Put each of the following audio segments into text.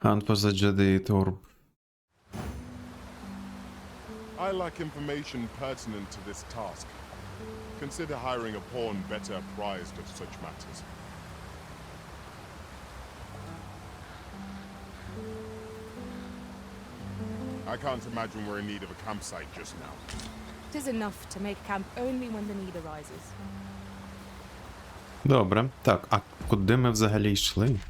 Hunt for the Jedi Orb. I lack information pertinent to this task. Consider hiring a pawn better apprised of such matters. I can't imagine we're in need of a campsite just now. It is enough to make camp only when the need arises. Добре. Так, а куди ми взагалі йшли?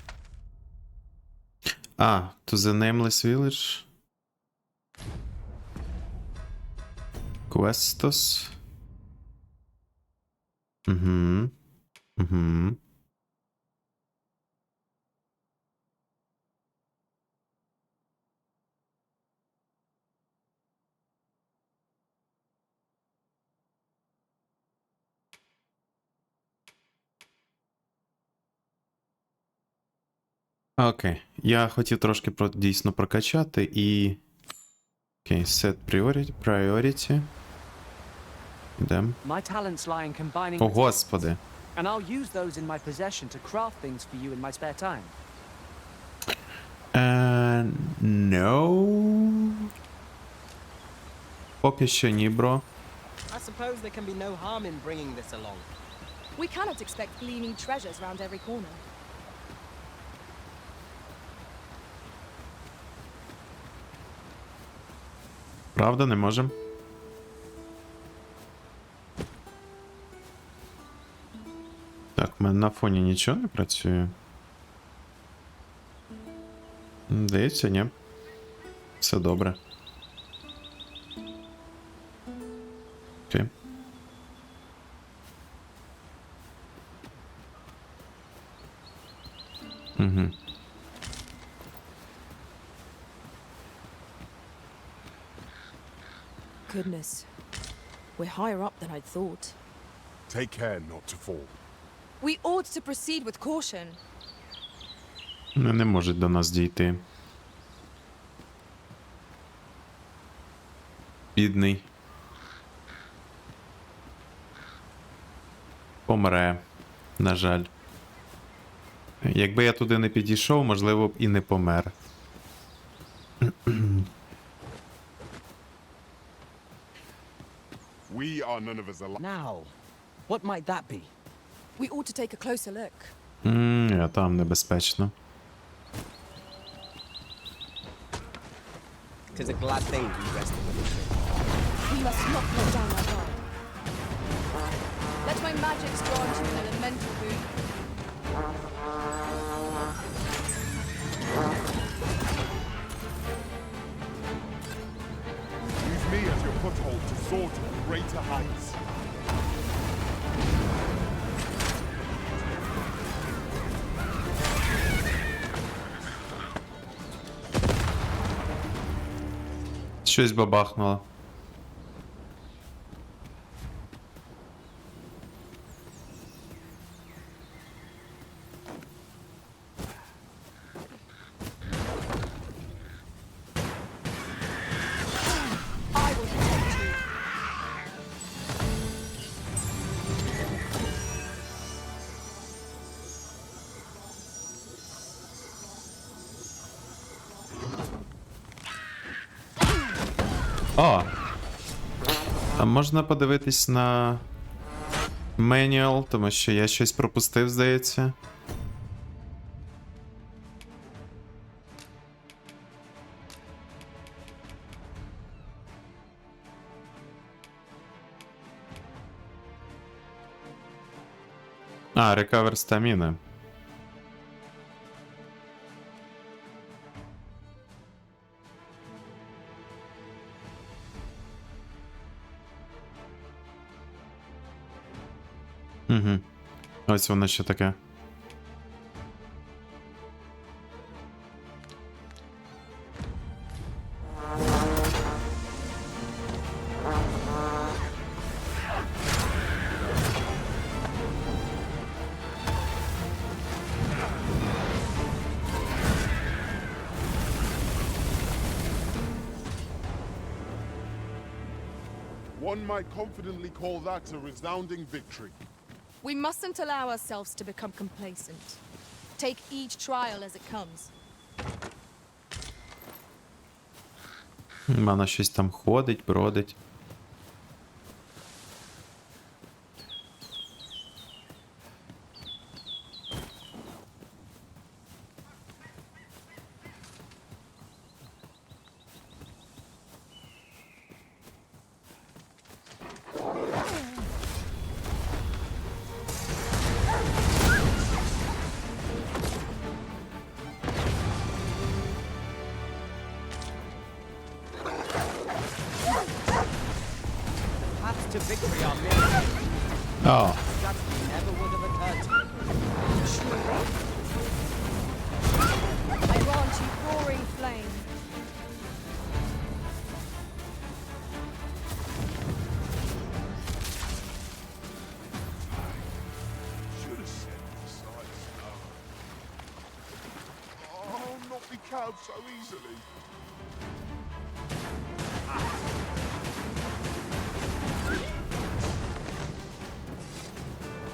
А, to the Nameless Village. Questos. Угу. Угу. Окей. Я хотів трошки дійсно прокачати і... Окей, set priority. Йдем. О, господи. And I'll use those in my possession to craft things for you in my spare time. No. Поки що ні, бро. I suppose there can be no harm in bringing this along. We cannot expect gleaming treasures round every corner. Правда, не можем? Так, в мене на фоні нічого не працює. Здається, ні. Все добре. Окей. Угу. Goodness. We're higher up than I'd thought. Take care not to fall. We ought to proceed with caution. Вони не можуть до нас дійти. Бідний. Помре. На жаль. Якби я туди не підійшов, можливо б і не помер. We are none of us alive. Now, what might that be? We ought to take a closer look. А там небезпечно. Tis a glad thing we rested with this. We must not let down our guard. Let my magics grant you an elemental boon. Use me as your foothold to soar to greater heights. Щось бабахнуло. I will protect you. О! А можна подивитись на менюал, тому що я щось пропустив, здається. А, recover stamina. Угу. Ось воно що таке. One might confidently call that a resounding victory. We mustn't allow ourselves to become complacent. Take each trial as it comes. Вона щось там ходить, бродить. Paths to victory are many. О, Strategy never would have occurred to me. I grant you roaring flame. Should have said besides. Oh, not be cowed so easily.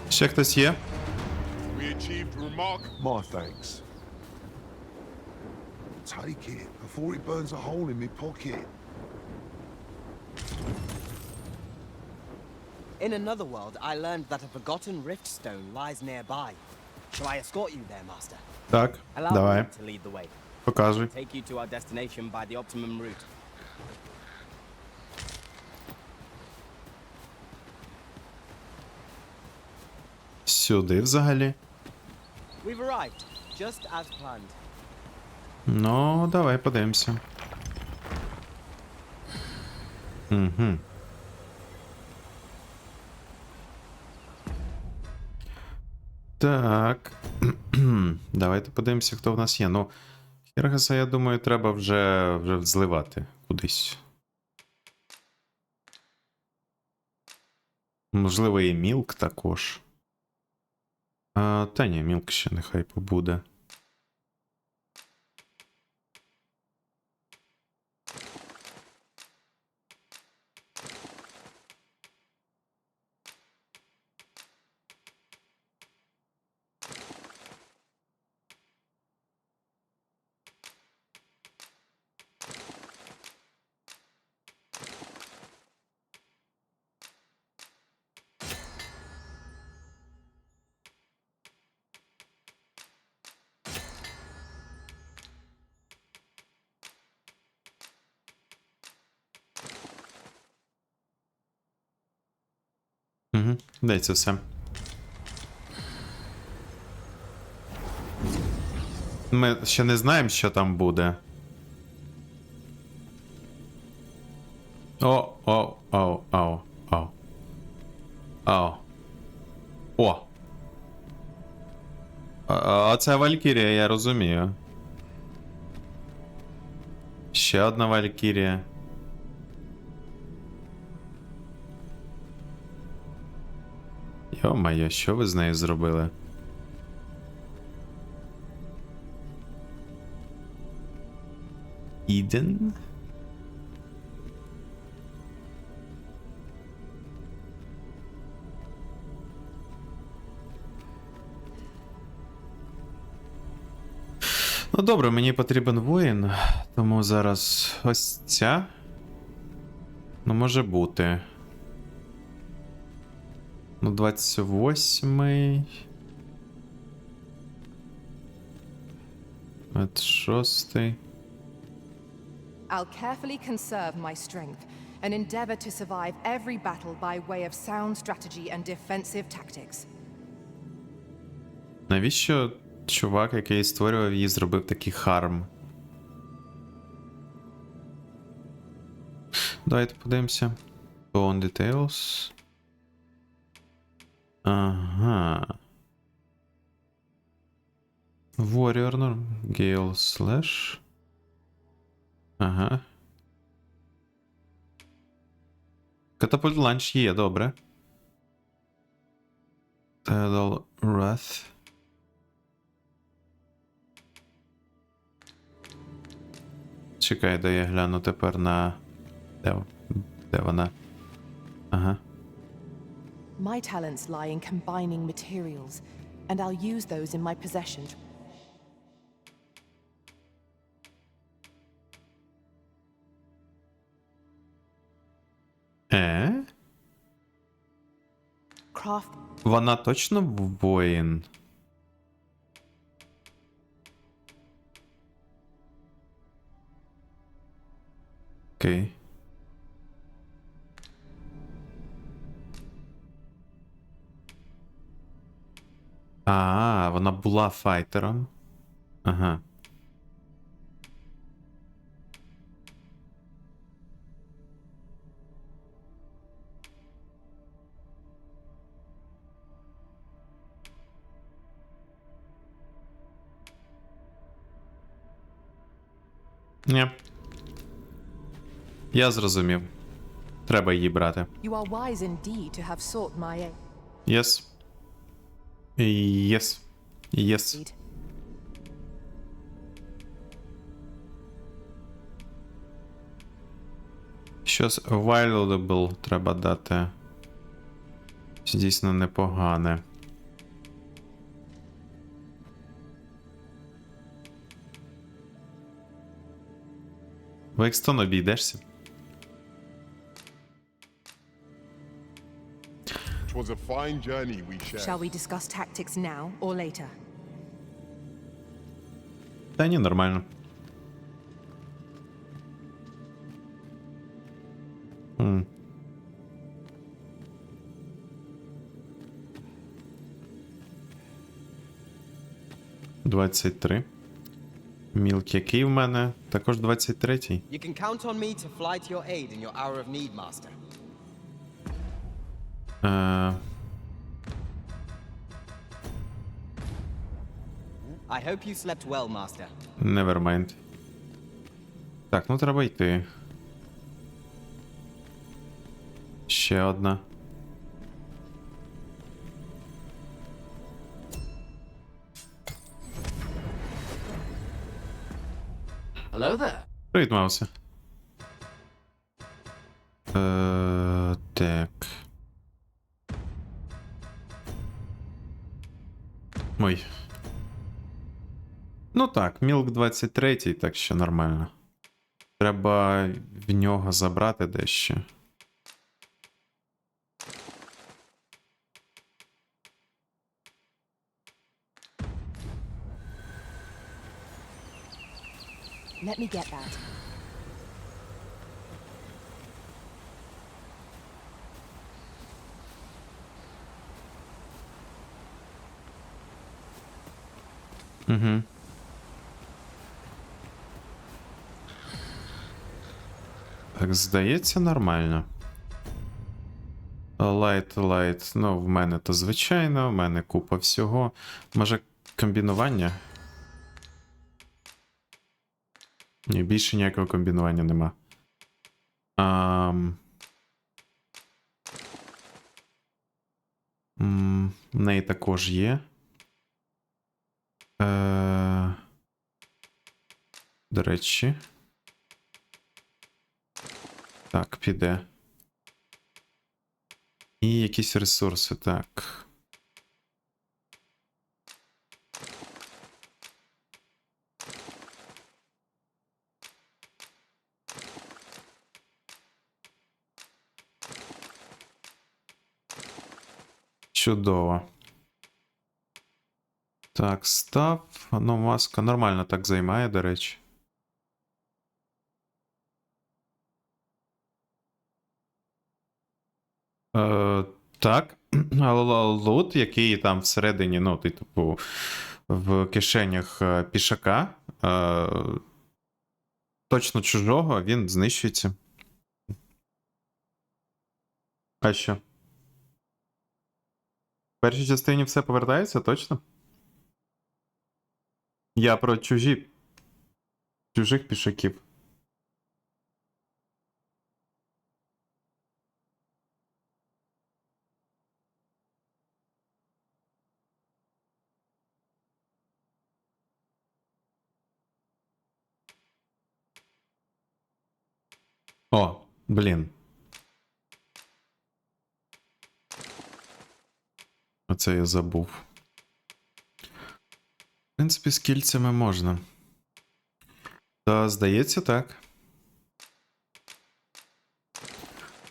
ще хтось є? We achieved remarkable. My thanks. Take it before it burns a hole in me pocket. In another world, I learned that a forgotten rift stone lies nearby. Shall I escort you there, Master? Так, Allow давай, me to lead the way. показуй. Take you to our destination by the optimum route. Сюди взагалі. We've arrived, just as planned. Ну, давай подивимося. Угу. Так. Давайте подивимося, хто в нас є. Ну, Хергаса, я думаю, треба вже зливати кудись. Можливо, і Мілк також. Та ні, Мілк ще нехай побуде. Угу, дай це все. Ми ще не знаємо, що там буде. О. Оце Валькірія, я розумію. Ще одна Валькірія. Йо-моє, що ви з нею зробили? Іден? Ну добре, мені потрібен воїн, тому зараз ось ця. Ну, може бути. Ну, 28-й. 26-й. I'll carefully conserve my strength and endeavor to survive every battle by way of sound strategy and defensive tactics. Навіщо чувак, який створював її, зробив такий харм? Давайте подивимося. Bone Details. Ага. Warrior, Gale Slash. Ага. Катапульт ланч є, добре. Tidal Wrath. Чекай, де я гляну тепер на... Де вона? Ага. My talents lie in combining materials, and I'll use those in my possession. Craft. Вона точно воїн? Окей. А, вона була файтером. Ага. Ні. Я зрозумів. Треба її брати. You are wise indeed to have sought my aid. Yes. Yes. Yes. Щось valuable треба дати. Дійсно непогане. Векстон обійдешся? It was a fine journey we shared. Shall we discuss tactics now or later? Та ні, нормально. Хм. Двадцять три. Мілк, який в мене? Також 23-й. You can count on me to fly to your aid in your hour of need, Master. I hope you slept well, Master. Never mind. Так, ну треба йти. Ще одна. Hello there. Привіт, Маусе. Так. Ой. Ну так, Мілк 23, так що нормально. Треба в нього забрати дещо. Let me get that. Угу. Так, здається, нормально. Лайт. Ну, в мене то звичайно, в мене купа всього. Може, комбінування? Ні, більше ніякого комбінування нема. В неї також є. До речі. Так, піде. І якісь ресурси, так. Чудово. Так, став. Ну, маска нормально так займає, до речі. Так. Але лут, який там всередині, ну, типу, в кишенях пішака, точно чужого, він знищується. А що? В першій частині все повертається, точно? Я про чужих пішаків. О, блін. Оце я забув. В принципі, з кільцями можна. Та, здається, так.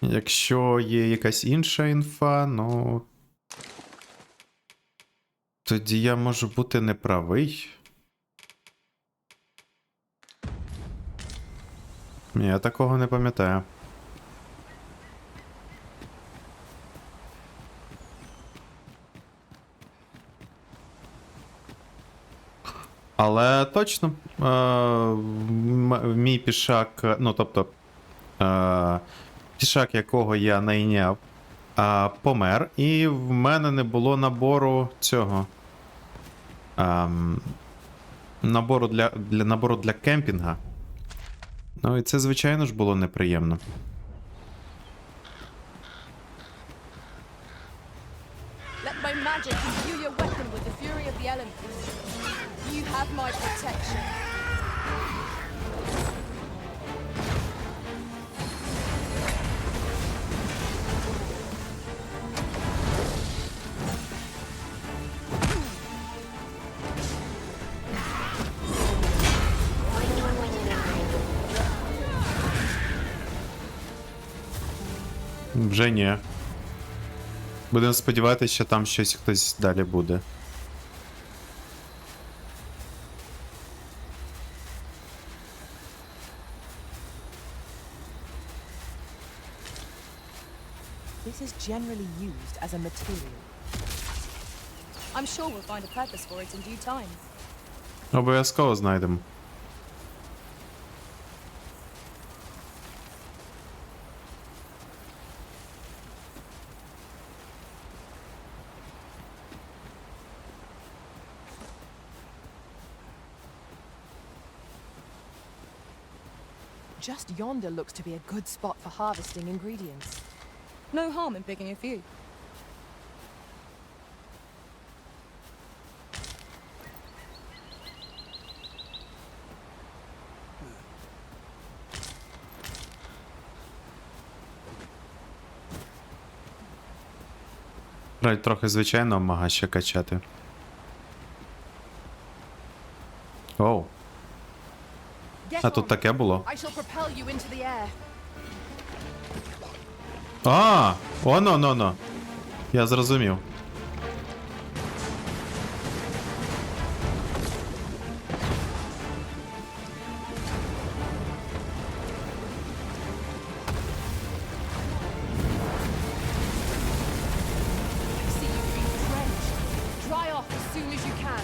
Якщо є якась інша інфа, ну. Тоді я можу бути неправий. Ні, я такого не пам'ятаю. Але точно, мій пішак, ну тобто, пішак, якого я найняв, помер, і в мене не було набору цього. Набору для кемпінга. Ну і це, звичайно ж, було неприємно. Let my magic imbue your weapon with the fury of the elements. You have my protection. Вже ні. Будемо сподіватися, що там щось хтось далі буде. This is generally used as a material. I'm sure we'll find a purpose for it in due time. Обов'язково знайдемо. Just yonder looks to be a good spot for harvesting ingredients. No harm in picking a few. Треба трохи звичайного мага ще качати. Оу. Get А тут on. таке було? I shall propel you into the air. Оно. Я зрозумів. I see you being drenched. Dry off as soon as you can.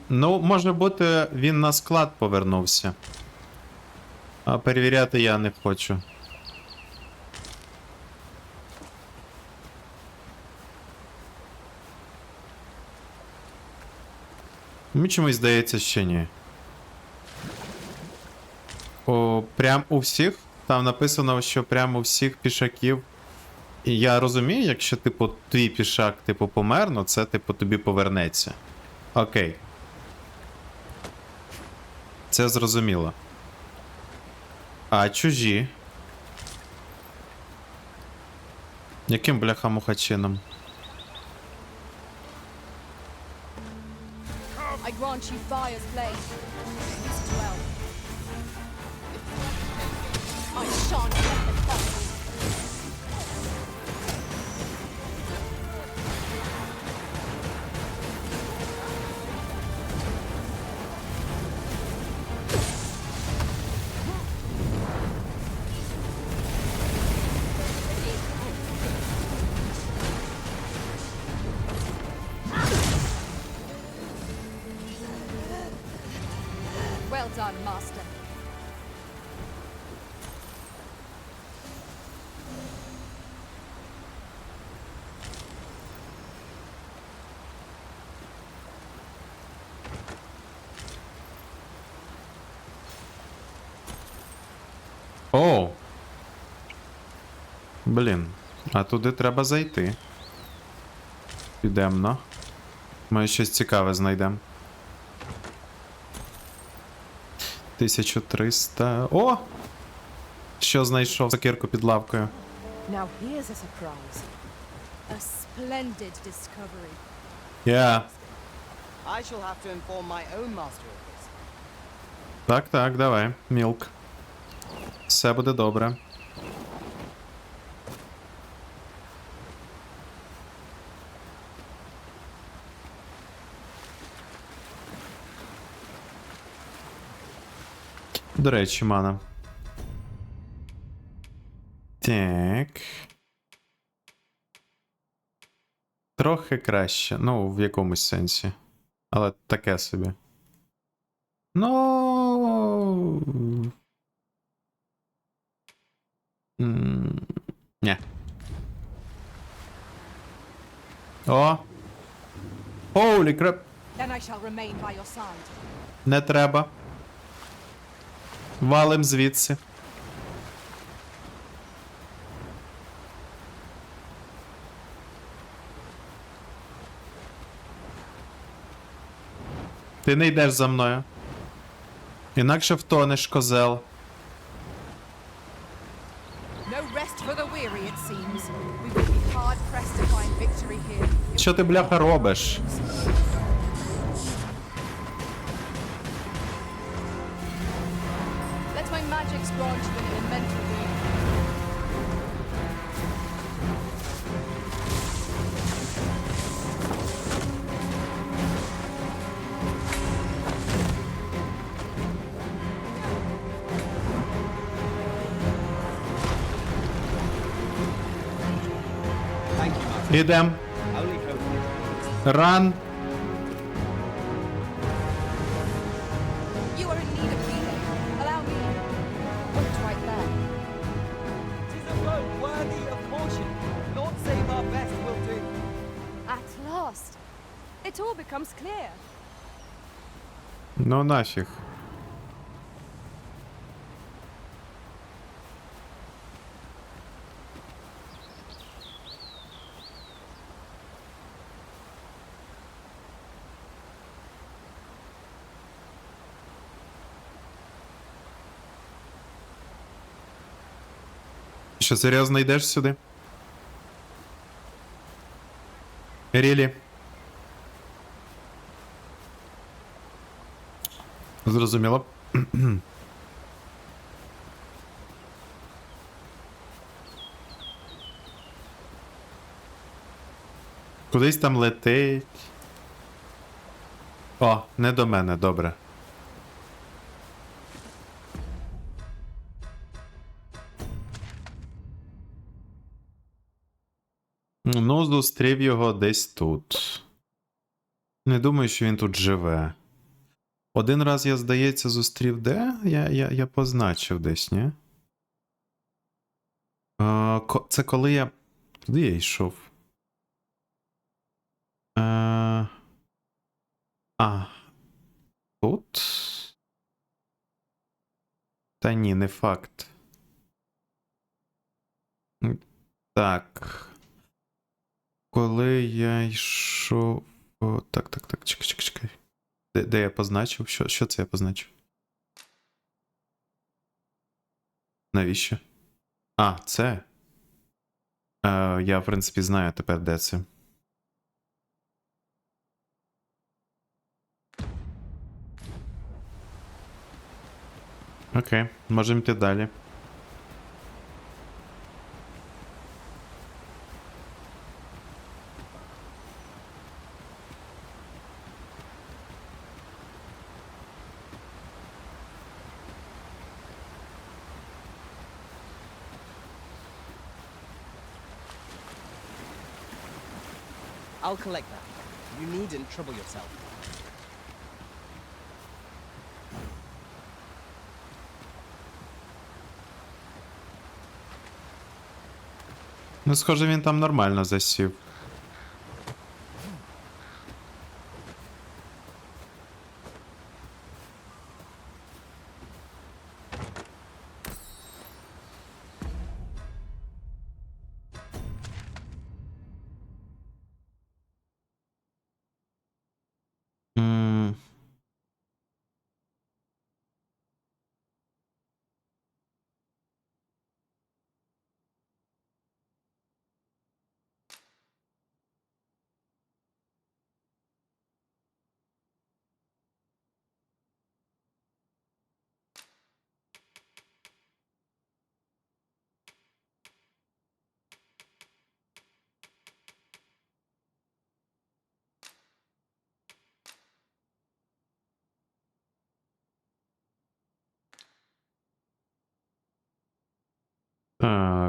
Ну, може бути, він на склад повернувся. А перевіряти я не хочу. Мені чомусь здається, що ні. Прям у всіх? Там написано, що прям у всіх пішаків. І я розумію, якщо, типу, твій пішак, типу, помер, ну це, типу, тобі повернеться. Окей. Це зрозуміло. А чужі? Яким бляха-муха чином? I grant you fire's blade. This as well. I shan't let them pass. Well done, master. Оу. Блін, а туди треба зайти. Підемо. Ми щось цікаве знайдемо. 1300. О! Що знайшов? Сокирку під лавкою. Now here's a surprise. A splendid discovery. Yeah. I shall have to inform my own master of this. Так, так, давай, Мілк. Все буде добре. До речі, мана. Так. Трохи краще. Ну, в якомусь сенсі. Але таке собі. Ну. Ні. О! Holy crap! Then I shall remain by your side. Не треба. Валим звідси. Ти не йдеш за мною. Інакше втонеш, козел. No rest for the weary, it seems. We will be hard pressed to find victory here. Що ти, бляха, робиш? Let my magics grant you an elemental being. Thank you, master. Ідем. Only hope. Ран. You are in need of healing. Allow me. What's right there? 'Tis a road worthy of fortune. Lord save our best will do. At last. It all becomes clear. Ну нафіг. Що, серйозно йдеш сюди? Рілі? Зрозуміло. Кудись там летить. О, не до мене, добре. Ну, зустрів його десь тут. Не думаю, що він тут живе. Один раз я, здається, зустрів де? Я позначив десь, ні? Це коли я. Куди я йшов? Тут? Та ні, не факт. Так. Коли я йшов. О, так, чекай. Де я позначив? Що це я позначив? Навіщо? А, це. Я, в принципі, знаю тепер, де це. Окей, можемо йти далі. I'll collect that. You needn't trouble yourself. Ну, схоже, він там нормально засів. М.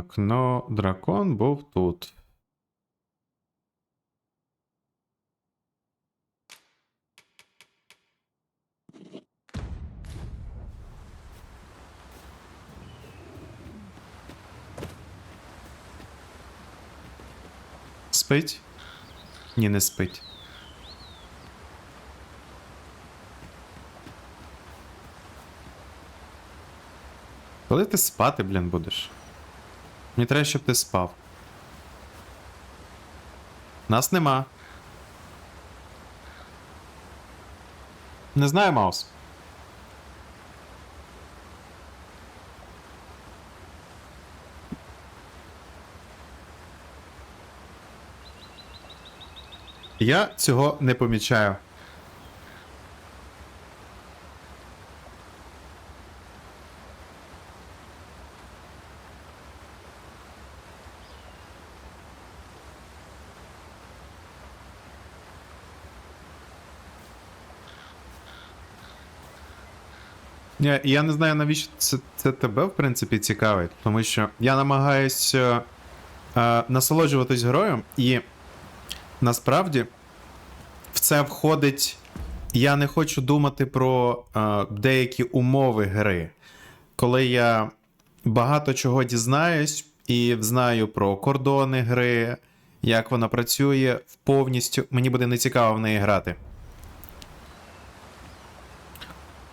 Так, но дракон був тут. Спить? Ні, не спить. Коли ти спати, блін, будеш? Мені треба, щоб ти спав. Нас нема. Не знаю, Маус. Я цього не помічаю. Я не знаю, навіщо це тебе, в принципі, цікавить, тому що я намагаюсь насолоджуватись грою, і насправді в це входить. Я не хочу думати про деякі умови гри. Коли я багато чого дізнаюсь і знаю про кордони гри, як вона працює повністю, мені буде нецікаво в неї грати.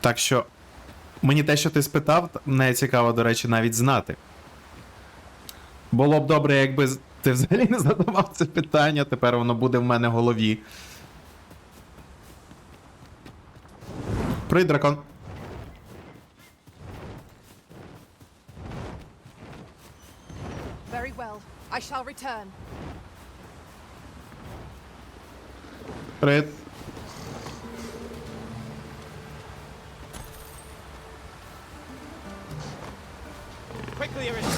Так що мені те, що ти спитав, не цікаво, до речі, навіть знати. Було б добре, якби ти взагалі не задавав це питання, тепер воно буде в мене в голові. Привіт, дракон. Very well. I shall return. Привіт. Quickly, Iris.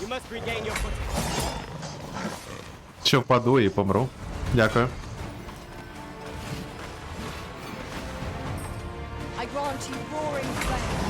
You must regain your footing. Чи впаду і помру. Дякую. I grant you roaring flame.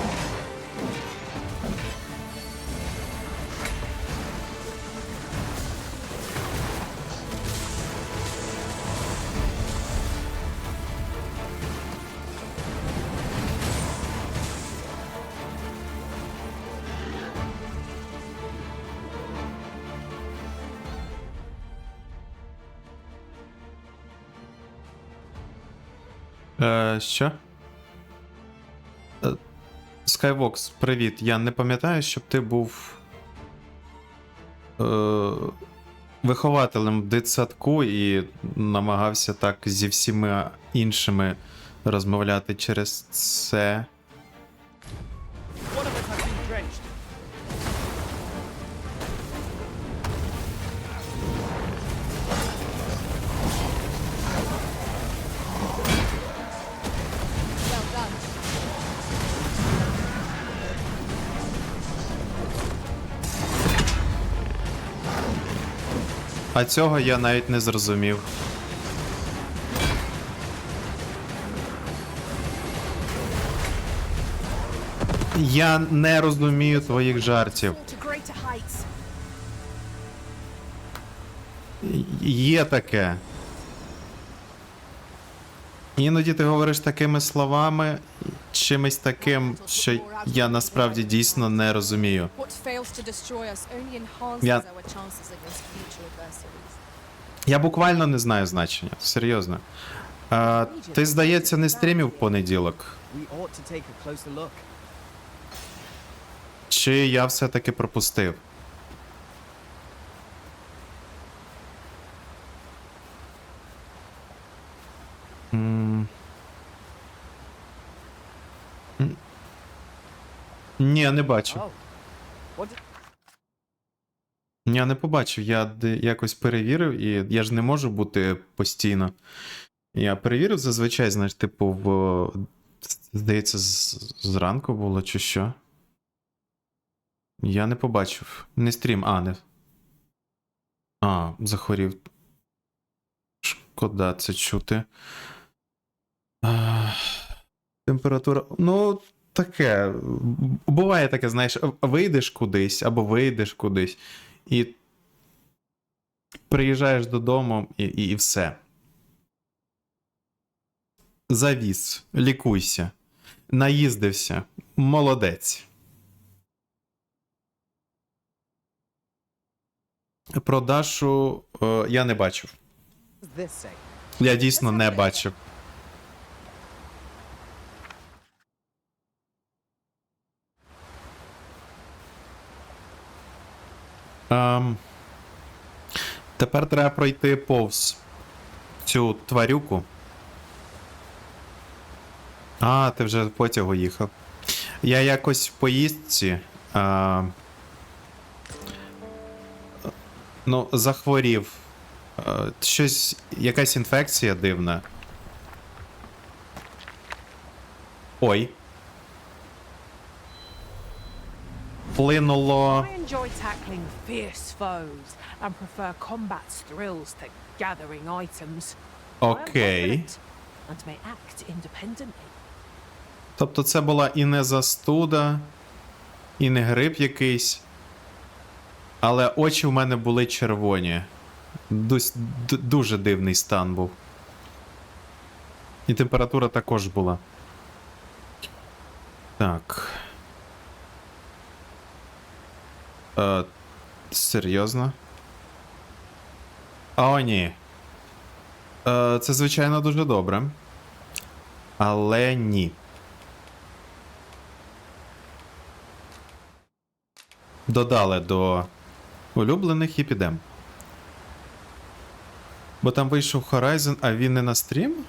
Що? Скайвокс, привіт. Я не пам'ятаю, щоб ти був вихователем в дитсадку і намагався так зі всіма іншими розмовляти через це. One of us has been drenched. Well done. А цього я навіть не зрозумів. Я не розумію твоїх жартів. To greater heights. Є таке. Іноді ти говориш такими словами, чимось таким, що я насправді дійсно не розумію. What fails to destroy us only enhances Я- our chances against future adversaries. Я буквально не знаю значення, серйозно. Ти, здається, не стрімів в понеділок. We ought to take a closer look. Чи я все-таки пропустив? Ні, не бачив. Oh. What did... Я не побачив, я якось перевірив, і я ж не можу бути постійно. Я перевірив зазвичай, знаєш, типу, здається, зранку було чи що. Я не побачив. Не стрім, не. Захворів. Шкода це чути. Температура. Ну, таке. Буває таке, знаєш, вийдеш кудись або вийдеш кудись, і приїжджаєш додому, і все. Завіз, лікуйся, наїздився, молодець. Про Дашу я не бачив. What's this say? Я дійсно не бачив. Тепер треба пройти повз цю тварюку. А, ти вже в потягу їхав. Я якось в поїздці захворів. Щось, якась інфекція дивна. Ой. Плинуло. I enjoy tackling fierce foes and prefer combat's thrills to gathering items. Окей. I am confident and may act independently. Тобто це була і не застуда, і не грип якийсь. Але очі в мене були червоні. Дуже дивний стан був. І температура також була. Так. Серйозно? О, ні. Це, звичайно, дуже добре. Але ні. Додали до улюблених і підемо. Бо там вийшов Horizon, а він не на стрім.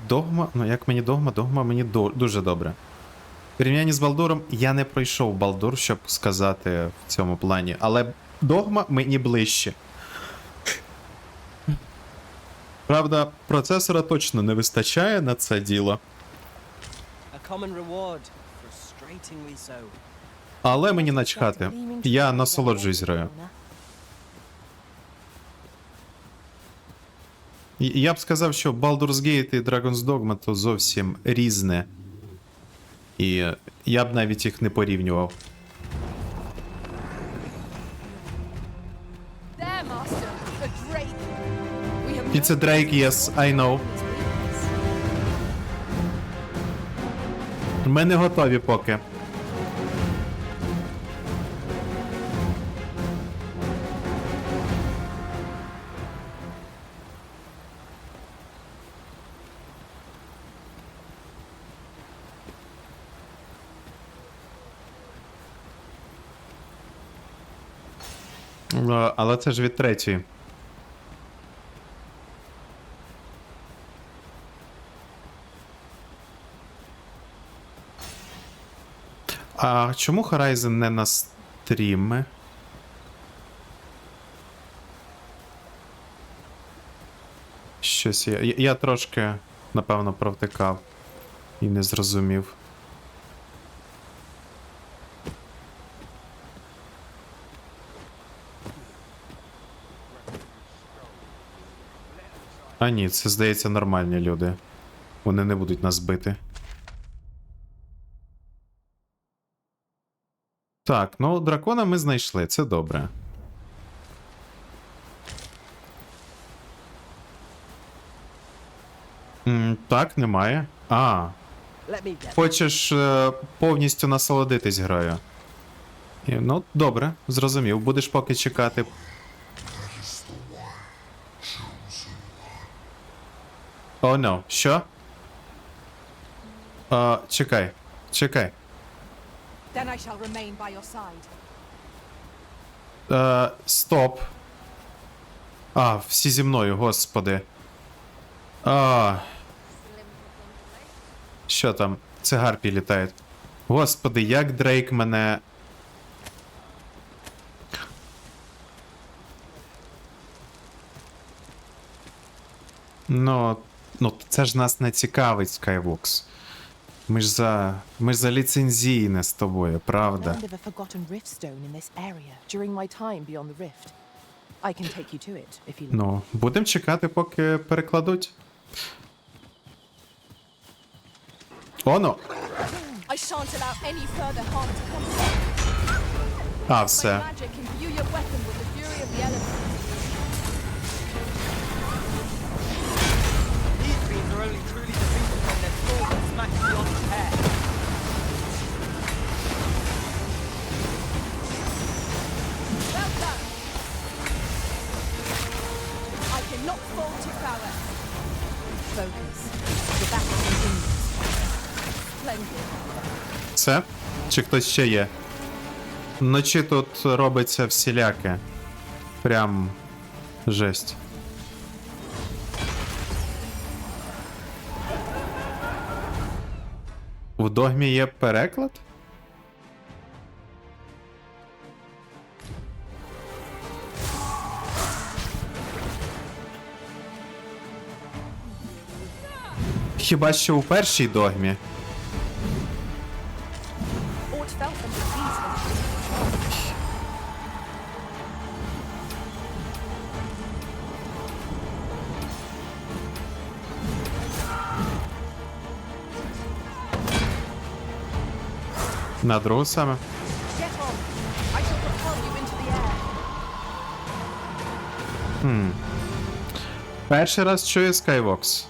Dogma, ну як мені Dogma мені дуже добре. В порівнянні з Балдуром я не пройшов Балдур, щоб сказати в цьому плані, але Dogma мені ближче. Правда, процесора точно не вистачає на це діло. A common reward, frustratingly so. Але мені начхати. Я насолоджуюсь грою. Я б сказав, що Baldur's Gate і Dragon's Dogma то зовсім різне. І я б навіть їх не порівнював. There, Master. A Drake. We have It's a Drake, yes, I know. Ми не готові поки. Але це ж від третьої. А чому Horizon не на стріми? Щось я трошки, напевно, провтикав і не зрозумів. А ні, це, здається, нормальні люди. Вони не будуть нас бити. Так, ну дракона ми знайшли, це добре. Так, немає. Let me get Хочеш повністю насолодитись грою. Ну, добре, зрозумів. Будеш поки чекати. О, no. Що? Чекай. Чекай. Then I shall remain by your side. Стоп. Всі зі мною, господи. Що там? Це гарпії літають. Господи, як Дрейк мене... Ну, це ж нас не цікавить, Skybox. Ми ж за ліцензійне з тобою, правда? Found of a forgotten rift stone in this area during my time beyond the rift. I can take you to it if you like. Ну, будемо чекати, поки перекладуть. Оно! I I shan't allow any further harm to come to you. А, My все. magic imbue your weapon with the fury of the elements. These beings are only truly defeated when their swords are smashed beyond repair. Well done. I cannot fall to power. Focus. The battle continues. Splendid. Все? Чи хтось ще є? Вночі тут робиться всіляке. Прям жесть. В Догмі є переклад? Хіба що у першій Догмі? Aught fell from disease from На другу саме? Get on. I shall propel you into the air. Перший раз чую Skyvox.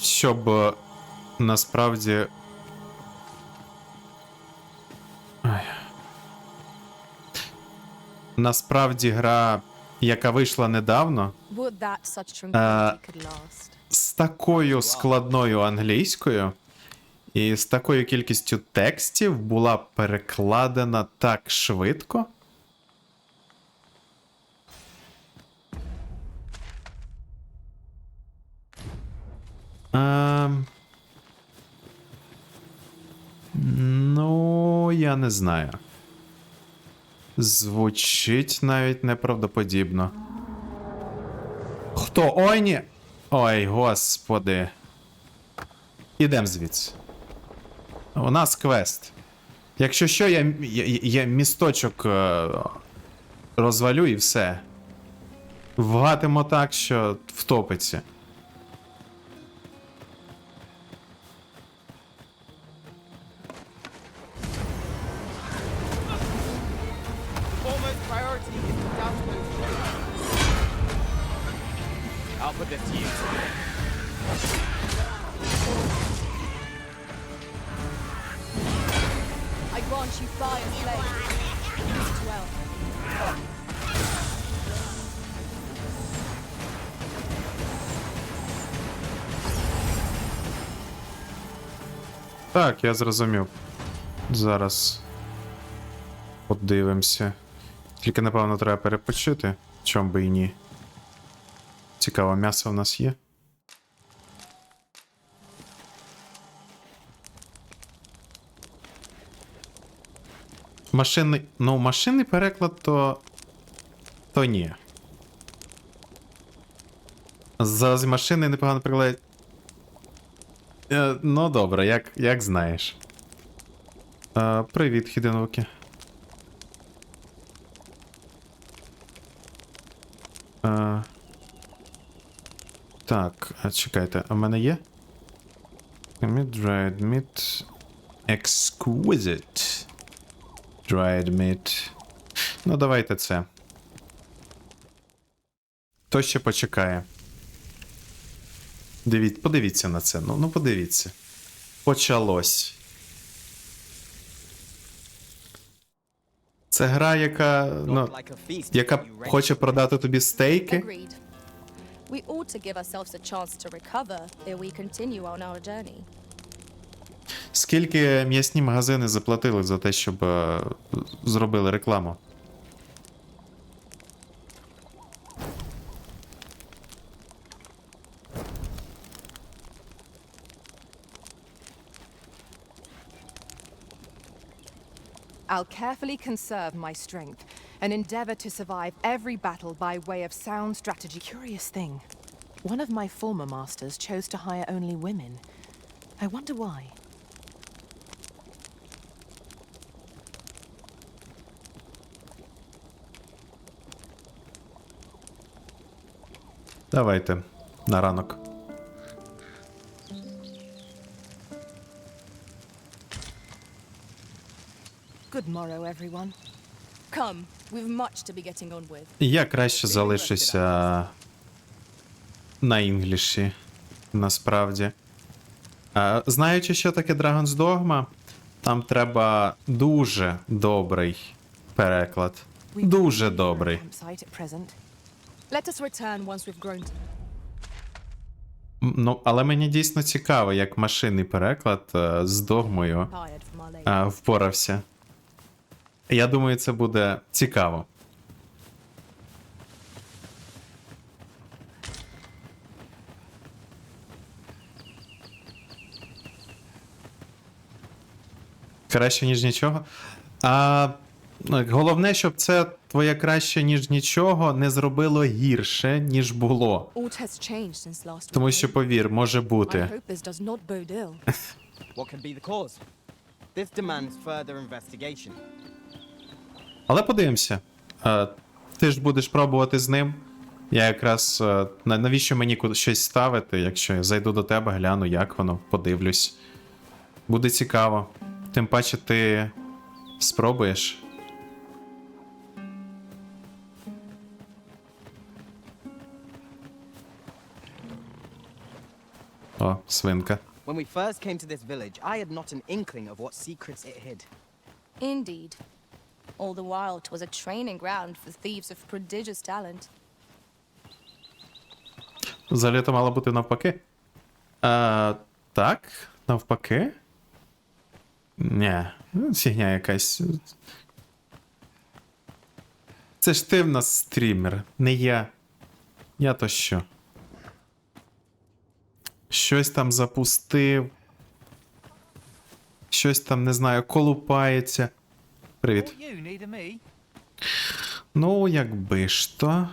Щоб насправді. Ай. Насправді гра, яка вийшла недавно, Would that such tranquility could last. з такою складною англійською і з такою кількістю текстів була перекладена так швидко. Ну, я не знаю. Звучить навіть неправдоподібно. Хто? Ой, ні! Ой, господи. Ідем звідси. У нас квест. Якщо що, я місточок розвалю і все. Вгатимо так, що втопиться. Foremost priority is to down those traitors. I'll put this to you. I grant you fire flame. Use it well. Так, я зрозумів. Зараз подивимося. Тільки, напевно, треба перепочити. Чом би і ні. Цікаво, м'ясо в нас є. Машинний. Ну, машинний переклад, то ні. З машини непогано перекладають. Ну, добре, як знаєш. Привіт, Хіденвуки. Так, чекайте, а в мене є? Dried meat. Exquisite. Dried meat. Ну, давайте це. То ще почекає. Подивіться на це. Ну, подивіться. Почалось. Це гра, яка хоче продати тобі стейки. Agreed. We ought to give ourselves a chance to recover ere we continue on our journey. Скільки м'ясні магазини заплатили за те, щоб зробили рекламу? I'll carefully conserve my strength and endeavor to survive every battle by way of sound strategy. Curious thing. One of my former masters chose to hire only women. I wonder why. Давайте. На ранок. tomorrow, everyone. Come, we've much to be getting on with. Я краще залишуся на інгліші, насправді. Знаючи, що таке Dragon's Dogma, там треба дуже добрий переклад. We've Дуже been for a добрий. campsite at present. Let us return once we've grown. Ну, але мені дійсно цікаво, як машинний переклад з догмою Tired from our labor. впорався. Я думаю, це буде цікаво. Краще, ніж нічого. Головне, щоб це твоє краще, ніж нічого, не зробило гірше, ніж було. All has changed since last Тому we що, came. повір, може I бути. hope this does not bode ill. What could be the cause? This demands further investigation. Але подивимося. Ти ж будеш пробувати з ним. Я якраз. Навіщо мені щось ставити, якщо я зайду до тебе, гляну, як воно, подивлюсь. Буде цікаво. Тим паче ти спробуєш. О, свинка. When we first came to this village, I had not an inkling of what secrets it hid. Indeed. All the while, 'twas a training ground for thieves of prodigious talent. Взагалі то мало бути навпаки. Так, навпаки. Ні, фігня якась. Це ж ти в нас стрімер, не я. Я то що? Щось там запустив. Щось там, не знаю, колупається. Привіт. Ну, якби ж то.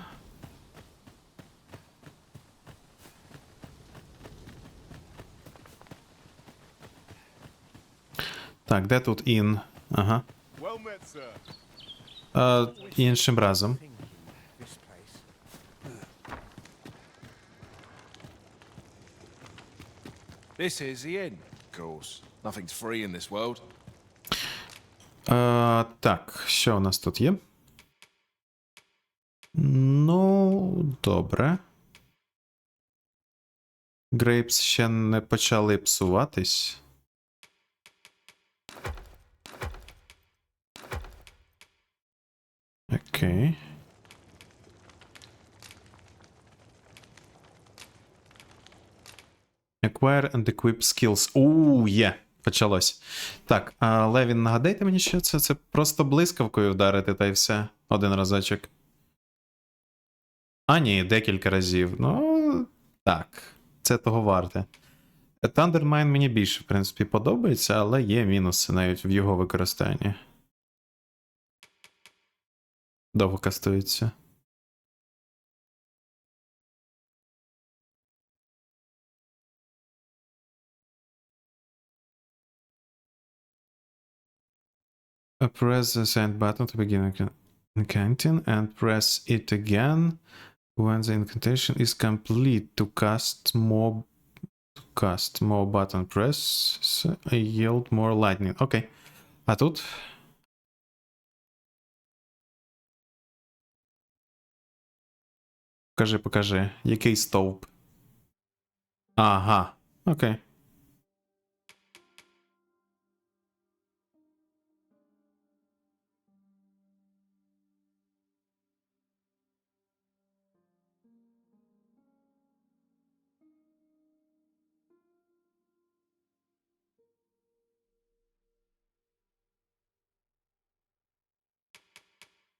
Так, де тут ін? Ага. Well met, sir. Іншим разом. This is the inn, of course. Nothing's free in this world. Так, що у нас тут є? Ну, добре. Грейпс ще не почали псуватись. Окей. Acquire and equip skills. Є. Почалось. Так, Левін, нагадайте мені, що це? Це просто блискавкою вдарити, та й все. Один разочок. Ні, декілька разів. Ну, так. Це того варте. Thundermine мені більше, в принципі, подобається, але є мінуси навіть в його використанні. Довго кастується. Press the send button to begin incanting and press it again when the incantation is complete to cast more button press yield more lightning. Окей. А тут? Покажи. Який стовп? Ага. Окей.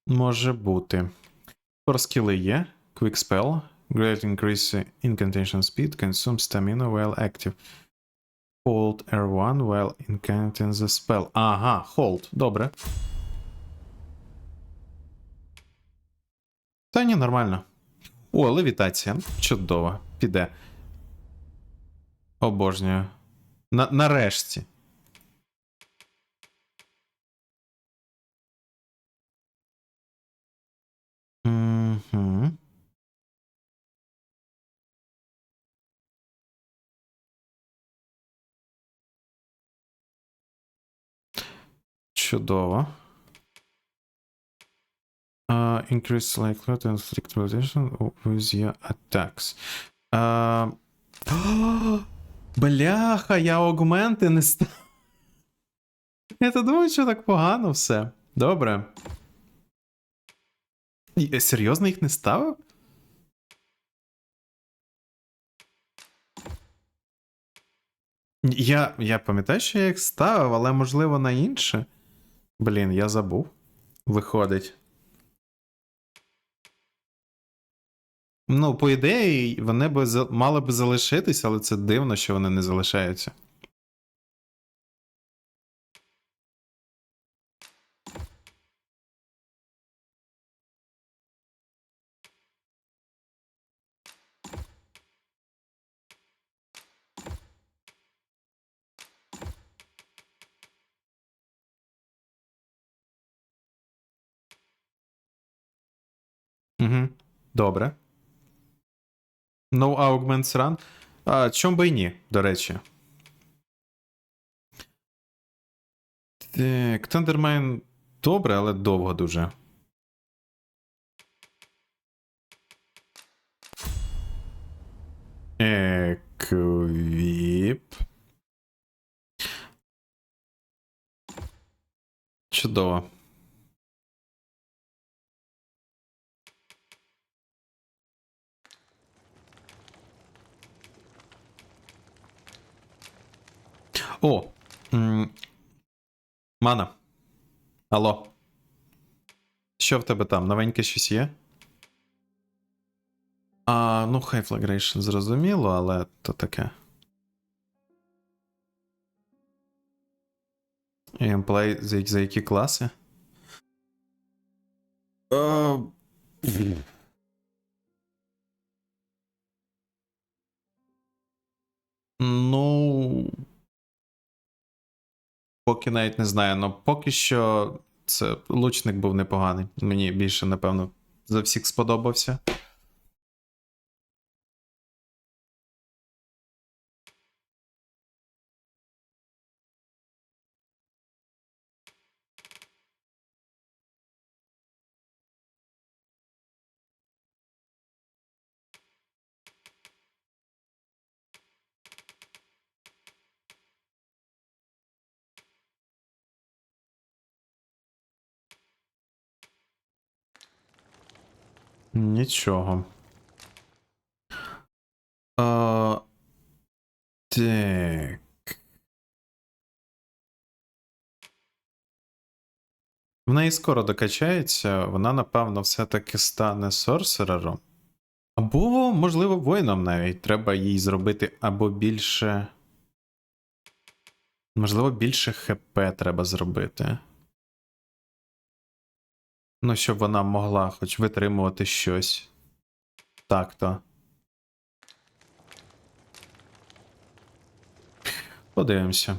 Може бути. Про скіли є. Quick Spell. Great increase incantation speed. Consume stamina while active. Hold R1 while incanting the spell. Ага, hold. Добре. Та ні, нормально. О, левітація. Чудово. Піде. Обожнюю. Нарешті. Угу. Чудово. Increase likelihood to inflict position with your attacks. Бляха, я аугменти не став. Я то думаю, що так погано все. Добре. Серйозно їх не ставив? Я пам'ятаю, що я їх ставив, але можливо на інше. Блін, я забув. Виходить. Ну, по ідеї, вони б мали б залишитись, але це дивно, що вони не залишаються. Угу. Добре. No augments run. Чом би і ні, до речі. Так, Thundermine добре, але довго дуже. Еквіп. Чудово. О! Мана. Алло. Що в тебе там? Новеньке щось є? Ну, High Flagration зрозуміло, але то таке. Gameplay за які класи? Ну. Поки навіть не знаю, але поки що це лучник був непоганий. Мені більше, напевно, за всіх сподобався. Нічого. Так. В неї скоро докачається, вона, напевно, все-таки стане сорсерером. Або, можливо, воїном навіть. Треба їй зробити або більше. Можливо, більше ХП треба зробити. Ну, щоб вона могла хоч витримувати щось. Так-то. Подивимося.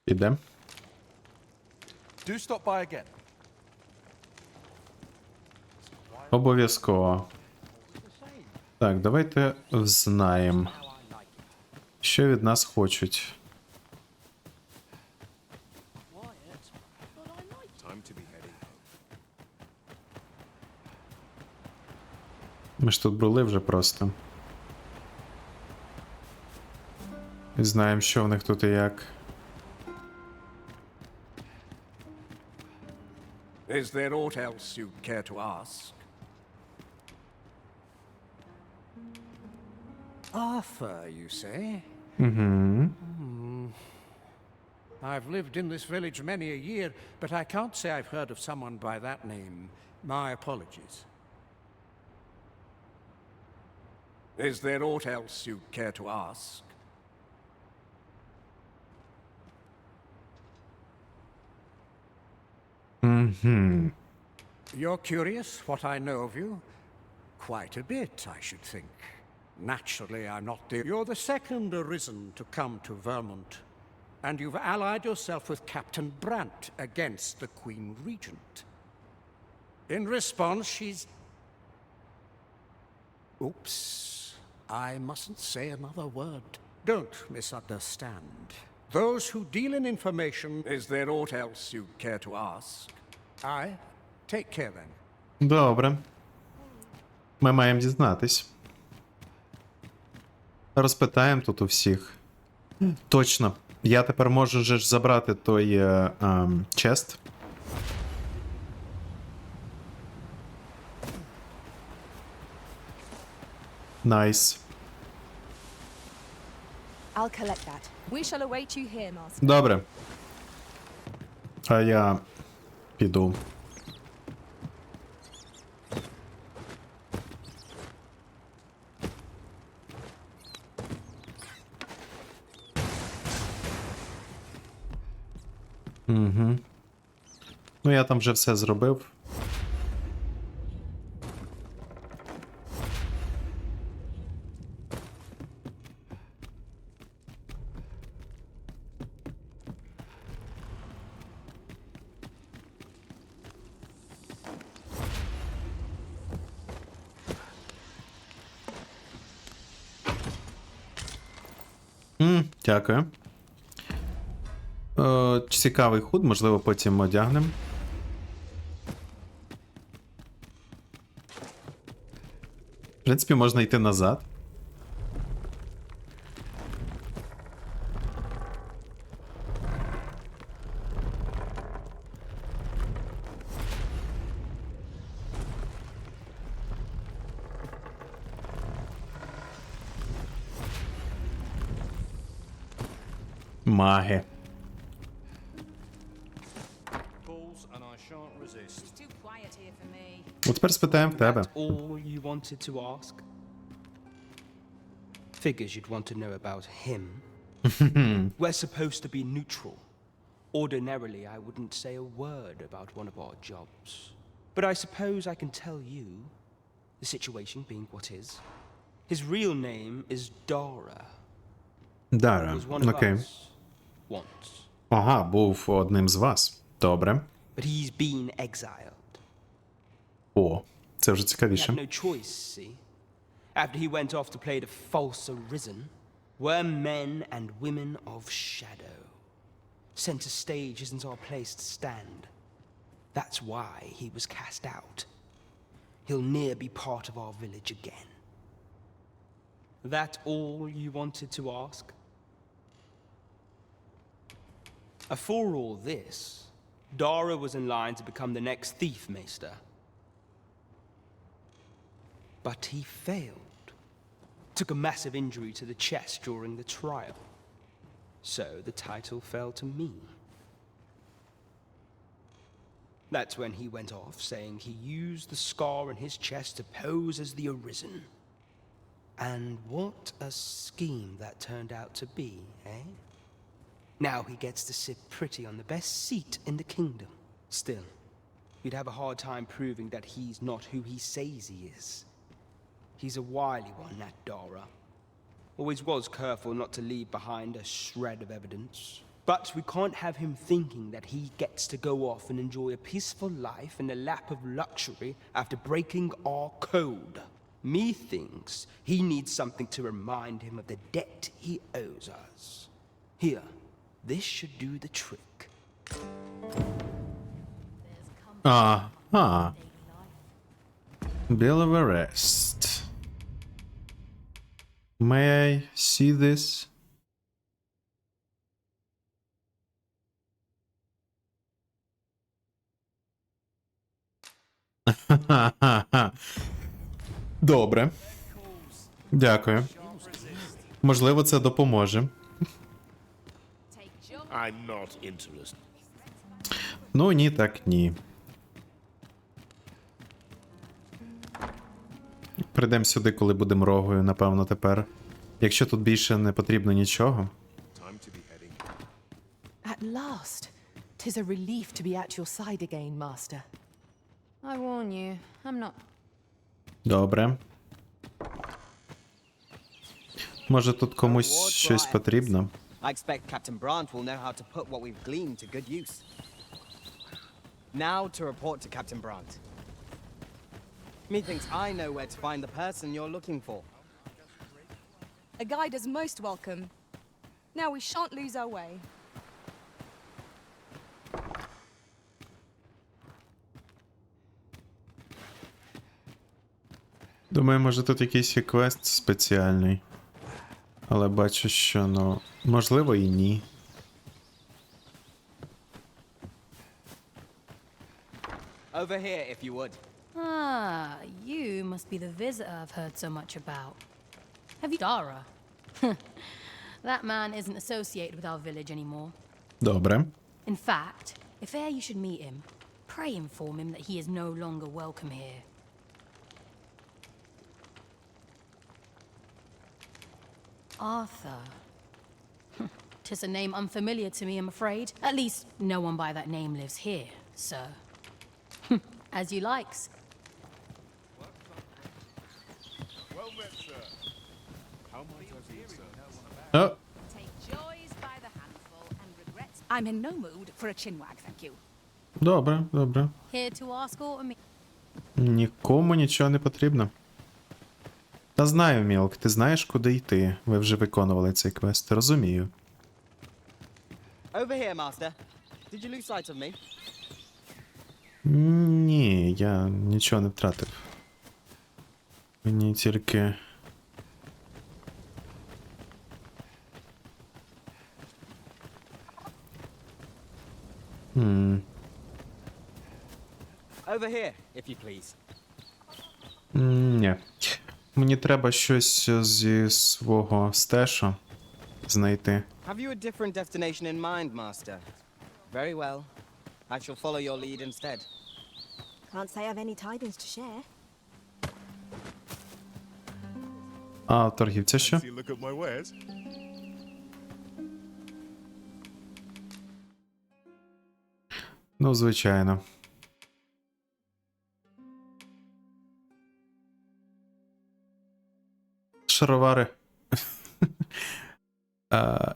Підем. Do stop by again. Обов'язково. Так, давайте взнаємо, що від нас хочуть. Time to be heading home. Ми ж тут були вже просто. І знаємо, що в них тут і як. Is there aught else you'd care to ask? Arthur, you say? I've lived in this village many a year, but I can't say I've heard of someone by that name. My apologies. Is there aught else you'd care to ask? You're curious what I know of you? Quite a bit, I should think. Naturally, I'm not the... You're the second Arisen to come to Vermont. And you've allied yourself with Captain Brant against the Queen Regent. In response, she's... Oops. I mustn't say another word. Don't misunderstand. Those who deal in information, is there aught else you care to ask? Aye. Take care then. Добре. Ми маємо дізнатись. Розпитаємо тут у всіх. Точно. Я тепер можу же ж забрати той чест. Найс. I'll collect that. We shall await you here, Master. Добре. А я піду. Угу. Ну, я там вже все зробив. Дякую. Цікавий худ, можливо, потім одягнемо. В принципі, можна йти назад. Маги. Too quiet here for me. От тепер спитаємо в тебе. All you wanted to ask? Figures you'd want to know about him. We're supposed to be neutral. Ordinarily, I wouldn't say a word about one of our jobs. But I suppose I can tell you, the situation being what is. His real name is Dara. Дара. Was one of Окей. us once. Ага, був одним з вас. Добре. But he's been exiled. О, це вже He had цікавіше. no choice, see? After he went off to play the false Arisen, we're men and women of shadow. Center stage isn't our place to stand. That's why he was cast out. He'll ne'er be part of our village again. That all you wanted to ask? For all this, Dara was in line to become the next thief maester. But he failed. Took a massive injury to the chest during the trial. So the title fell to me. That's when he went off, saying he used the scar on his chest to pose as the Arisen. And what a scheme that turned out to be, eh? Now he gets to sit pretty on the best seat in the kingdom. Still, we'd have a hard time proving that he's not who he says he is. He's a wily one, that Dara. Always was careful not to leave behind a shred of evidence. But we can't have him thinking that he gets to go off and enjoy a peaceful life in the lap of luxury after breaking our code. Methinks he needs something to remind him of the debt he owes us. Here, this should do the trick. Ага. Bill of arrest. May I see this? Добре. Дякую. Можливо, це допоможе. I'm not interested. Ну, ні, так ні. Прийдемо сюди, коли будемо рогою, напевно, тепер. Якщо тут більше не потрібно нічого. Time to be heading. At last. 'Tis a relief to be at your side again, Master. I warn you, I'm not. Добре. Може тут комусь Reward for щось our потрібно? efforts. I expect Captain Brandt will know how to put what we've gleaned to good use. Now to report to Captain Brandt. Methinks I know where to find the person you're looking for. A guide is most welcome. Now we shan't lose our way. Думаю, може тут якийсь є квест спеціальний. Але бачу, що, ну, можливо і ні. Over here, if you would. Ah, you must be the visitor I've heard so much about. Have you Dara? That man isn't associated with our village anymore. Добре. In fact, if e'er you should meet him, pray inform him that he is no longer welcome here. Arthur. 'Tis a name unfamiliar to me, I'm afraid. At least, no one by that name lives here, sir. As you likes. Well met, sir. How might I do, sir? О, Take joys by the handful and regrets. I'm in no mood for a chinwag, thank you. добре, добре. Here to ask or me. Нікому нічого не потрібно. Та знаю, Мілк, ти знаєш, куди йти. Ви вже виконували цей квест, розумію. Over here, Master. Did you lose sight of me? Ні, я нічого не втратив. Мені тільки... Over here, if you please. Ні. Мені треба щось зі свого стеша знайти. Have you a different destination in mind, Master? Very well. I shall follow your lead instead. Can't say I've any tidings to share. А у торгівця що? See, look at my wares. Ну, звичайно. Шаровари.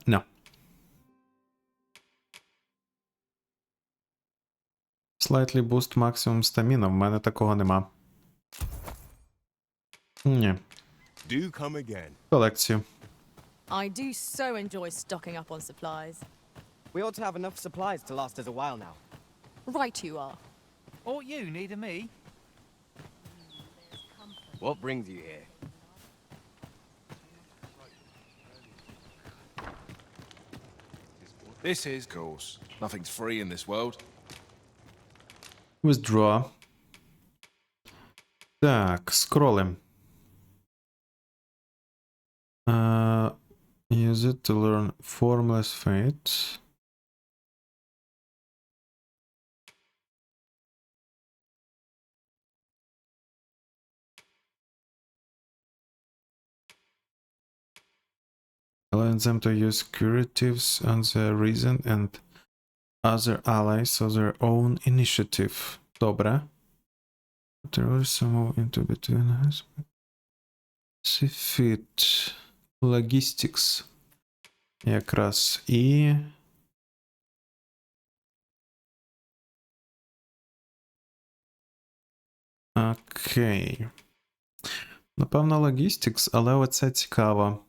No. Slightly boost maximum stamina. В мене такого нема. Ні. Do come again. Колекцію. I do so enjoy stocking up on supplies. We ought to have enough supplies to last us a while now. Right you are. Or you needing me? What brings you here? This is course. Nothing's free in this world. Withdraw. Так, скролим. Use it to learn Formless Fate. Allowing them to use curatives on the reason and other allies of their own initiative. Добре. Terrorists move into between us. Fit. Logistics. Якраз і... Окей. Напевно, Logistics, але оце цікаво.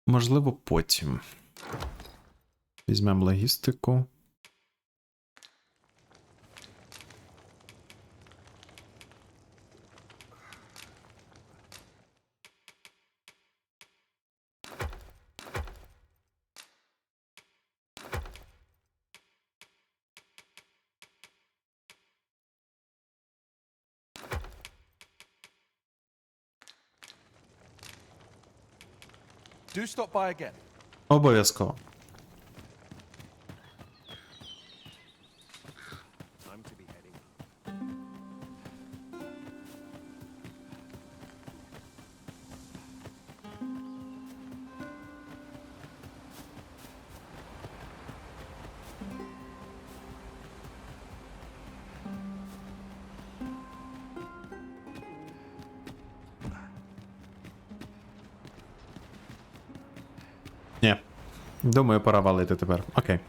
Можливо, потім. Візьмемо логістику. Do stop by again. Обов'язково. Time to be heading. Думаю, пора валити тепер. Окей.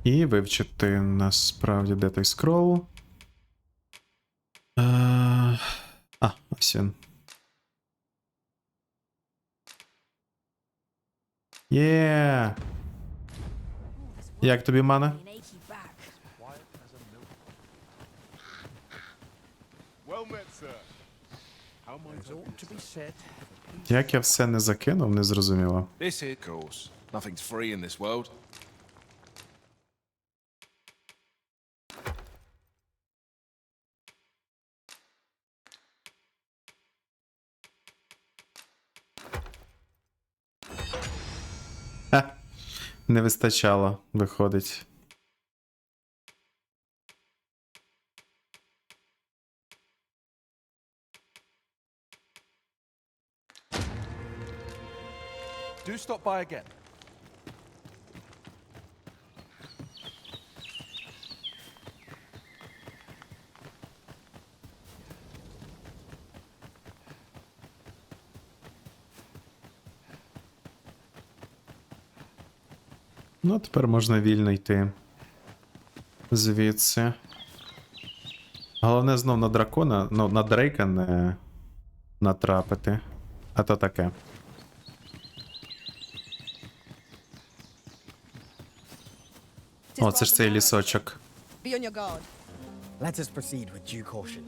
І вивчити насправді де той скрол. Ось він. Є! Як тобі, мана? Well met, sir. How might There's I ought to be said. Як я все не закинув, не зрозуміло. This here, of course. Nothing's free in this world. Ха, не вистачало, виходить. Do stop by again. Ну, тепер можна вільно йти. Звідси. Головне знов на дракона, ну, на Дрейка не натрапити. А то таке. О, це ж цей лісочок. Be on your guard. Let us proceed with due caution.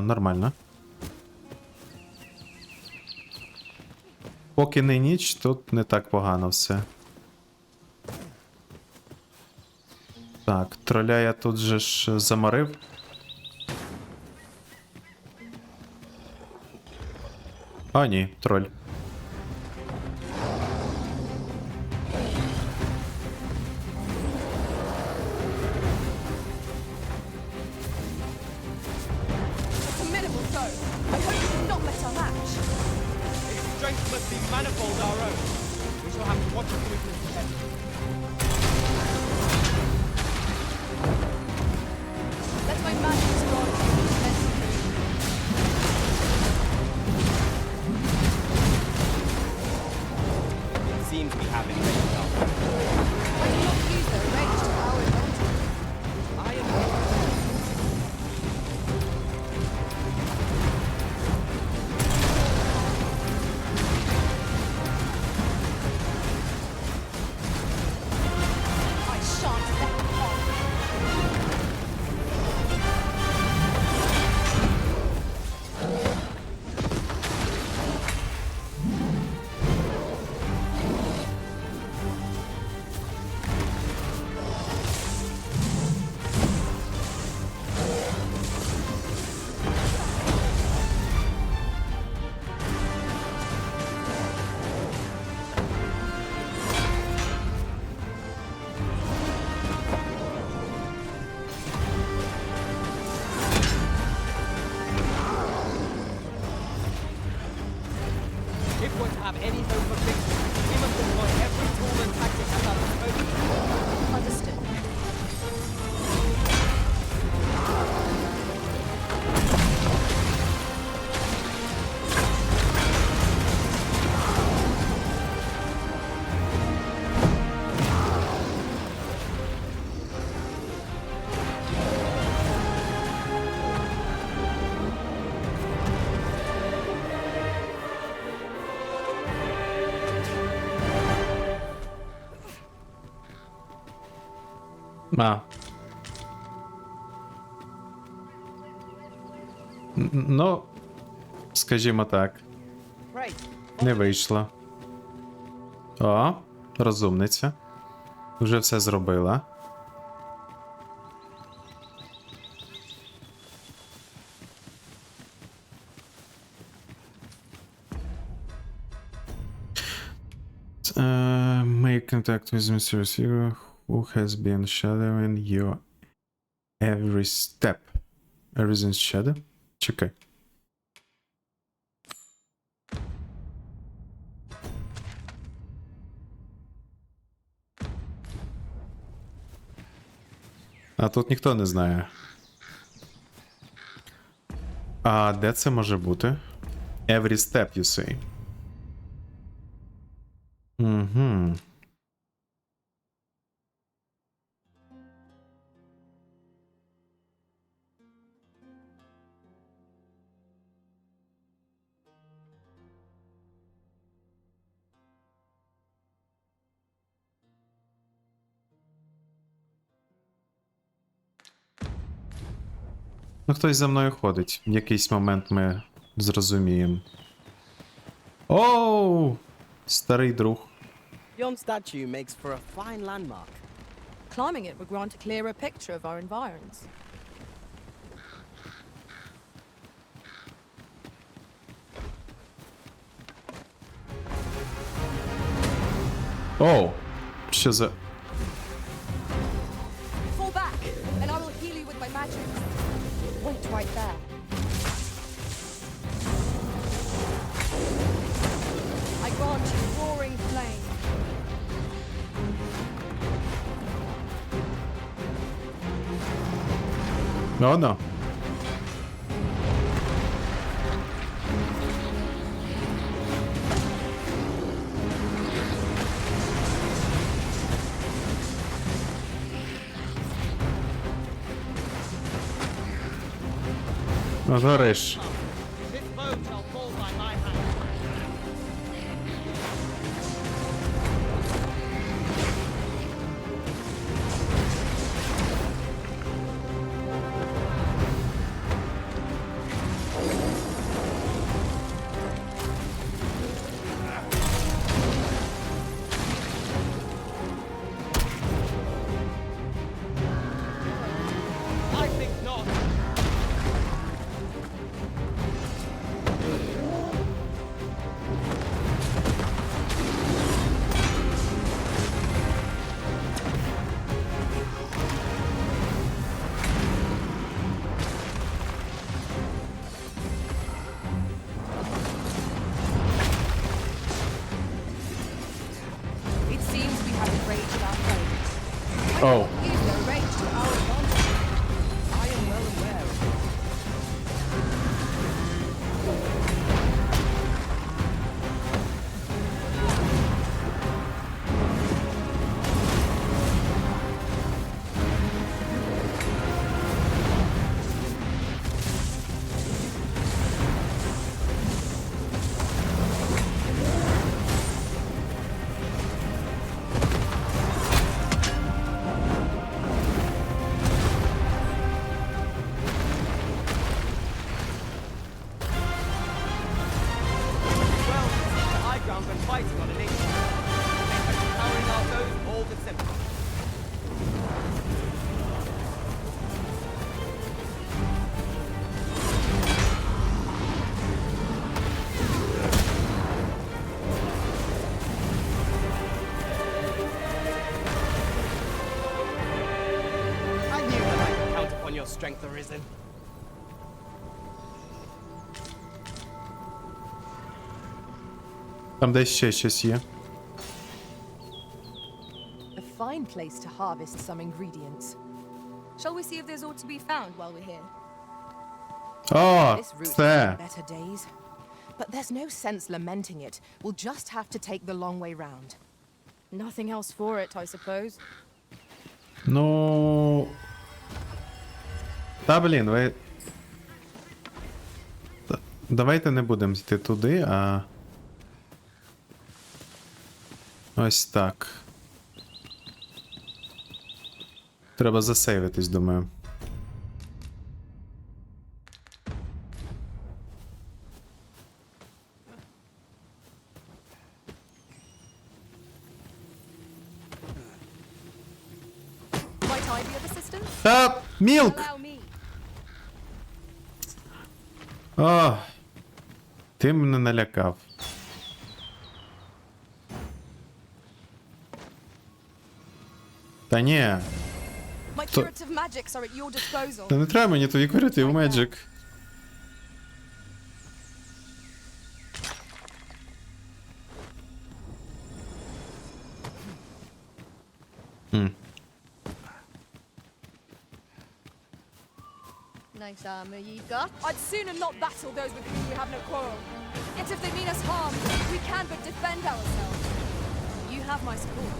Нормально. Поки не ніч, тут не так погано все. Так, троля я тут же ж заморив. А, ні, троль. Formidable foe. I hope you do not let our match. Its strength must be manifold our own. We shall have to watch its movements carefully. Let my magic grant you immense It seems we have it ready up. Why do not use their range to our advantage? I am I shan't let them on. If we're to have any hope of victory, we must employ every tool and tactic at our disposal. Understood. А. Ну, скажімо так, Great. не вийшло. О, розумниця. Вже все зробила. Make contact with mysterious figure who has been shadowing your every step. Everything's shadow? Чекай. А тут ніхто не знає. А де це може бути? Every step, you say. Угу. Ну, хтось за мною ходить. В якийсь момент ми зрозуміємо. Оу! Старий друг. Yon statue makes for a fine landmark. Climbing it would grant a clearer picture of our environs. Оу! Що за... Fall back, and I will heal you with my magic. Wait right there. I grant you roaring flame. Oh no. Ну, гориш. This bow shall fall by my hand. I think not. It seems we have enraged our foes. Oh. Use their rage to our advantage. I am well aware of it. Well, the high ground when fighting on a nation. Makes empowering our foes all the simpler. I knew that I could count upon your strength, Arisen. Там десь ще щось є. A fine place to harvest some ingredients. Shall we see if there's aught to be found while we're here? О, This route це. has better days. But there's no sense lamenting it. We'll just have to take the long way round. Nothing else for it, I suppose. Ну. Та блін, ви. Давайте не будемо йти туди, а. Ось так. Треба засейвитись, думаю. Might I be of assistance? Та, мілк! Allow me. О, ти мене налякав. Та ні. My То- curative magics are at your disposal. Та не треба мені твої Curative Magic. Nice armor you've got. I'd sooner not battle those with whom we have no quarrel. Yet if they mean us harm, we can but defend ourselves. You have my support.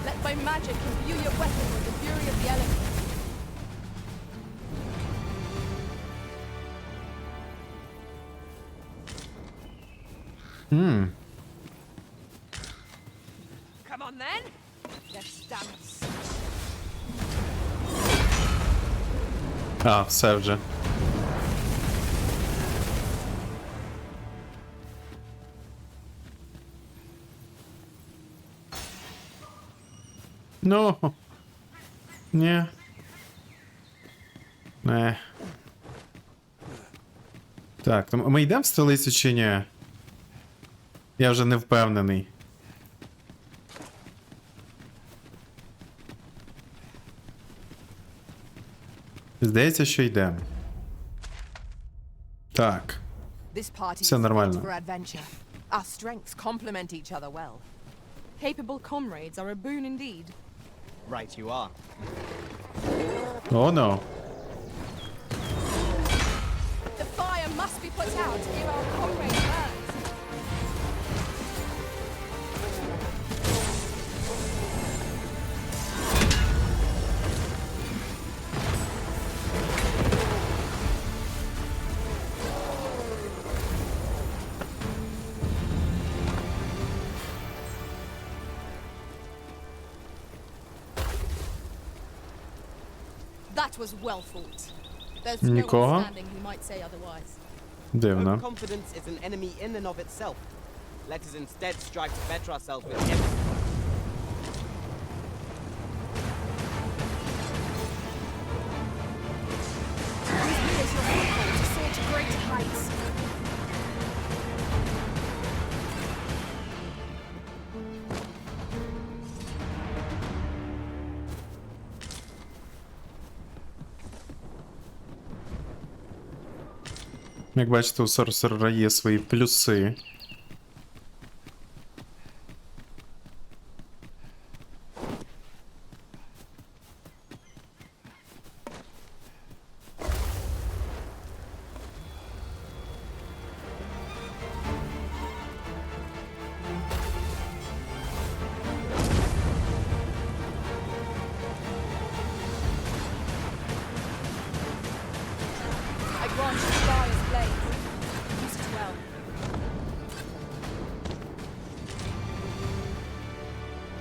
Let my magic imbue your weapon with the fury of the elements. Come on then. Let's dance. А, все вже. Ну. Ні. Не. Так, то ми йдемо в столицю чи ні? Я вже не впевнений. Здається, що йдемо. Так. This party Все is нормально. built for adventure. Our strengths complement each other well. Capable comrades are a boon indeed. Right you are. О, no. The fire must be put out ere our comrade burns. That was well fought. There's no Нікого? one standing who might say otherwise. Дивно. Overconfidence is an enemy in and of itself. Let us instead strive to better ourselves with him. Use your foothold to soar to greater heights. Як бачите, у сорсера є свої плюси. I grant you fire's blaze. Use it well.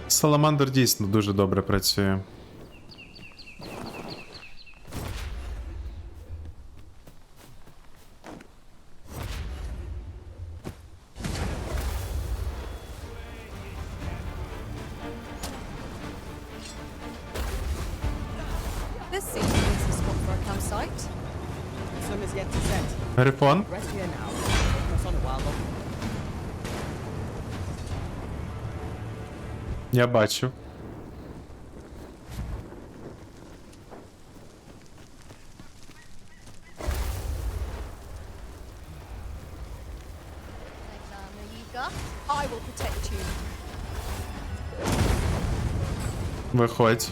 Саламандр дійсно дуже добре працює. This seems a decent spot for a campsite. The sun is yet to set. Грифон? Rest here now. Take us on a while longer. Я бачу. Nice armor you've got. I will protect you. Виходь.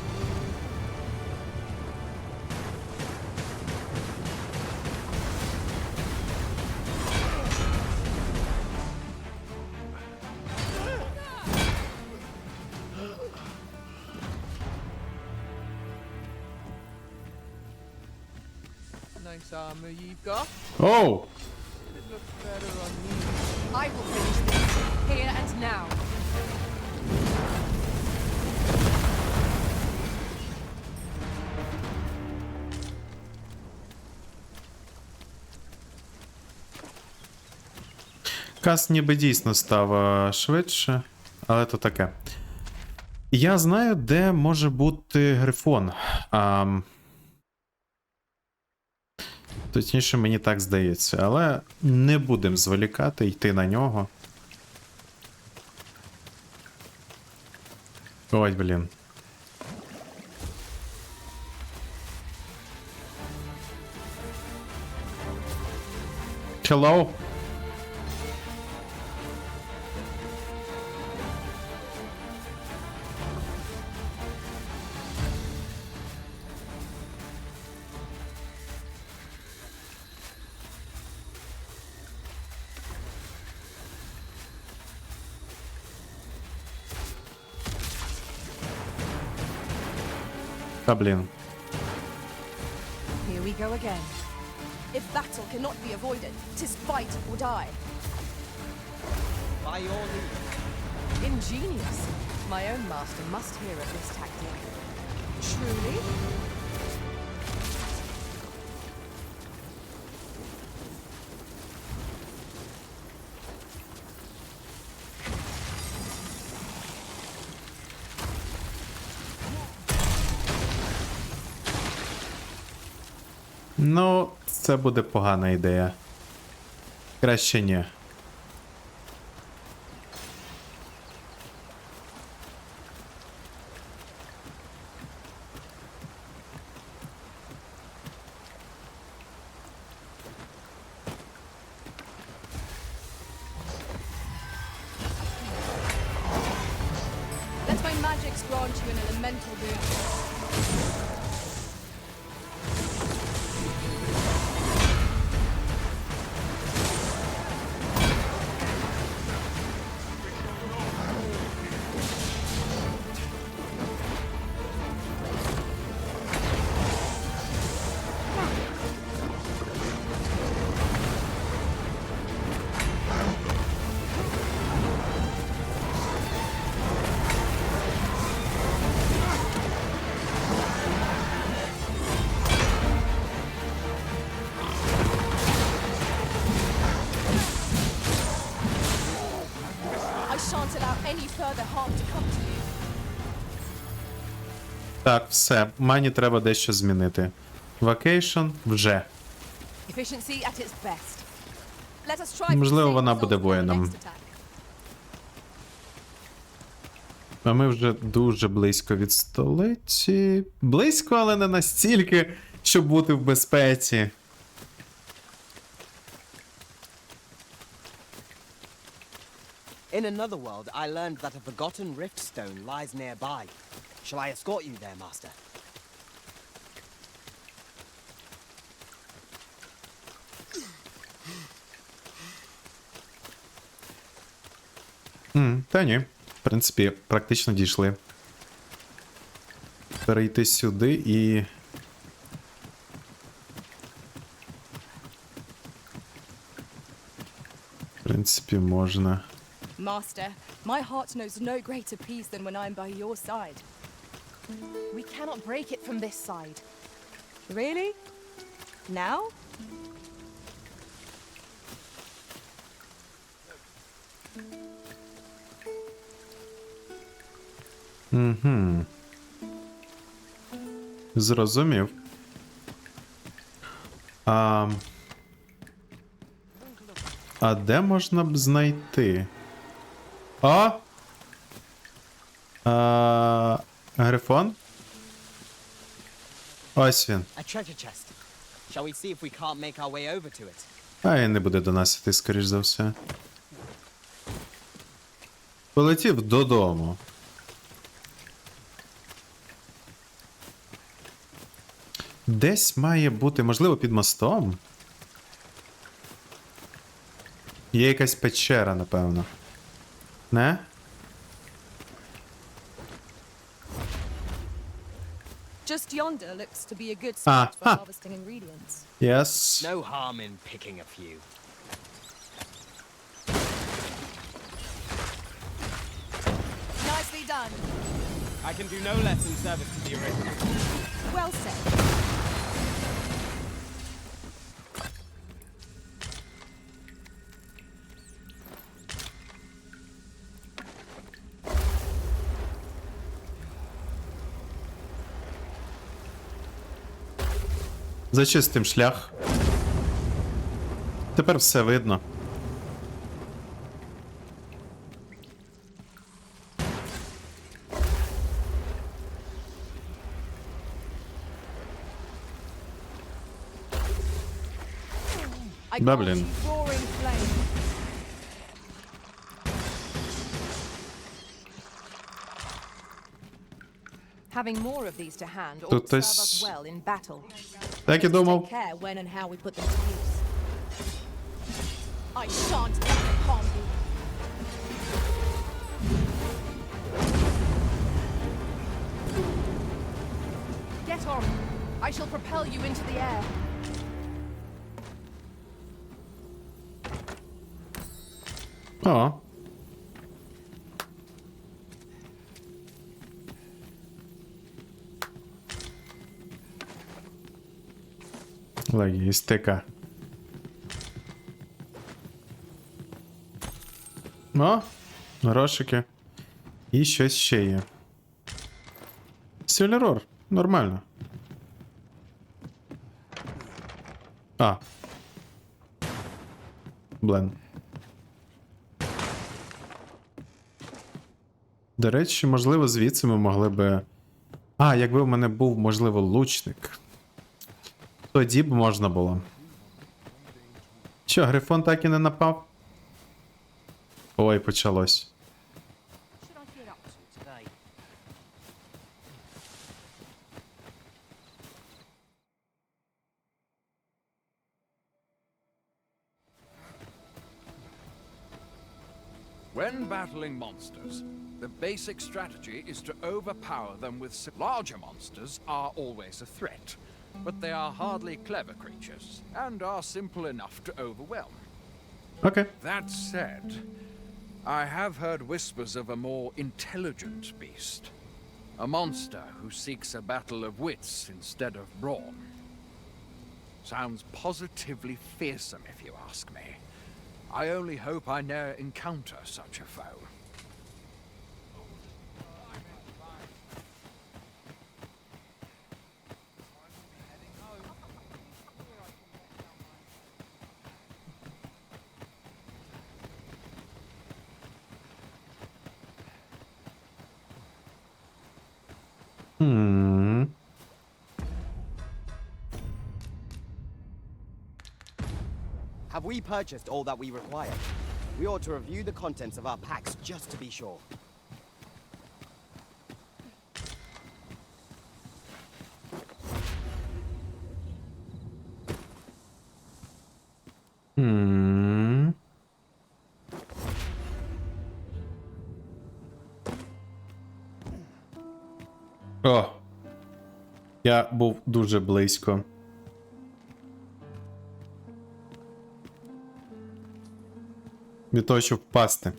Nice armor you've got. Оу! It looks better on me. I will finish this here and now. Каст ніби дійсно став швидше, але то таке. Я знаю, де може бути грифон. Точніше, мені так здається, але не будемо зволікати, йти на нього. Ой, блін. Hello? Та блін. Here we go again. If battle cannot be avoided, 'tis fight or die. By your leave. Ingenious. My own master must hear of this tactic. Truly? Ну, це буде погана ідея. Краще ні. Let my magics grant you an elemental boon. I shan't allow any further harm to come to you. Так, все. Мені треба дещо змінити. Vacation вже. Efficiency at its best. Let us try. Можливо, вона буде воїном. А ми вже дуже близько від столиці. Близько, але не настільки, щоб бути в безпеці. In another world, I learned that a forgotten rift stone lies nearby. Shall I escort you there, Master? Та ні. В принципі, практично дійшли. Перейти сюди і... В принципі, можна. Master, my heart knows no greater peace than when I'm by your side. We cannot break it from this side. Really? Now? Угу. Зрозумів. А де можна б знайти? Грифон? Ось він. A treasure chest. Shall we see if we can't make our way over to it? А і не буде до нас іти, скоріш за все. Полетів додому. Десь має бути, можливо, під мостом. Є якась печера, напевно. Не? Just yonder looks to be a good spot for harvesting ingredients. Yes. No harm in picking a few. Nicely done. I can do no less in service to the original. Well said. Зачистим шлях. Тепер все видно. Да, блін. Roaring flame. Having more of these to hand Тут ought to serve хтось- us well in battle. Так і думав. Take care when and how we put them to use. I shan't let them harm you. I shall propel you into the air. О. Логістика. О, грошики. І щось ще є. Селерор. Нормально. А. Блен. До речі, можливо, звідси ми могли би... А, якби в мене був, можливо, лучник. Тоді б можна було. Що, Грифон так і не напав? Ой, почалось. What should I get up to today? When battling monsters, the basic strategy is to overpower them with larger monsters are always a threat, but they are hardly clever creatures and are simple enough to overwhelm. Okay. That said, I have heard whispers of a more intelligent beast. A monster who seeks a battle of wits instead of brawn. Sounds positively fearsome, if you ask me. I only hope I ne'er encounter such a foe. Have we purchased all that we require? We ought to review the contents of our packs just to be sure. О! Я був дуже близько. Від того, щоб впасти.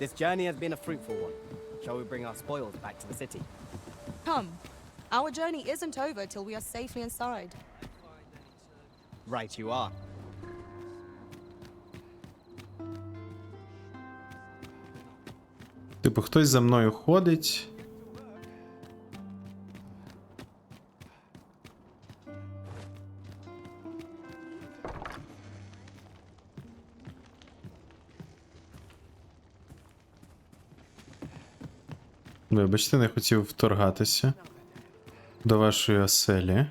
This journey has been a fruitful one. Shall we bring our spoils back to the city? Come. Our journey isn't over till we are safely inside. Right you are. Типу, хтось за мною ходить. Вибачте, не хотів вторгатися до вашої оселі.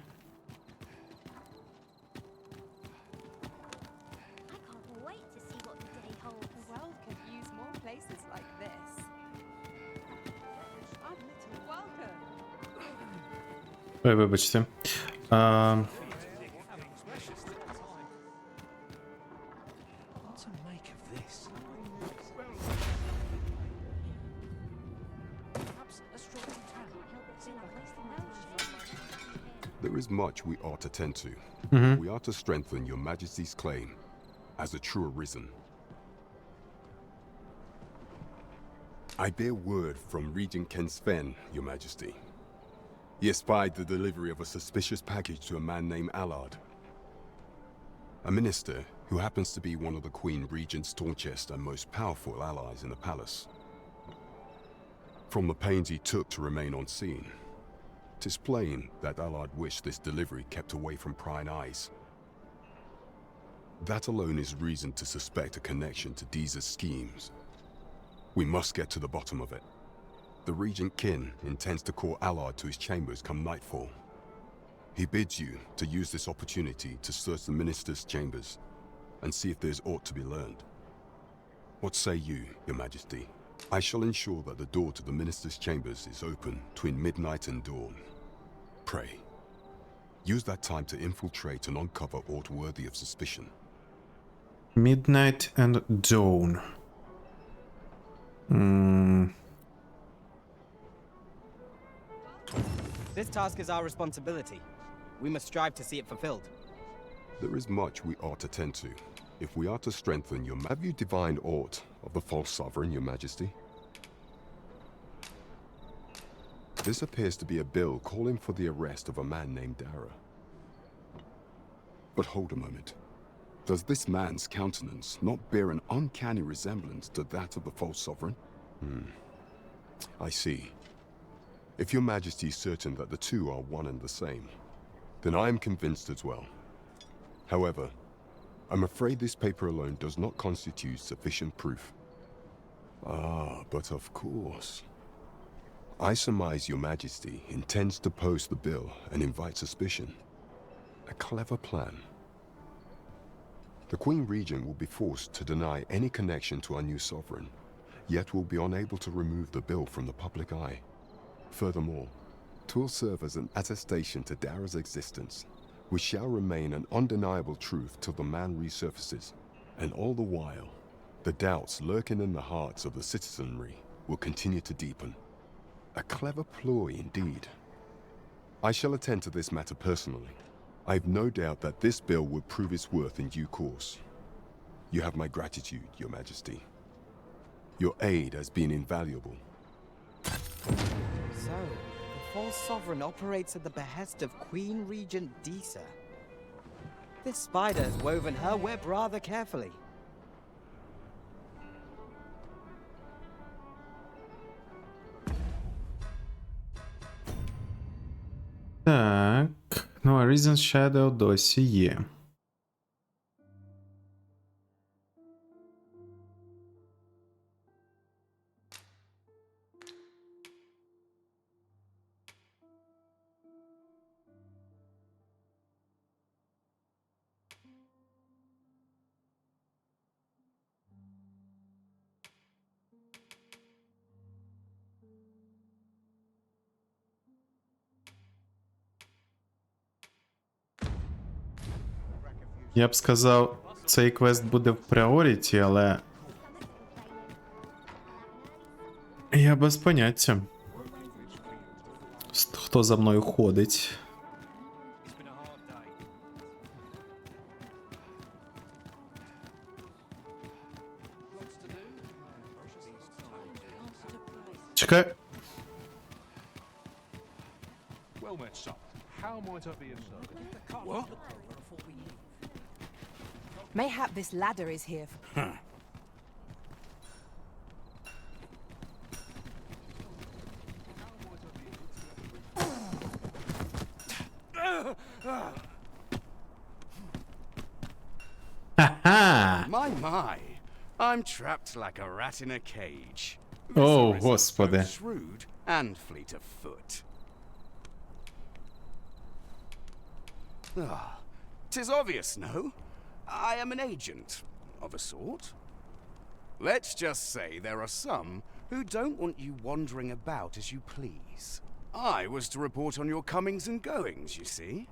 Ой, вибачте. There is much we ought to tend to. We ought to strengthen your majesty's claim as a true arisen. I bear word from Regent Ken Sven, your majesty. He espied the delivery of a suspicious package to a man named Allard, a minister who happens to be one of the Queen Regent's staunchest and most powerful allies in the palace. From the pains he took to remain on scene, 'tis plain that Allard wished this delivery kept away from prying eyes. That alone is reason to suspect a connection to Deeza's schemes. We must get to the bottom of it. The Regent Kin intends to call Allard to his chambers come nightfall. He bids you to use this opportunity to search the minister's chambers and see if there's aught to be learned. What say you, your majesty? I shall ensure that the door to the minister's chambers is open between midnight and dawn. Pray. Use that time to infiltrate and uncover aught worthy of suspicion. Midnight and Dawn. This task is our responsibility. We must strive to see it fulfilled. There is much we ought to tend to. If we are to strengthen your... Have you divined aught of the false sovereign, your majesty? This appears to be a bill calling for the arrest of a man named Dara. But hold a moment. Does this man's countenance not bear an uncanny resemblance to that of the false sovereign? I see. If your majesty is certain that the two are one and the same, then I am convinced as well. However, I'm afraid this paper alone does not constitute sufficient proof. Ah, but of course. I surmise your majesty intends to post the bill and invite suspicion. A clever plan. The Queen Regent will be forced to deny any connection to our new sovereign, yet will be unable to remove the bill from the public eye. Furthermore, 'twill serve as an attestation to Dara's existence, which shall remain an undeniable truth till the man resurfaces, and all the while, the doubts lurking in the hearts of the citizenry will continue to deepen. A clever ploy indeed. I shall attend to this matter personally. I've no doubt that this bill would prove its worth in due course. You have my gratitude, your majesty. Your aid has been invaluable. So, the false sovereign operates at the behest of Queen Regent Disa. This spider has woven her web rather carefully. Так, ну а Risen Shadow досі є. Я б сказав, цей квест буде в пріоріті, але я без поняття. Хто за мною ходить? Чекай. Well met, son. How might I be of service? What? Mayhap this ladder is here. My, I'm trapped like a rat in a cage. О, This господи. is shrewd and fleet of foot. Ah, 'tis obvious, no? I am an agent, of a sort. Let's just say there are some who don't want you wandering about as you please. I was to report on your comings and goings, you see.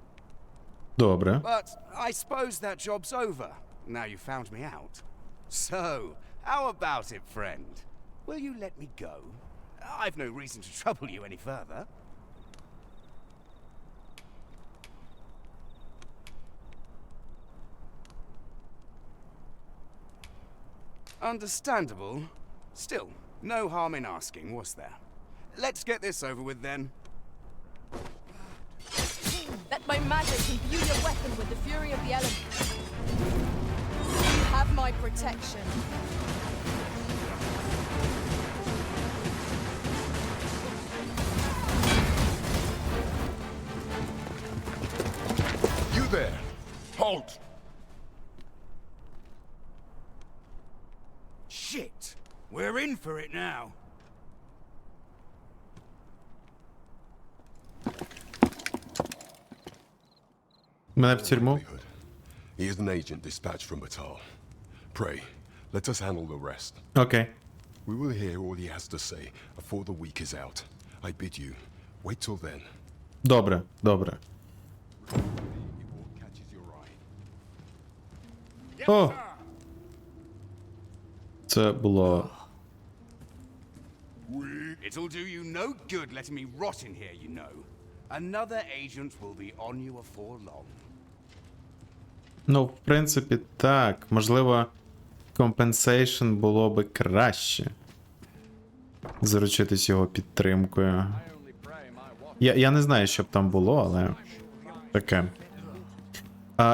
Добре. But I suppose that job's over, now you found me out. So, how about it, friend? Will you let me go? I've no reason to trouble you any further. Understandable. Still, no harm in asking, was there? Let's get this over with then. Let my magic imbue your weapon with the fury of the elements. You have my protection. You there! Halt! Shit! We're in for it now. Мене в тюрму. He is an agent dispatched from Batal. Pray, let us handle the rest. Окей. We will hear all he has to say before the week is out. I bid you, wait till then. Добре, добре. О! Це було... It'll do you no good letting me rot in here, you know. Another agent will be on you afore long. Ну, в принципі, так. Можливо, compensation було би краще. Заручитись його підтримкою. Я не знаю, що б там було, але таке.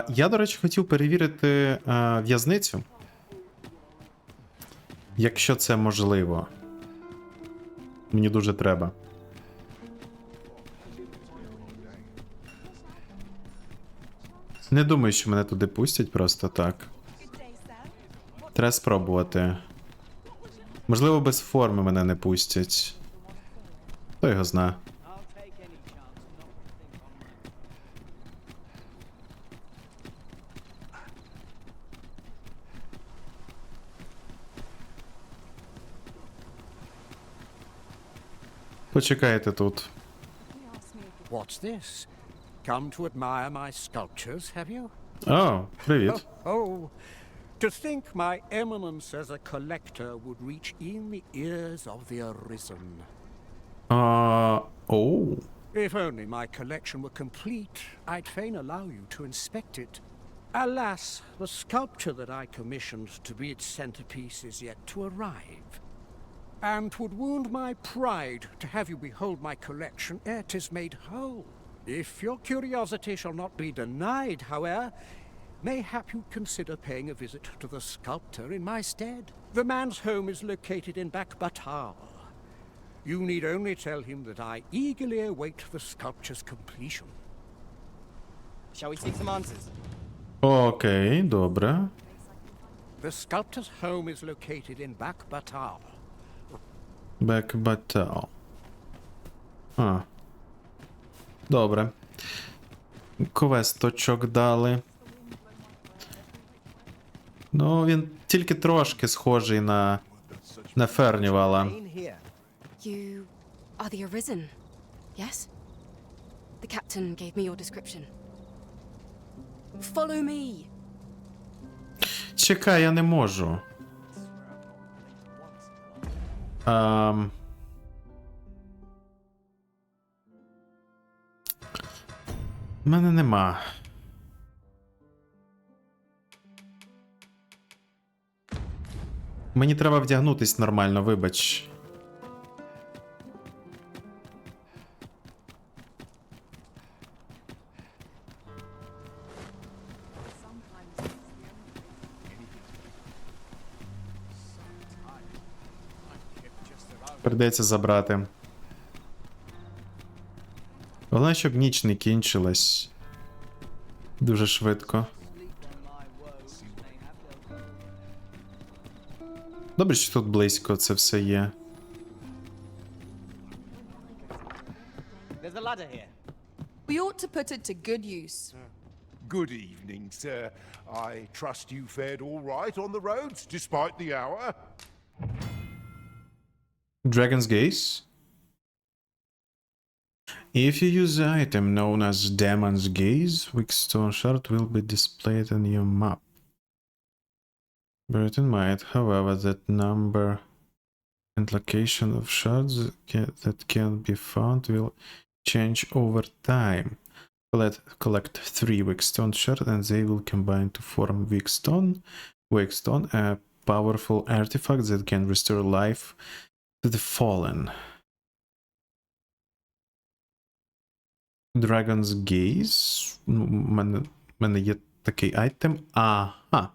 Я, до речі, хотів перевірити в'язницю. Якщо це можливо. Мені дуже треба. Не думаю, що мене туди пустять просто так. Треба спробувати. Можливо, без форми мене не пустять. Хто його зна. Почекайте тут. What's this? Come to admire my sculptures, have you? О, привіт. Oh, to think my eminence as a collector would reach in the ears of the arisen. Oh. If only my collection were complete, I'd fain allow you to inspect it. Alas, the sculpture that I commissioned to be its centerpiece is yet to arrive. And 'twould wound my pride to have you behold my collection ere 'tis made whole. If your curiosity shall not be denied, however, mayhap you'd consider paying a visit to the sculptor in my stead. The man's home is located in Bakbatar. You need only tell him that I eagerly await the sculpture's completion. Shall we seek some answers? Окей, добре. The sculptor's home is located in Bakbatar. Бек-батал. Добре. Квесточок дали. Ну, він тільки трошки схожий на Фернівала. You are the Arisen, yes? The captain gave me your description. Follow me! Чекай, я не можу. Мене нема. Мені треба вдягнутись нормально, вибач. Придеться забрати. Головне, щоб ніч не кінчилась. Дуже швидко. Добре, що тут близько це все є. There's a ladder here. We ought to put it to good use. Good evening, sir. I trust you fared all right on the roads, despite the hour. Dragon's Gaze. If you use the item known as Demon's Gaze, Wickstone Shard will be displayed on your map. Bear it in mind, however, that number and location of shards that can be found will change over time. Collect 3 Wickstone shards and they will combine to form Wickstone. Wickstone, a powerful artifact that can restore life to the fallen. Dragon's Gaze. У мене є такий айтем. Ага.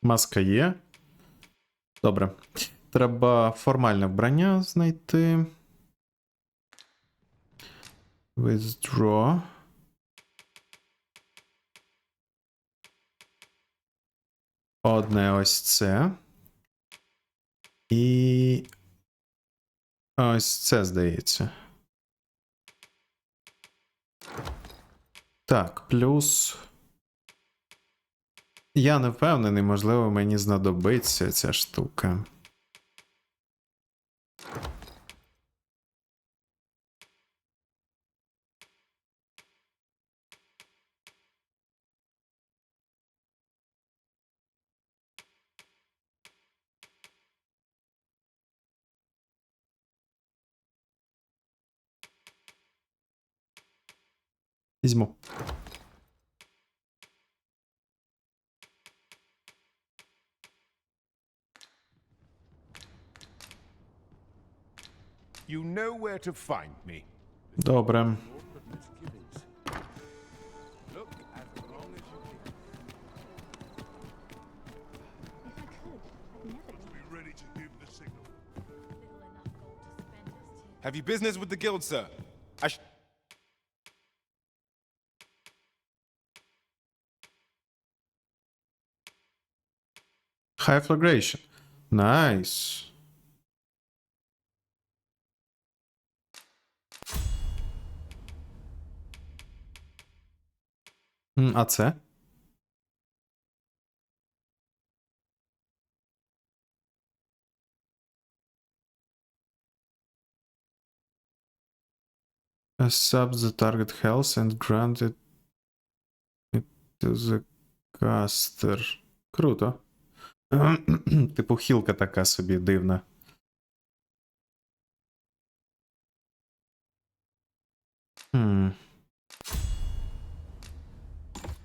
Маска є. Добре. Треба формальне вбрання знайти. Withdraw. Одне ось це. І ось це, здається. Так, плюс. Я не впевнений, можливо, мені знадобиться ця штука. Візьму. You know where to find me. Добре. Look as long as you can. Be ready to give the signal. Have you business with the guild, sir? High flagration. Найс. А це? Sub the target health and grant it to the caster. Круто. Типу хілка така собі дивна.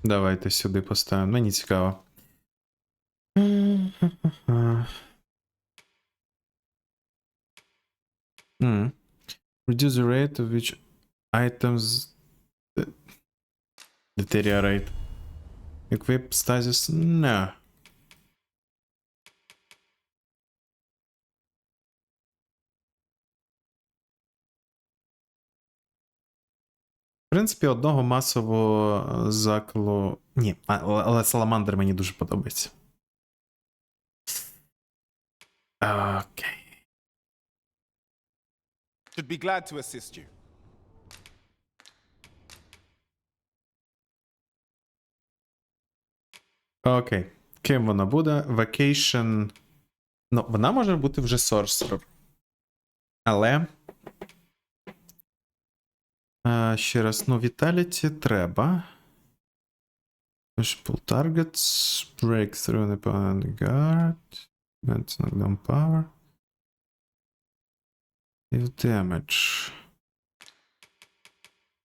Давайте сюди поставимо. Мені цікаво. Reduce the rate of which items deteriorate. Equip stasis? No. В принципі, одного масового заклу... Ні, але Саламандр мені дуже подобається. Окей. Should be glad to assist you. Окей. Ким вона буде? Vacation... Ну, вона може бути вже Sorcerer. Але... ще раз, ну, Vitality треба. Pull targets. Breakthrough on opponent guard. That's knockdown power. If damage.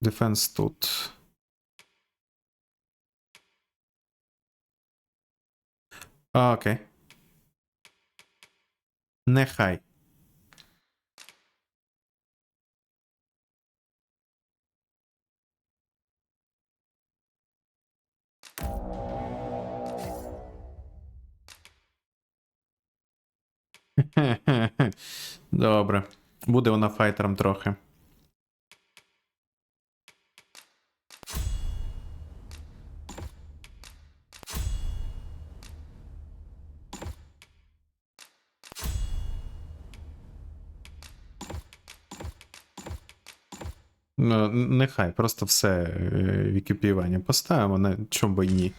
Defense тут. Окей. Нехай. Добре. Буде вона файтером трохи. Ну, нехай, просто все в екіпіруванні поставимо, на чому би і ні.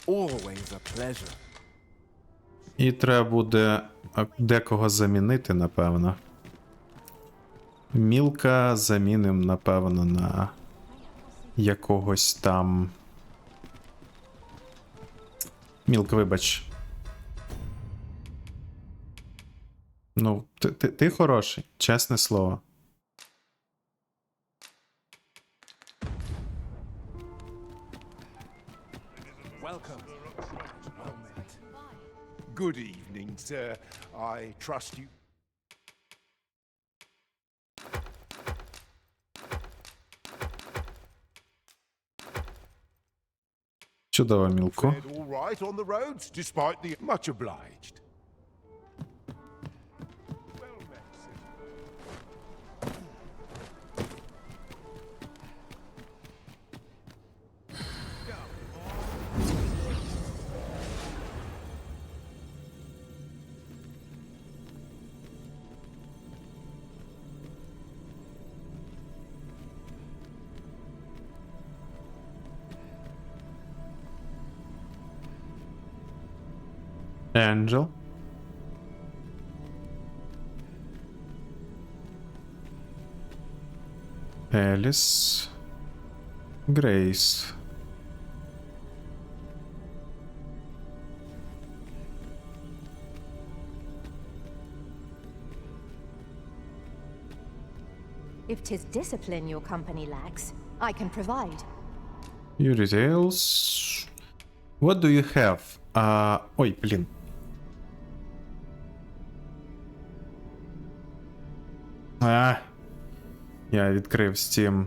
Always a pleasure. І треба буде декого замінити, напевно. Мілка заміним, напевно, на якогось там. Мілка, вибач. Ну, ти хороший, чесне слово. Welcome. Good evening, sir. I trust you. Чудово, Мілко. Fared all right on the roads, despite the much obliged. Well met, sir. Angel. Alice. Grace. If 'tis discipline your company lacks, I can provide. Your details. What do you have? Ой, блін. Я відкрив Steam.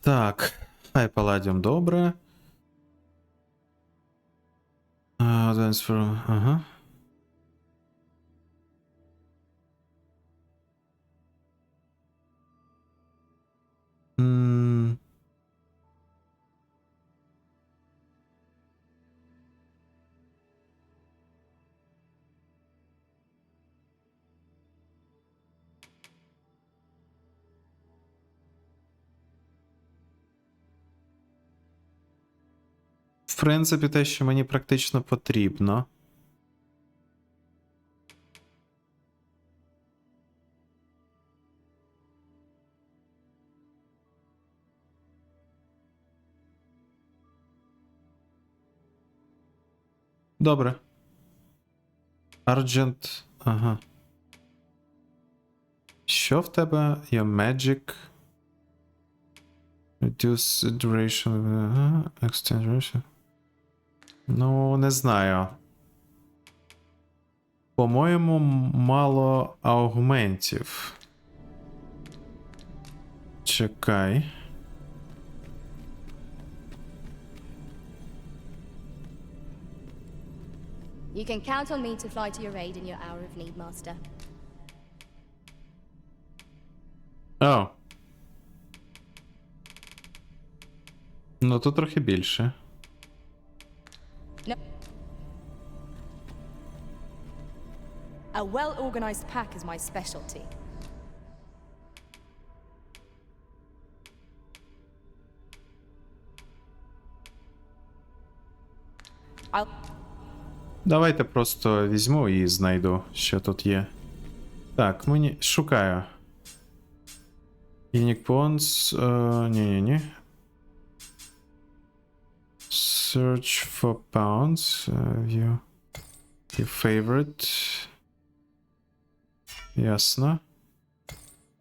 Так. Хай Паладіум добре. Ага. В принципі, те, що мені практично потрібно. Добре. Argent. Ага. Що в тебе? Your magic. Reduce duration. Ага. Extend duration. Ну, не знаю. По-моєму, мало аугментів. Чекай. You can count on me to fly to your aid in your hour of need, Master. О. Ну, тут трохи більше. No. A well-organized pack is my specialty. Давайте просто візьму і знайду, що тут є. Так, мені шукаю. Unique Bonds. Ні-ні-ні. Search for pounds. View. Your favorite. Ясно.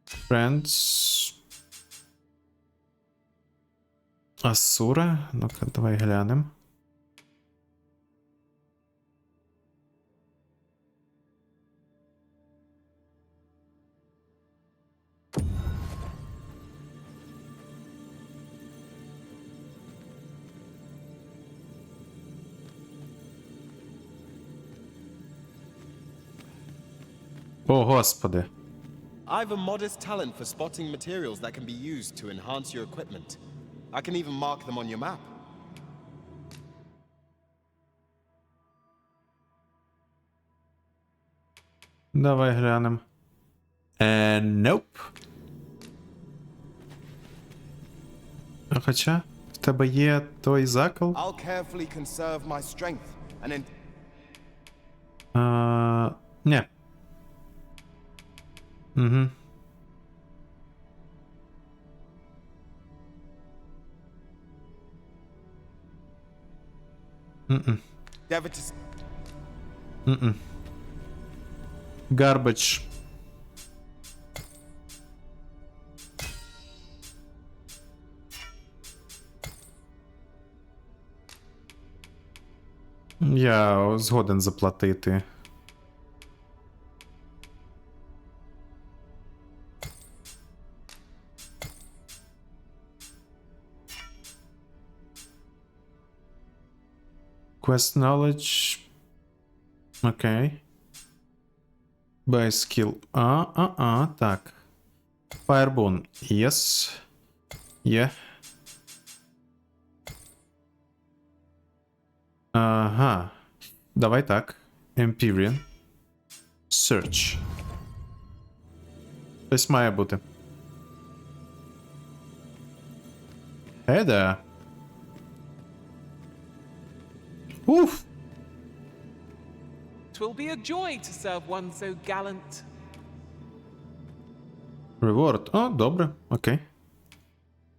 Friends. Асура. Ну-ка, давай глянемо. О, господи. I've a modest talent for spotting materials that can be used to enhance your equipment. I can even mark them on your map. Давай глянем. Nope. Хоча, в тебе є той закол? I'll carefully conserve my strength and Ні. Угу. Garbage. Я згоден заплатити. Quest knowledge. Окей. By skill. Так. Firebone. Yes. Є. Ага. Давай так. Empyrean. Search. Ось має бути. Hey there. Уф. Twill be a joy to serve one so gallant. Reward. О, добре, окей.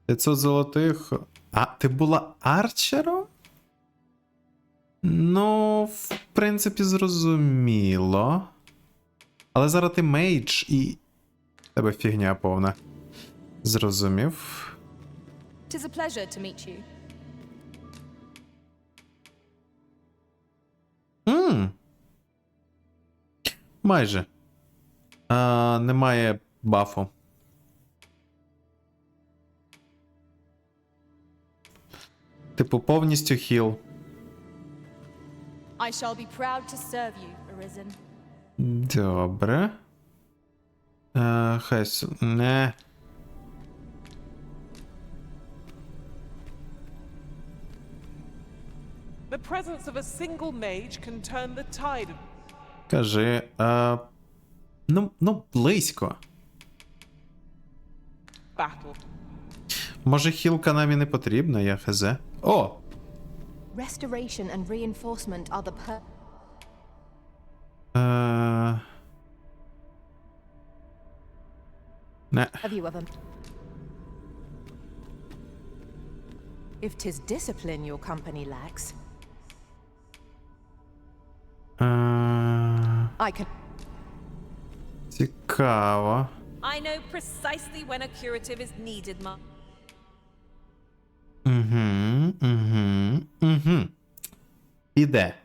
500 золотих. А, ти була арчером? Ну, в принципі, зрозуміло. Але зараз ти мейдж і... Тебе фігня повна. Зрозумів. Tis a pleasure to meet you. Майже. Немає бафу. Типу, повністю хіл. I shall be proud to serve you, Arisen. Добре. Хай... Не. The presence of a single mage can turn the tide of Кажи. Ну, близько. battle. Може, хілка нам і не потрібна, я хз. О! Restoration and reinforcement are the Не. purview of them. If 'tis discipline your company lacks, I can. Цікаво. I know precisely when a curative is needed, Ma. Іде.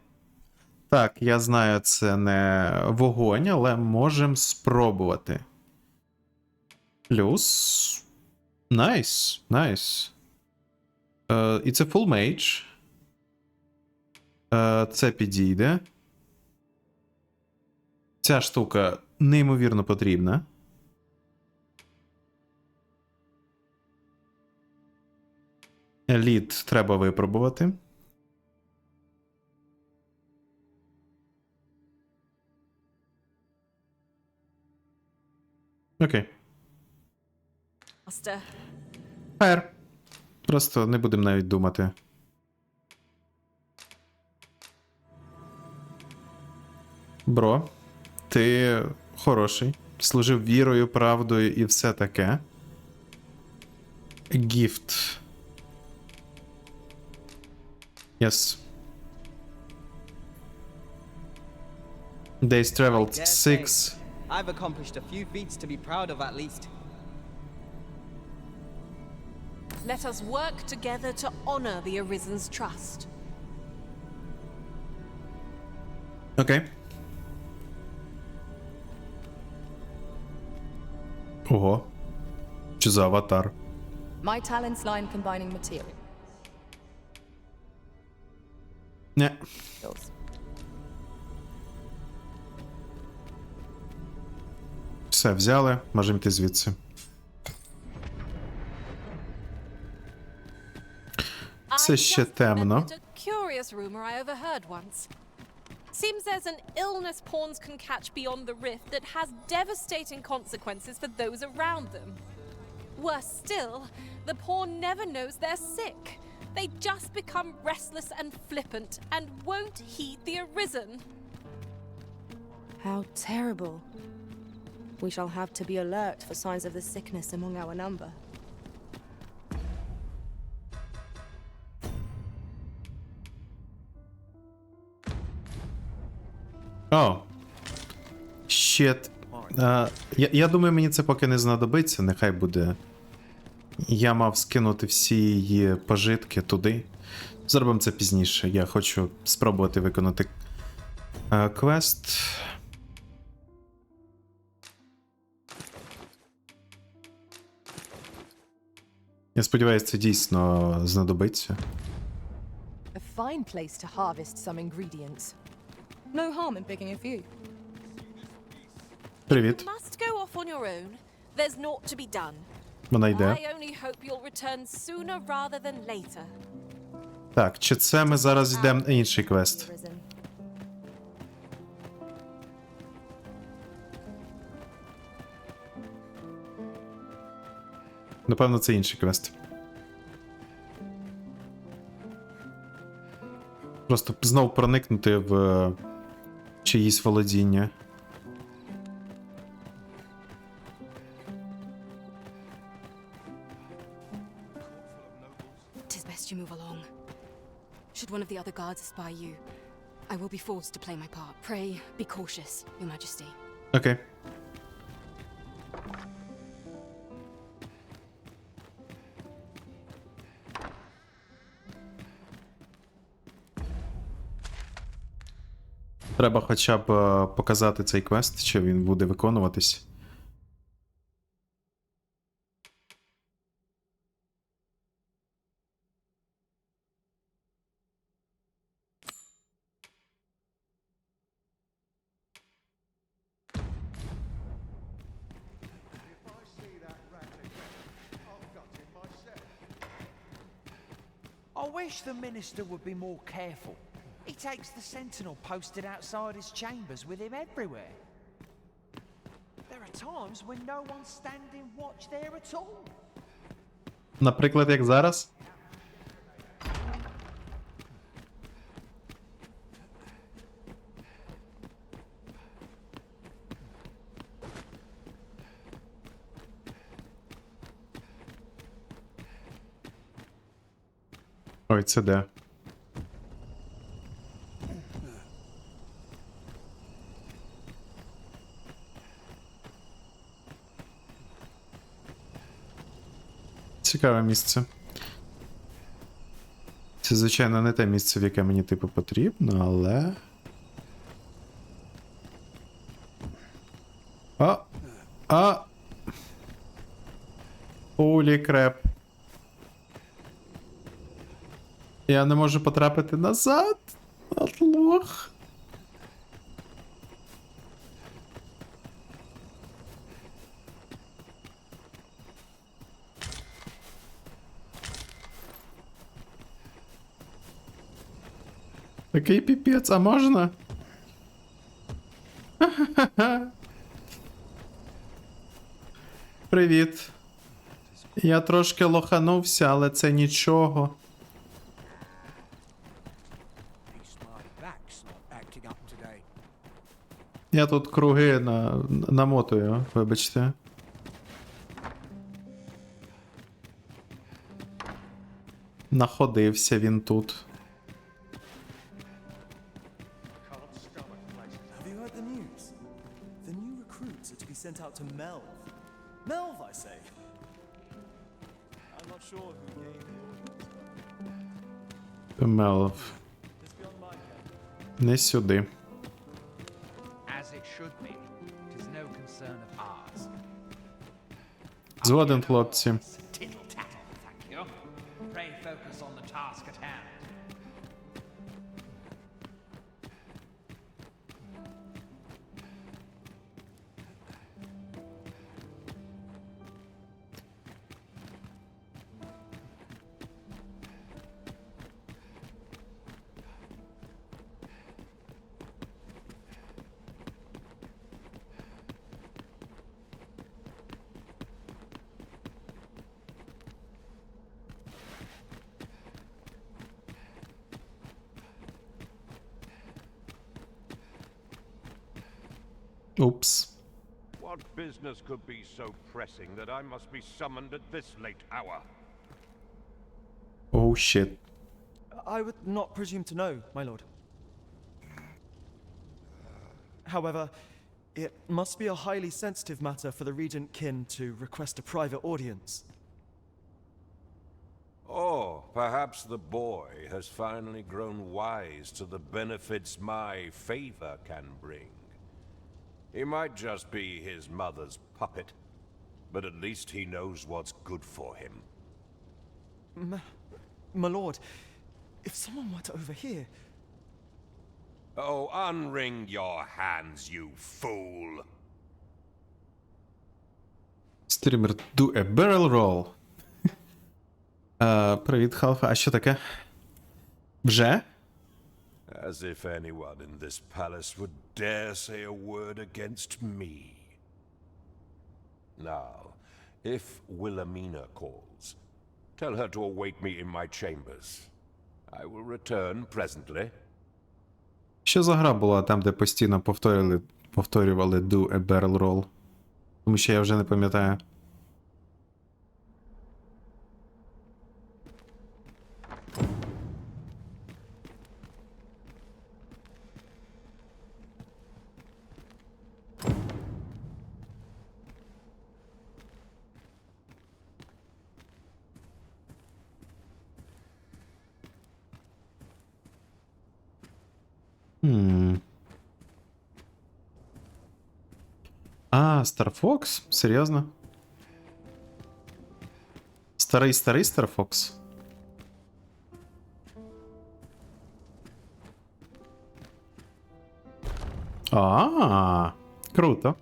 Так, я знаю, це не вогонь, але можемо спробувати. Плюс. Найс, найс. І це full mage. Це підійде. Ця штука неймовірно потрібна. Лід треба випробувати. Окей. Master. Фаєр. Просто не будемо навіть думати. Бро, ти хороший. Служив вірою, правдою і все таке. Гіфт. Yes. Days traveled 6. I've accomplished a few feats to be proud of at least. Let us work together to honor the Arisen's trust. Окей. Ого. Що за аватар? My talents lie in combining materials. Не. Все, взяли. Можемо йти звідси. Це ще темно. A curious rumor I overheard once. Seems there's an illness pawns can catch beyond the rift that has devastating consequences for those around them. Worse still, the pawn never knows they're sick. They just become restless and flippant and won't heed the Arisen. How terrible. We shall have to be alert for signs of the sickness among our number. О. Щет. Я думаю, мені це поки не знадобиться, нехай буде. Я мав скинути всі її пожитки туди. Зробимо це пізніше. Я хочу спробувати виконати квест. Я сподіваюся, це дійсно знадобиться. A fine place to harvest some ingredients. No harm in picking a few. Привіт. Must go off on your own. There's naught to be done. Вона йде. I only hope you'll return sooner rather than later. Так, чи це ми зараз йдемо на інший квест? Arisen. Напевно, це інший квест. Просто знов проникнути в чиїсь володіння. Tis best you move along. Should one of the other guards espy you, I will be forced to play my part. Pray, be cautious, Your Majesty. Окей. Треба хоча б показати цей квест, чи він буде виконуватись. I wish the minister would be more careful. He takes the sentinel posted outside his chambers with him everywhere. There are times when no one's standing watch there at all. Наприклад, як зараз. Ой, це де? Цікаве місце. Це, звичайно, не те місце, в яке мені, типу, потрібно, але... Улі креп. Я не можу потрапити назад. От лох. Такий піпець, а можна? Привіт. Я трошки лоханувся, але це нічого. Я тут круги намотую, вибачте. Находився він тут. Have you heard the news? The new recruits are to be sent out to Melv. Melv, I say. I'm not sure who gave the Мелов. Не сюди. As it should be. It is no concern of ours. Згоден, хлопці. Tittle-tattle, thank you. Pray focus on the task at hand. Oops. What business could be so pressing that I must be summoned at this late hour? Oh shit. I would not presume to know, my lord. However, it must be a highly sensitive matter for the Regent Kin to request a private audience. Oh, perhaps the boy has finally grown wise to the benefits my favor can bring. He might just be his mother's puppet, but at least he knows what's good for him. My lord, if someone were to overhear... Oh, unwring your hands, you fool! Streamer, do a barrel roll. Привіт, Халфа. А що таке? Вже? As if anyone in this palace would dare say a word against me. Now, if Wilhelmina calls, tell her to await me in my chambers. I will return presently. Що за гра була там, де постійно повторювали do a barrel roll? Тому що я вже не пам'ятаю. А, Star Fox? Серйозно? Старий Star Fox? А, круто.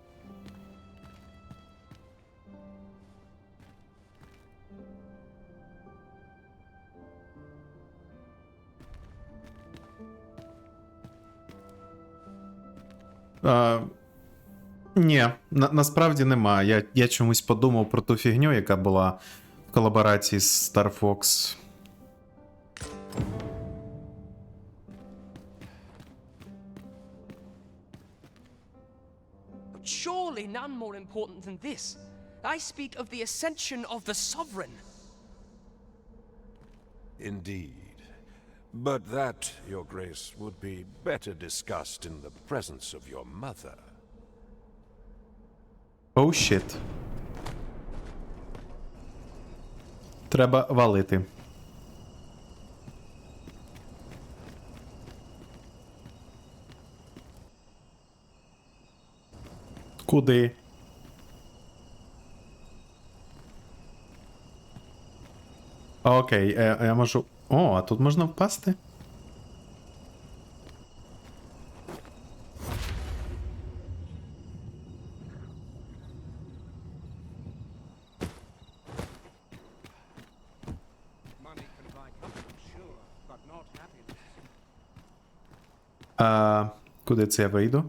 Ні, насправді нема. Я чомусь подумав про ту фігню, яка була в колаборації з Star Fox. But surely none more important than this. I speak of the ascension of the Sovereign. Indeed. But that, Your Grace, would be better discussed in the presence of your mother. Oh shit. Треба валити. Куди? Окей, я можу... О, а тут можна впасти? Куди це я вийду?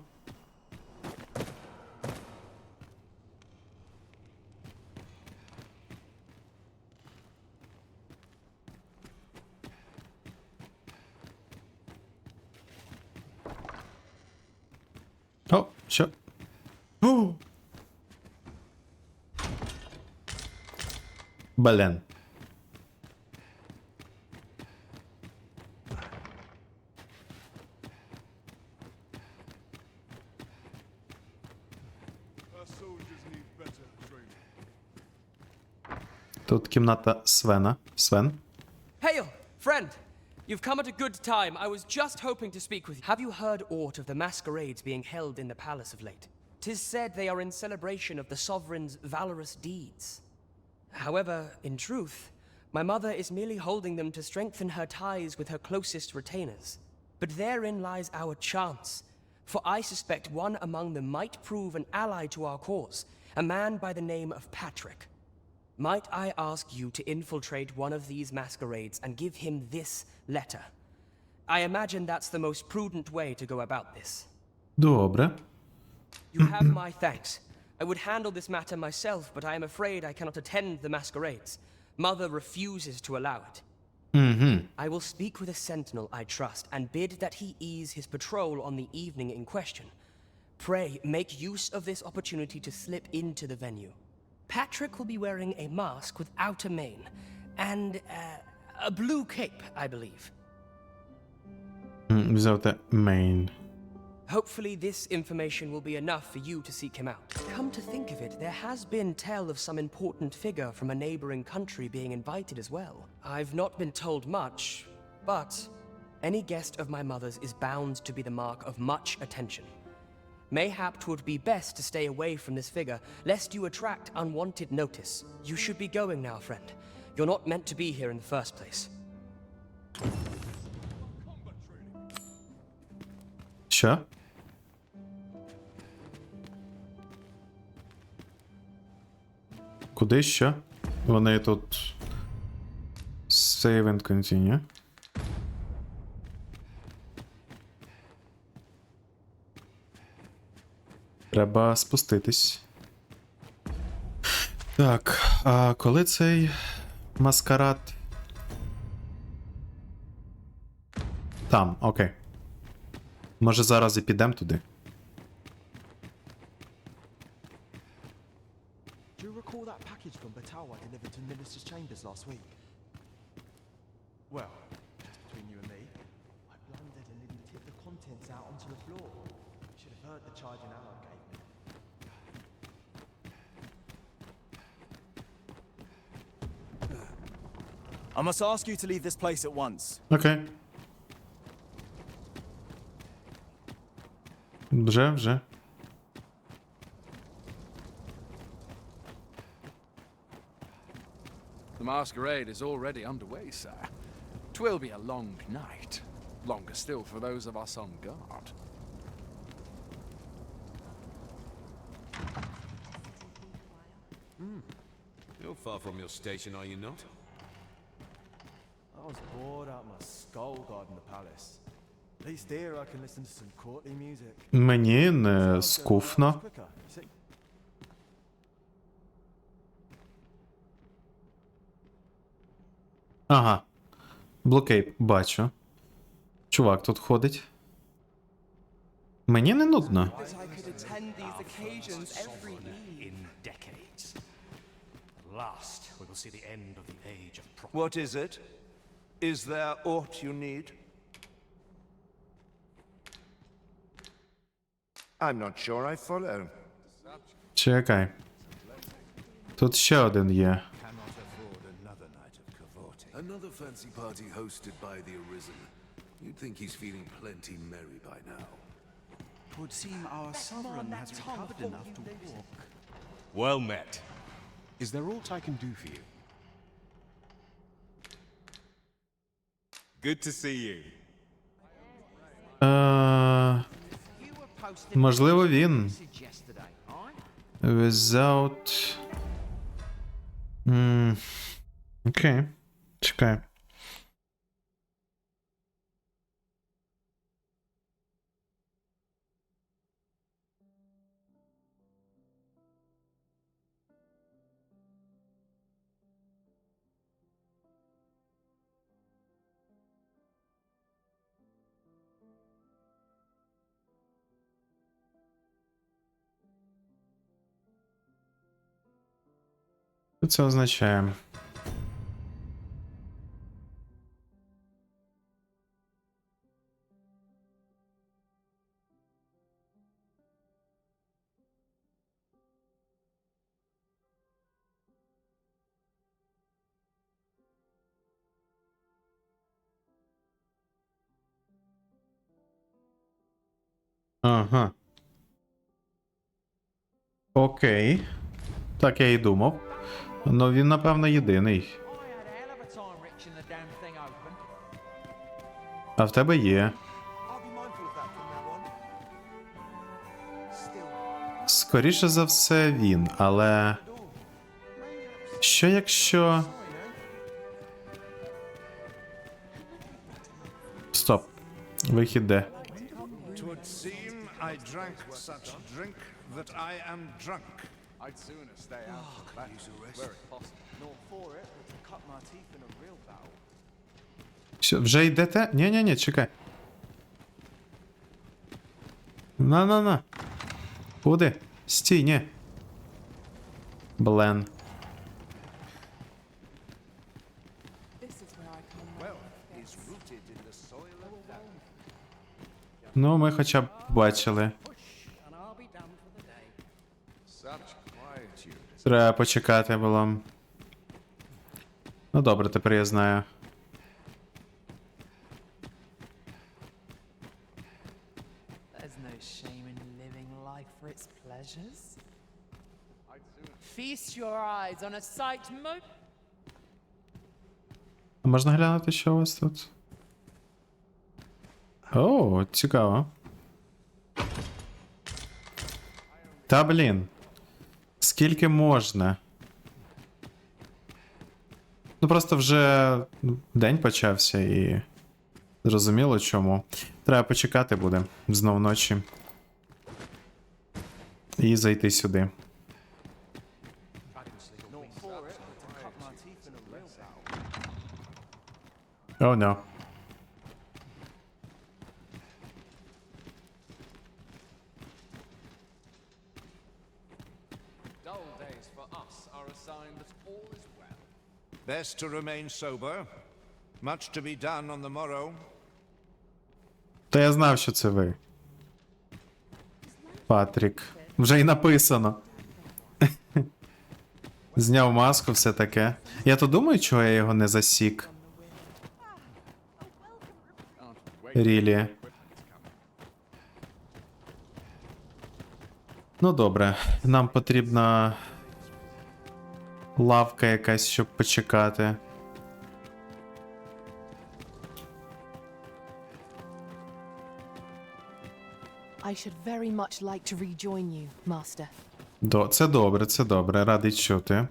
О, що? О! Блін. Тут кімната Свена. Свен? Hail, friend! You've come at a good time. I was just hoping to speak with you. Have you heard aught of the masquerades being held in the palace of late? 'Tis said they are in celebration of the Sovereign's valorous deeds. However, in truth, my mother is merely holding them to strengthen her ties with her closest retainers. But therein lies our chance, for I suspect one among them might prove an ally to our cause, a man by the name of Patrick. Might I ask you to infiltrate one of these masquerades and give him this letter? I imagine that's the most prudent way to go about this. Добре. You have my thanks. I would handle this matter myself, but I am afraid I cannot attend the masquerades. Mother refuses to allow it. I will speak with a sentinel I trust and bid that he ease his patrol on the evening in question. Pray, make use of this opportunity to slip into the venue. Patrick will be wearing a mask without a mane, and a blue cape, I believe. Without a mane. Hopefully this information will be enough for you to seek him out. Come to think of it, there has been tell of some important figure from a neighboring country being invited as well. I've not been told much, but any guest of my mother's is bound to be the mark of much attention. Mayhap 'twould be best to stay away from this figure, lest you attract unwanted notice. You should be going now, friend. You're not meant to be here in the first place. Що? Куди що? Вони тут... Save and continue. Треба спуститись. Так, а коли цей маскарад? Там, окей. Може зараз і підемо туди. Do you recall that package from Batal I delivered to Minister's chambers last week? Well, just between you and me, I blundered and didn't tip the contents out onto the floor. Should have heard the charging Allied gave me. I must ask you to leave this place at once. Окей. Вже. The masquerade is already underway, sir. 'Twill be a long night. Longer still for those of us on guard. You're far from your station, are you not? I was bored out my skull guarding the palace. At least here I can listen to some courtly music. Мені не скуфно. Quicker, see? Ага. Блокейп, бачу. Чувак тут ходить. Мені не нудно. I could attend these occasions every eve. In decades. At last, we will see the end of the age of What is it? Is there aught you need? I'm not sure I follow. Чекай. Тут ще один є. Another fancy party hosted by the Arisen. You'd think he's feeling plenty merry by now. Would seem our sovereign has recovered enough to walk. Well met. Is there aught I can do for you? Good to see you. Можливо, він. Without... Окей. Чекай. Що це означає? Ага. Окей. Так я і думав. Ну він, напевно, єдиний. А в тебе є. Скоріше за все він, але... Що якщо... Стоп. Вихід де? Twould seem I drank such drink that I am drunk. I'd sooner stay out of the battle where it's possible. Nor for it, but to cut my teeth in a real battle. Що, вже йдете? Ні, чекай. На. Куди? Стій, ні. Блен. Ну, ми хоча б бачили. Треба почекати було. Ну добре, тепер я знаю. There's no shame in living life for its pleasures. Feast your eyes on a sight А можна глянути, що у вас тут? О, цікаво. Та блін. Скільки можна? Ну просто вже день почався і... Зрозуміло чому. Треба почекати буде. Знов ночі. І зайти сюди. О, no. Best to remain sober. Much to be done on the morrow. Та я знав, що це ви. Патрік. Вже й написано. Зняв маску, все таке. Я то думаю, чого я його не засік. Рілі. Ну добре, нам потрібна лавка якась, щоб почекати. I should very much like to rejoin you, Master. Це добре, це добре. Радий чути.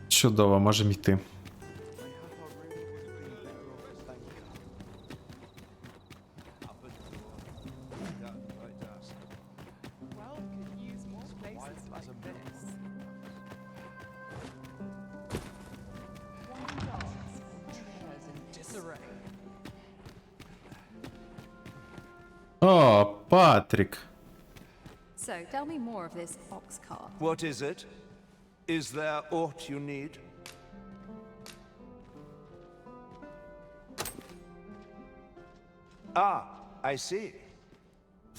Чудово, можемо йти. О, Патрік. So, tell me more of this ox cart. What is it? Is there aught you need? Ah, I see.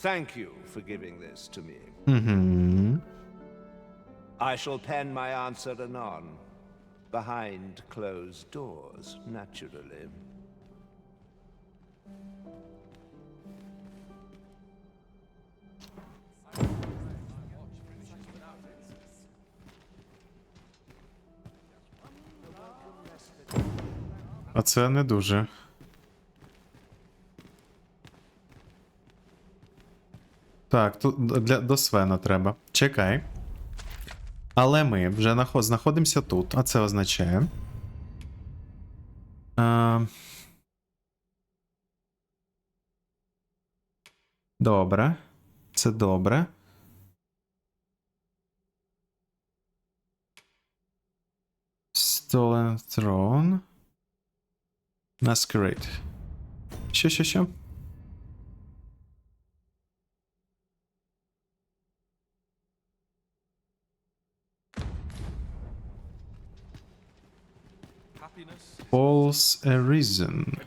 Thank you for giving this to me. I shall pen my answer anon, behind closed doors, naturally. А це не дуже. Так, тут до Свена треба. Чекай. Але ми вже знаходимося тут, а це означає. Добре. Це добре. Stolen Throne. Masquerade. Що? False Arisen.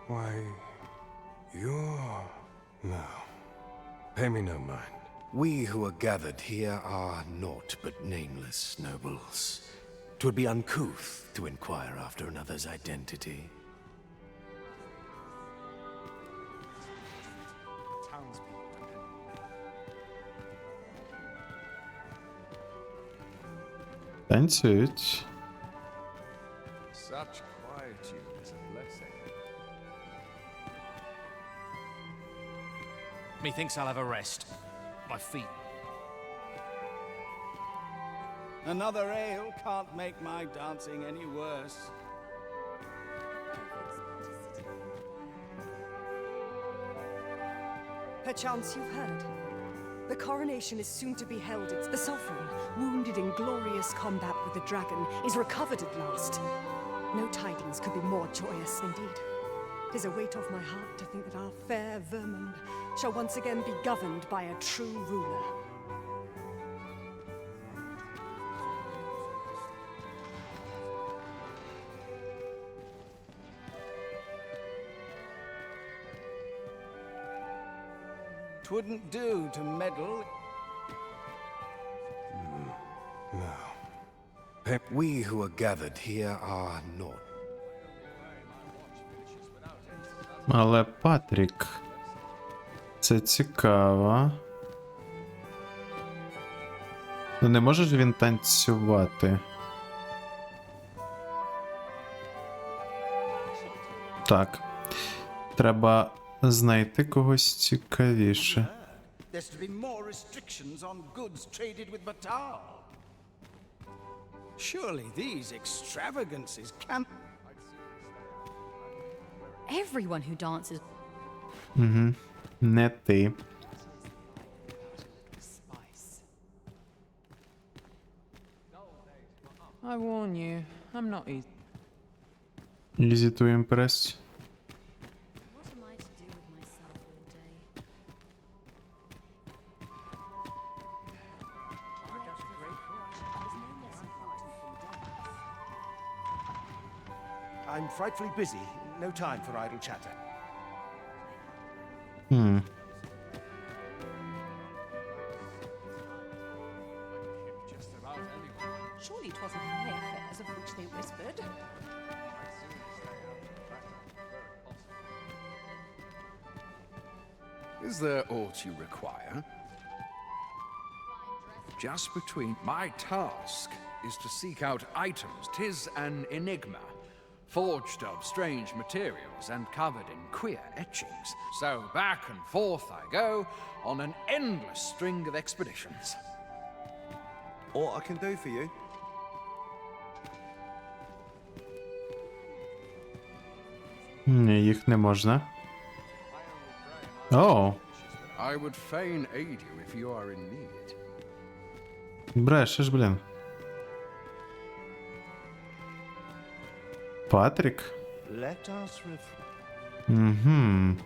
Why, you're... No. Pay me no mind. We who are gathered here are naught but nameless nobles. 'Twould be uncouth to inquire after another's identity. Танцюють. Such quietude is a blessing. Methinks I'll have a rest. My feet. Another ale can't make my dancing any worse. Perchance you've heard. The coronation is soon to be held. It's the sovereign, wounded in glorious combat with the dragon, is recovered at last. No tidings could be more joyous indeed. 'Tis a weight off my heart to think that our fair Vermund shall once again be governed by a true ruler. Twouldn't do to meddle. No. We who are gathered here are naught. Але Патрік. Це цікаво. Ну не може ж він танцювати? Так. Треба знайти когось цікавіше. There's to be more restrictions on goods traded with Batal. Surely these extravagances can't... Everyone who dances. Угу. Не ти. I warn you, I'm not easy. Easy to impress. I'm frightfully busy. No time for idle chatter. Хм. Surely it wasn't my affairs of which they whispered. Is there aught you require? Just between... My task is to seek out items. 'Tis an enigma, forged of strange materials and covered in queer etchings. So back and forth I go on an endless string of expeditions. All I can do for you? Ні, їх не можна. О, I would fain aid you if you are in need. брешеш, блін. Патрік? Let us Угу.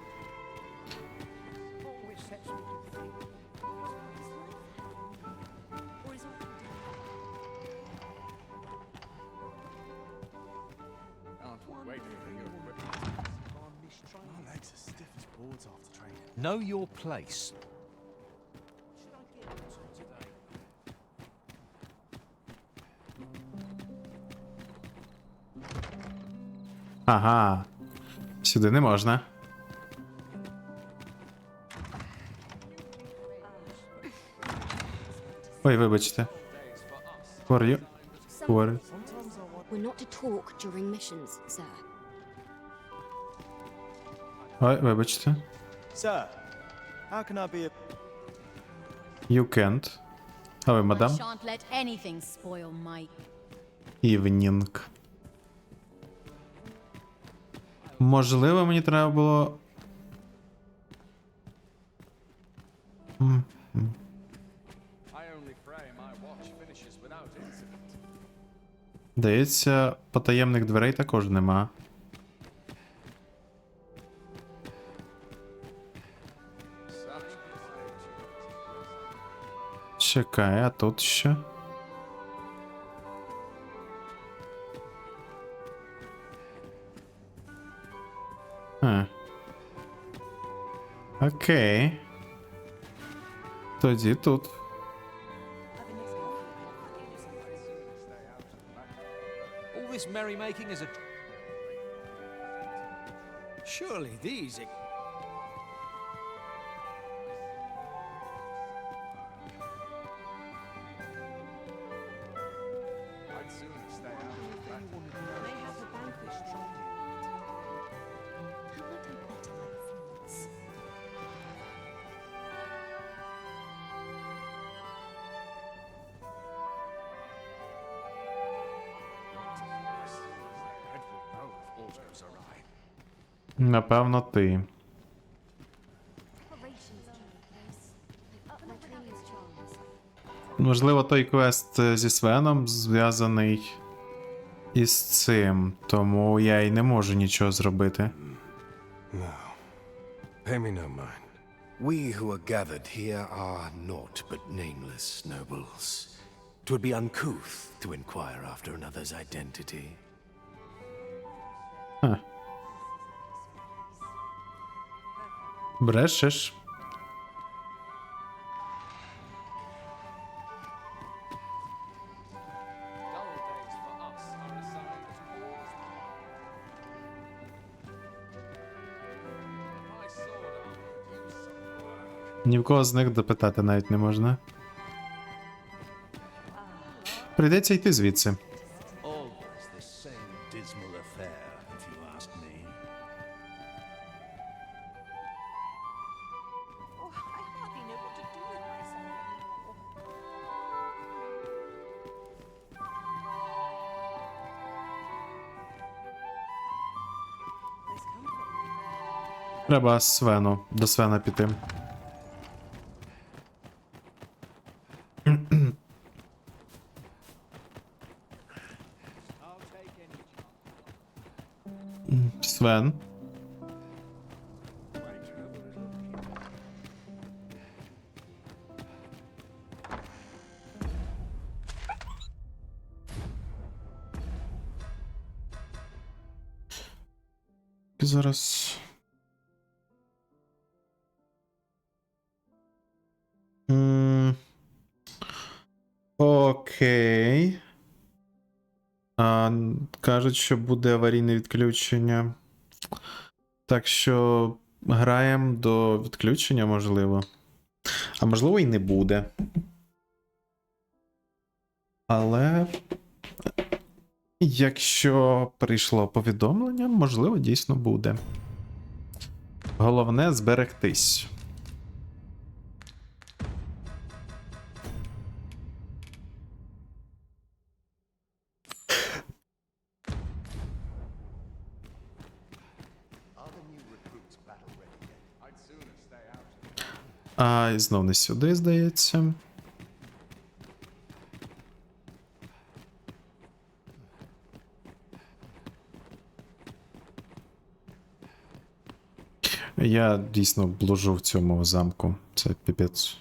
My legs are stiff as boards after training. Know your place. Ага. Сюди не можна. Ой, вибачте. For you. For... We're not to talk during missions, sir. Ой, вибачте. Sir, how can I be a... You can't. А ви, мадам? I shan't let anything spoil my... Evening. Можливо, мені треба було... Здається, потаємних дверей також нема. Чекай, а тут що? Окей. Тоді тут. All this merrymaking is a... Surely these... Напевно, ти. Можливо, той квест зі Свеном зв'язаний із цим, тому я й не можу нічого зробити. No. Pay me no mind. We who are gathered here are naught but nameless nobles. 'Twould be uncouth to inquire after another's identity. Брешеш? Ні в кого з них допитати навіть не можна. Прийдеться йти звідси. Always the same dismal affair, if you ask me. Треба Свену, до Свена піти. Свен. Зараз. Окей. Кажуть, що буде аварійне відключення. Так що граємо до відключення, можливо. А можливо і не буде. Але якщо прийшло повідомлення, можливо, дійсно буде. Головне зберегтись. І знов не сюди, здається. Я дійсно блужу в цьому замку. Це піпець.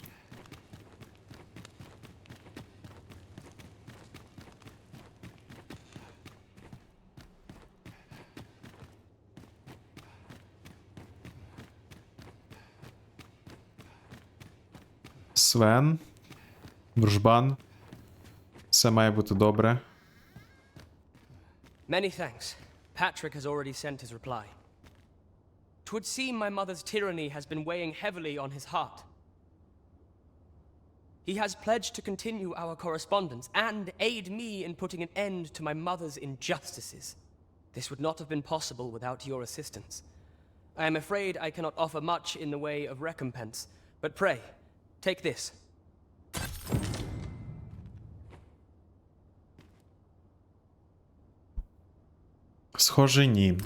Свен. Дружбан. Все має бути добре. Many thanks. Patrick has already sent his reply. 'Twould seem my mother's tyranny has been weighing heavily on his heart. He has pledged to continue our correspondence and aid me in putting an end to my mother's injustices. This would not have been possible without your assistance. I am afraid I cannot offer much in the way of recompense, but pray, take this. Схоже, ні.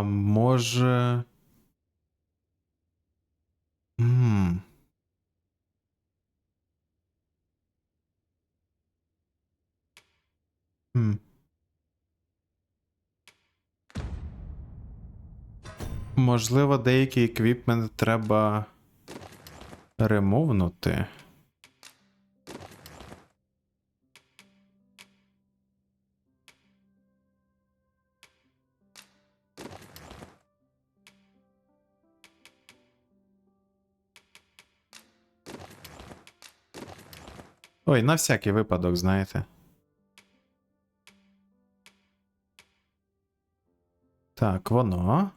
Може. Можливо, деякий еквіпмент треба ремовнути. Ой, на всякий випадок, знаєте. Так, воно.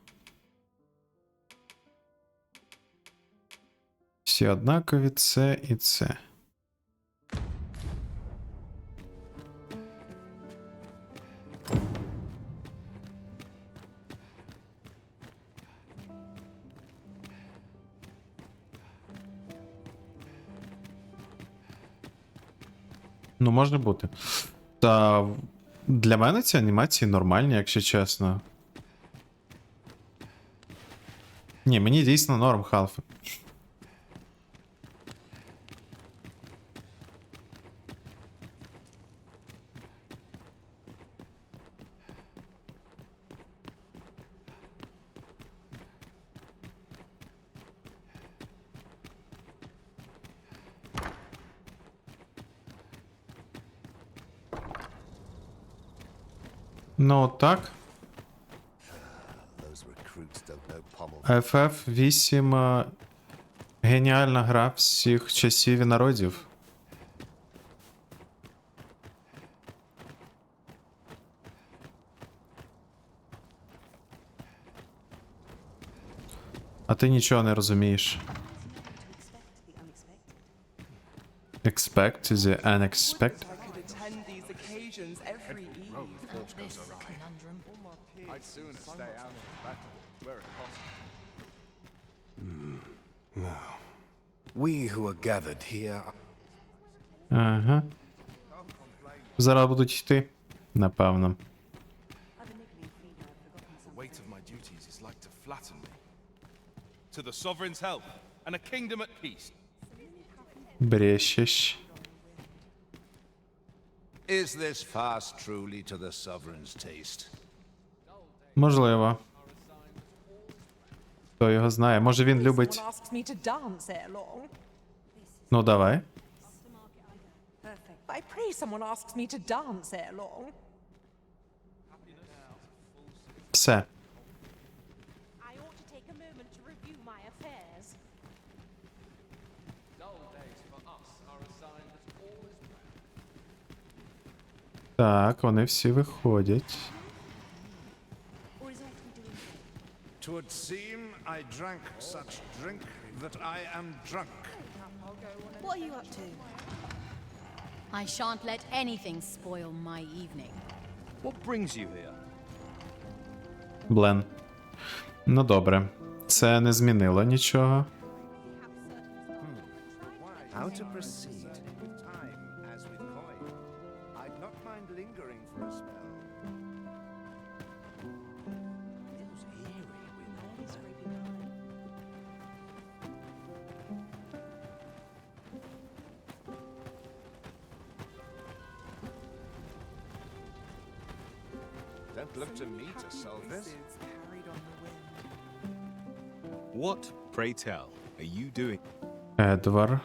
Всі однакові, це і це. Ну, може бути. Та для мене ці анімації нормальні, якщо чесно. Ні, мені дійсно норм халфи. Ну, так. FF8 геніальна гра всіх часів і народів. А ти нічого не розумієш. Expect the unexpected. I could attend these occasions every eve. I'd sooner stay out of the battle where it possible. No. We who are gathered here Ага. Зараз будуть йти, напевно. The weight of my duties is like to flatten me. To the sovereign's help, and a kingdom at peace. Брешеш. Is this fast truly to the sovereign's taste? Можливо. Хто його знає? Може він любить... Someone asks me to dance ere long. Ну, давай. I pray someone asks me to dance ere long. Все. I ought to take a moment to review my affairs. Так, вони всі виходять. Twould seem I drank such drink that I am drunk. What are you up to? I shan't let anything spoil my evening. What brings you here? Блен. Ну добре. Це не змінило нічого. How to proceed? With time, as with coin. I'd not mind lingering for a spell. Don't look to me to solve this. What, pray tell, are you doing? Едвар.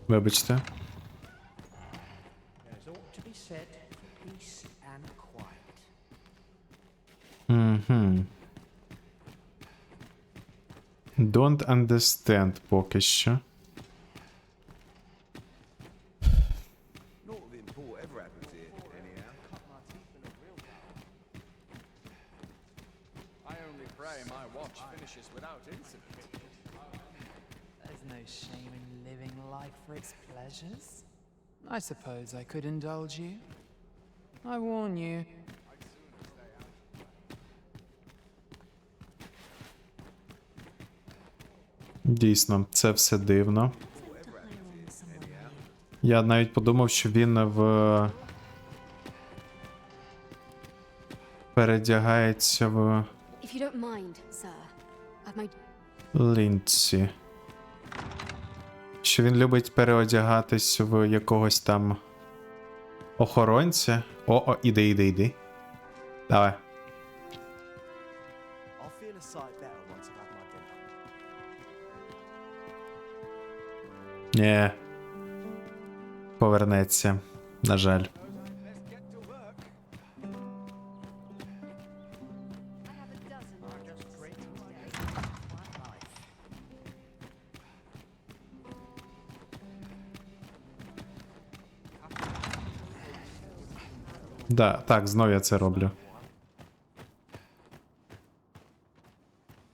Вибачте. There's ought to be said for peace and quiet. Угу. Don't understand поки що. Not that the import ever happens here, anyhow. I only pray my watch finishes without incident. There's no shame in living life for its pleasures. I suppose I could indulge you. I warn you. Дійсно, це все дивно. Я навіть подумав, що він передягається в If you don't mind, sir, I've my лінці. Що він любить переодягатись в якогось там охоронця. О, іди. Давай. I'll feel a sight better once I've had my dinner. Ні. Повернеться. На жаль. Да, так, знов я це роблю.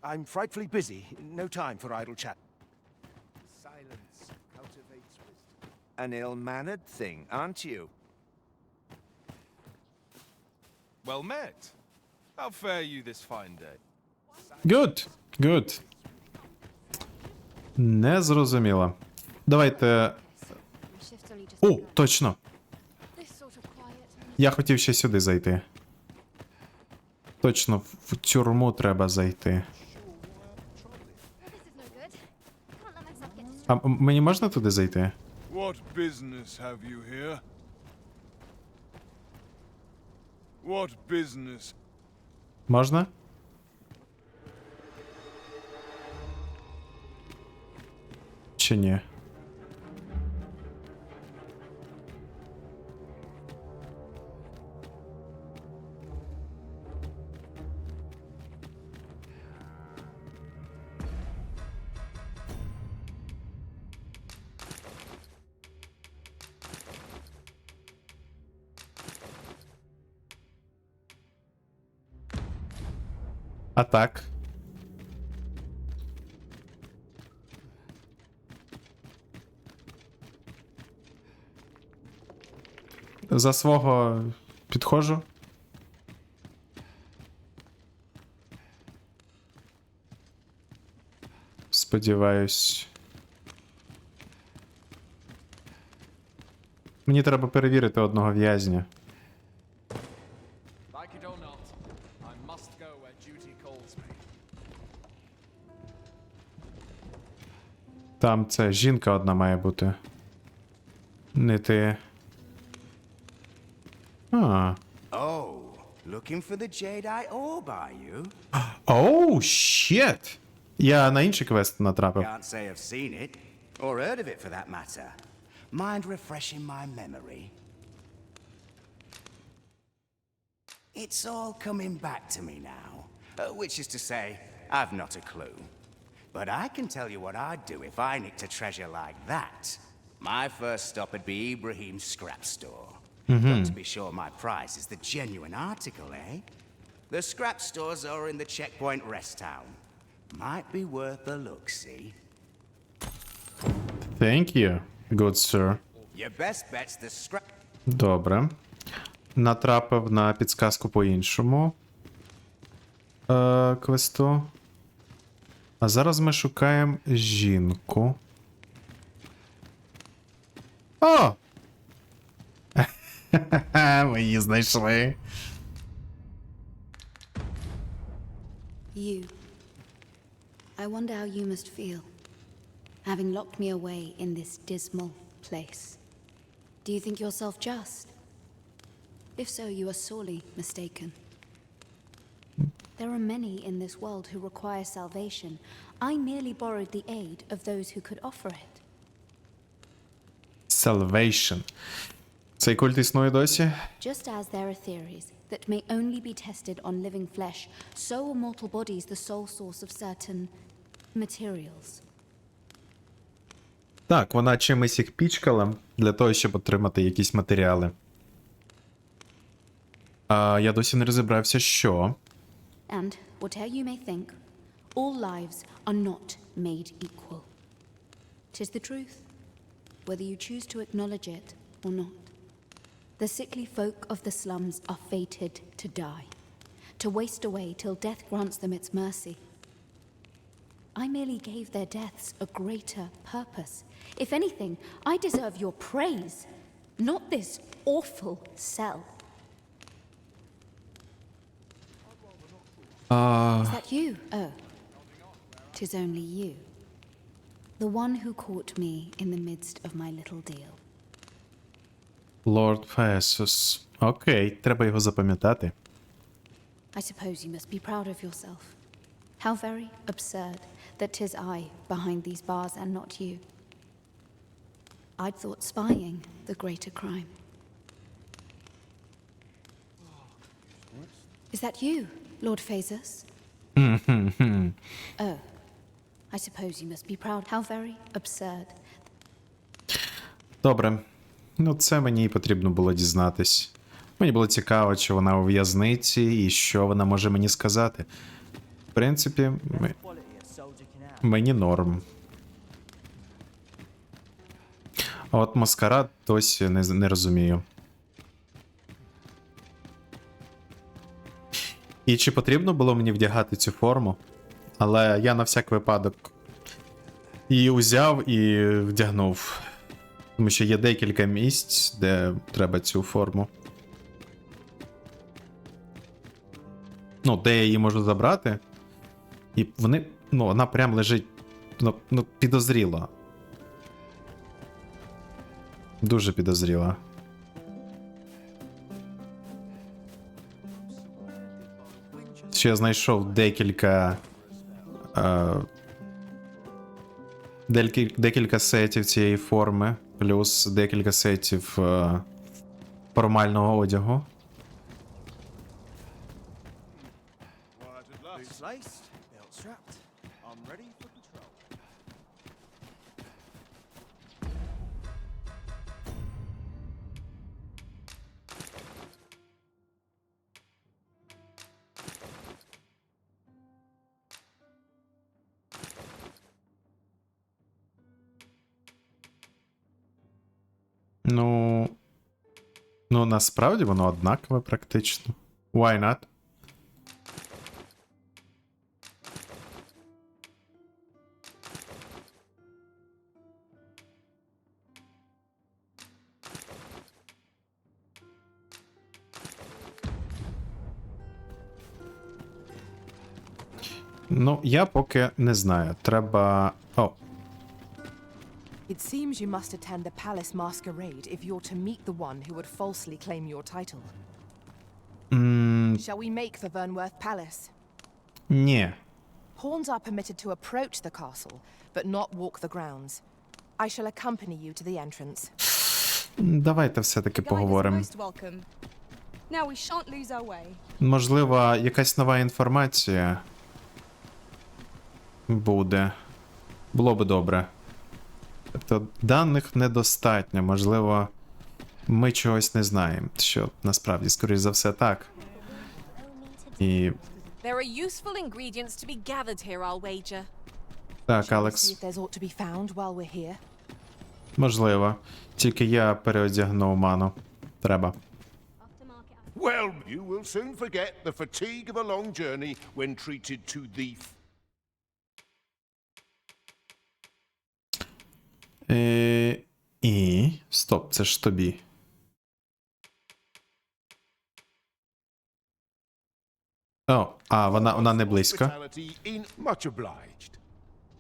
I'm frightfully busy. No time for idle chat. Silence cultivates wisdom. An ill-mannered thing, aren't you? Well met. How fare you this fine day? Good. Не зрозуміло. Давайте. О, точно. Я хотів ще сюди зайти. Точно, в тюрму треба зайти. А мені можна туди зайти? What business have you here? What business? Можна? Чи ні? А так. За свого підходжу. Сподіваюсь. Мені треба перевірити одного в'язня. Like it or not, I must go where duty calls me. Там це жінка одна має бути. Не ти. А. Oh, looking for the Jedi orb, are you? Оу, щет! Я на інший квест натрапив. Can't say I've seen it, or heard of it for that matter. Mind refreshing my memory? It's all coming back to me now, which is to say, I've not a clue. But I can tell you what I'd do if I nicked a treasure like that. My first stop would be Ibrahim's scrap store. Got to be sure my prize is the genuine article, eh? The scrap stores are in the checkpoint rest town. Might be worth a look, see? Thank you, good sir. Your best bet's the scrap. Добре. Натрапив на підсказку по іншому квесту. А зараз ми шукаємо жінку. О! Ми її знайшли. You. I wonder how you must feel, having locked me away in this dismal place. Do you think yourself just? If so, you are sorely mistaken. There are many in this world who require salvation. I merely borrowed the aid of those who could offer it. Salvation. Цей культ існує досі? Just as there are theories that may only be tested on living flesh, so are mortal bodies the sole source of certain materials. Так, вона чимось їх пічкала для того, щоб отримати якісь матеріали. А я досі не розібрався, що. And, whatever you may think, all lives are not made equal. 'Tis the truth, whether you choose to acknowledge it or not. The sickly folk of the slums are fated to die, to waste away till death grants them its mercy. I merely gave their deaths a greater purpose. If anything, I deserve your praise, not this awful cell. Is that you? Oh, 'tis only you. The one who caught me in the midst of my little deal. Лорд Фесус. Окей, треба його запам'ятати. I suppose you must be proud of yourself. How very absurd that 'tis I behind these bars and not you. I'd thought spying the greater crime. Is that you, Lord Phasus? Oh, I suppose you must be proud. How very absurd. Добре. Ну, це мені і потрібно було дізнатись. Мені було цікаво, чи вона у в'язниці і що вона може мені сказати. В принципі, мені норм. А от маскарад досі не розумію. І чи потрібно було мені вдягати цю форму? Але я на всяк випадок її узяв і вдягнув. Тому що є декілька місць, де треба цю форму. Ну, де я її можу забрати. І вони. Ну, вона прям лежить. Ну, підозріла. Дуже підозріла. Ще я знайшов декілька. Декілька сетів цієї форми, плюс декілька сетів формального одягу. Ну, насправді воно однакове практично. Why not? Ну, я поки не знаю. Треба... О, It seems you must attend the palace masquerade if you're to meet the one who would falsely claim your title. Shall we make for Vernworth Palace? ні. Pawns are permitted to approach the castle, but not walk the grounds. I shall accompany you to the entrance. Давайте все-таки поговоримо. Most welcome. Now we shan't lose our way. Можливо, якась нова інформація буде. Було би добре. Тобто даних недостатньо. Можливо, ми чогось не знаємо. Що насправді, скоріш за все, так. І... There are useful ingredients to be gathered here, I'll wager. Так, See Алекс. if there's aught to be found while we're here. Можливо. Тільки я переодягну ману. Треба. Well, you will soon forget the fatigue of a long journey when treated to the... І... Стоп, це ж тобі. О, а, вона не близько. Much obliged.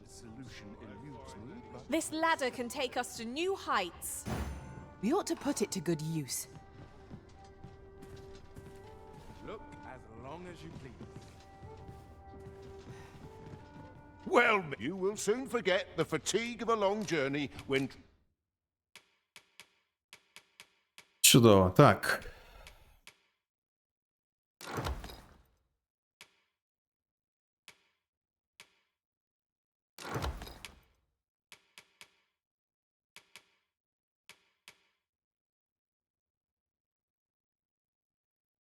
The solution eludes me, but... This ladder can take us to new heights. We ought to put it to good use. Look as long as you please. Well, you will soon forget the fatigue of a long journey when... Чудово, так.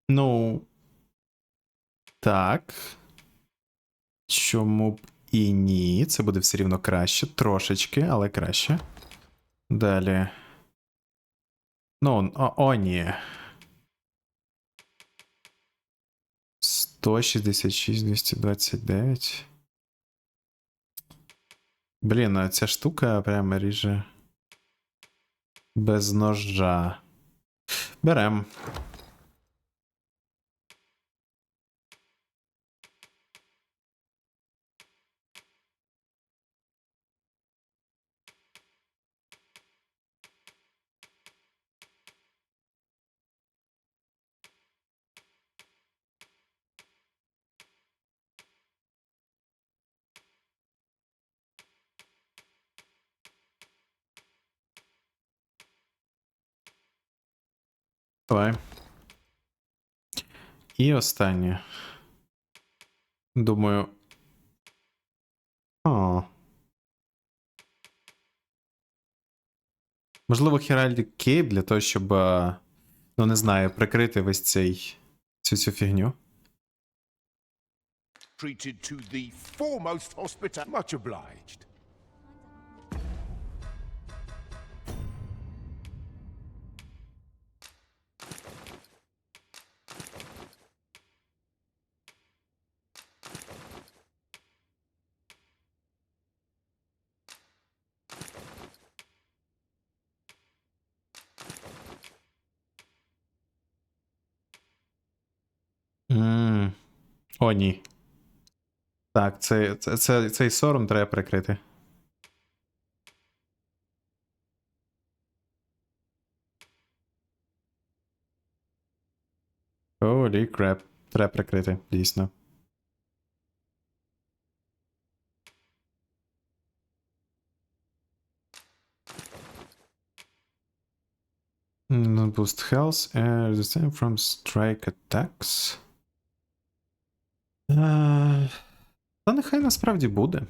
Ну. Так. Чому б і ні? Це буде все рівно краще. Трошечки, але краще. Далі. Ну, о ні. 166, 229. Блін, а ця штука прямо ріже без ножа. Берем. Давай. І останнє. Думаю. Можливо, Heraldic Cape для того, щоб, ну не знаю, прикрити весь цю фігню. Treated to the foremost hospital. Much obliged. О, ні. Так, цей сором треба прикрити. Holy crap. Треба прикрити, дійсно. Boost health and resistant from strike attacks. Та нехай насправді буде.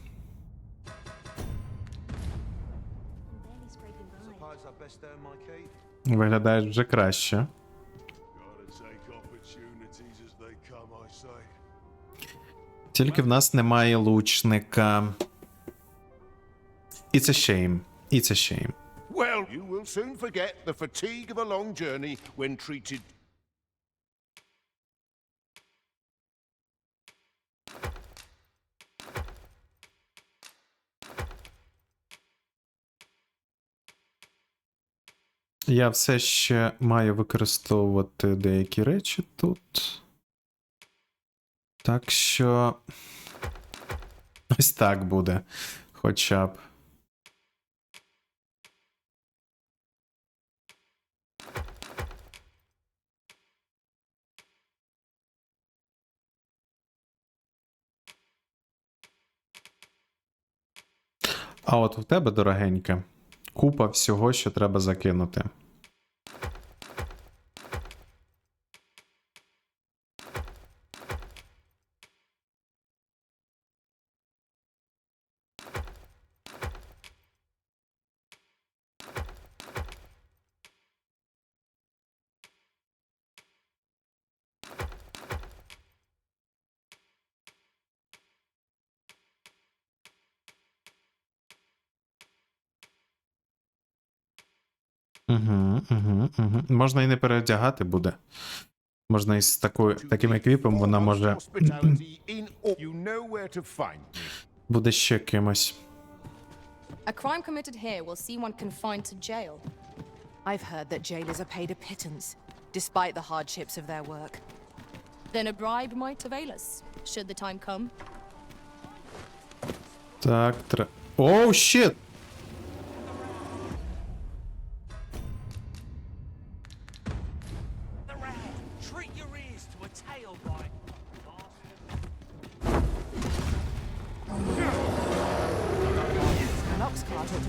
Виглядає вже краще. Тільки в нас немає лучника. It's a shame. It's a shame. Well, you will soon forget the fatigue of a long journey when treated. Я все ще маю використовувати деякі речі тут. Так що ось так буде. Хоча б. А от в тебе, дорогеньке, купа всього, що треба закинути. Можна і не переодягати буде. Можна із таким еквіпом вона може буде ще кимось. A crime committed here will see one confined to jail. I've heard that jailers are paid a pittance, despite the hardships of their work. Then a bribe might avail us, should the time come. Так, Оу, щит!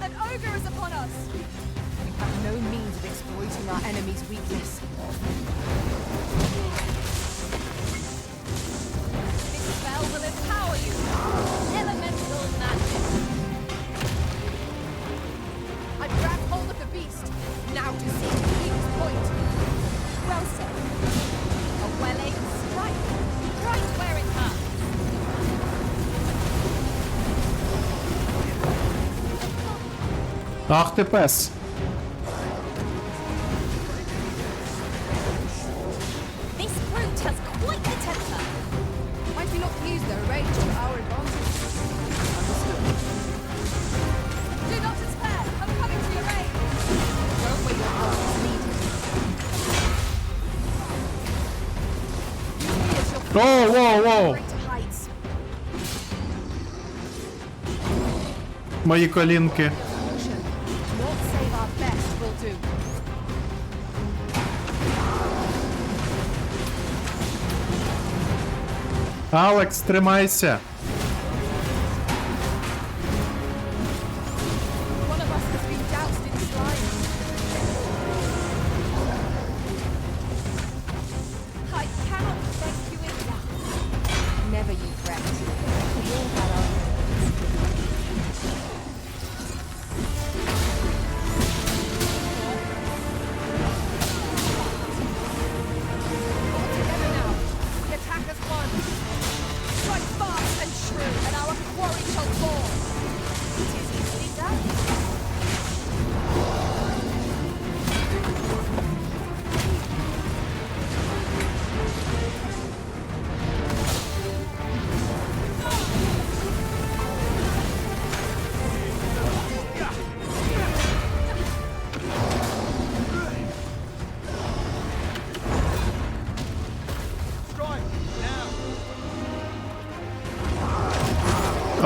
An ogre is upon us! We have no means of exploiting our enemy's weakness. This spell will empower you! Elemental magic! I grab hold of the beast, now to seek the weak point. Well said. A well-aimed strike, right where it hurts. Ах ти пес! This brute has quite the temper. Might we not use their rage to our advantage? Understood. Do not despair. I'm coming to your aid. Don't wait your help is needed. Use me as your Whoa, whoa, whoa. greater heights. Мої колінки. Not save our best will do. Алекс, тримайся! One of us has been doused in slime. I cannot thank you enough. Never you fret. We all had our Together now. The attack as one. Strike fast and true, and our quarry shall fall. It is easily done.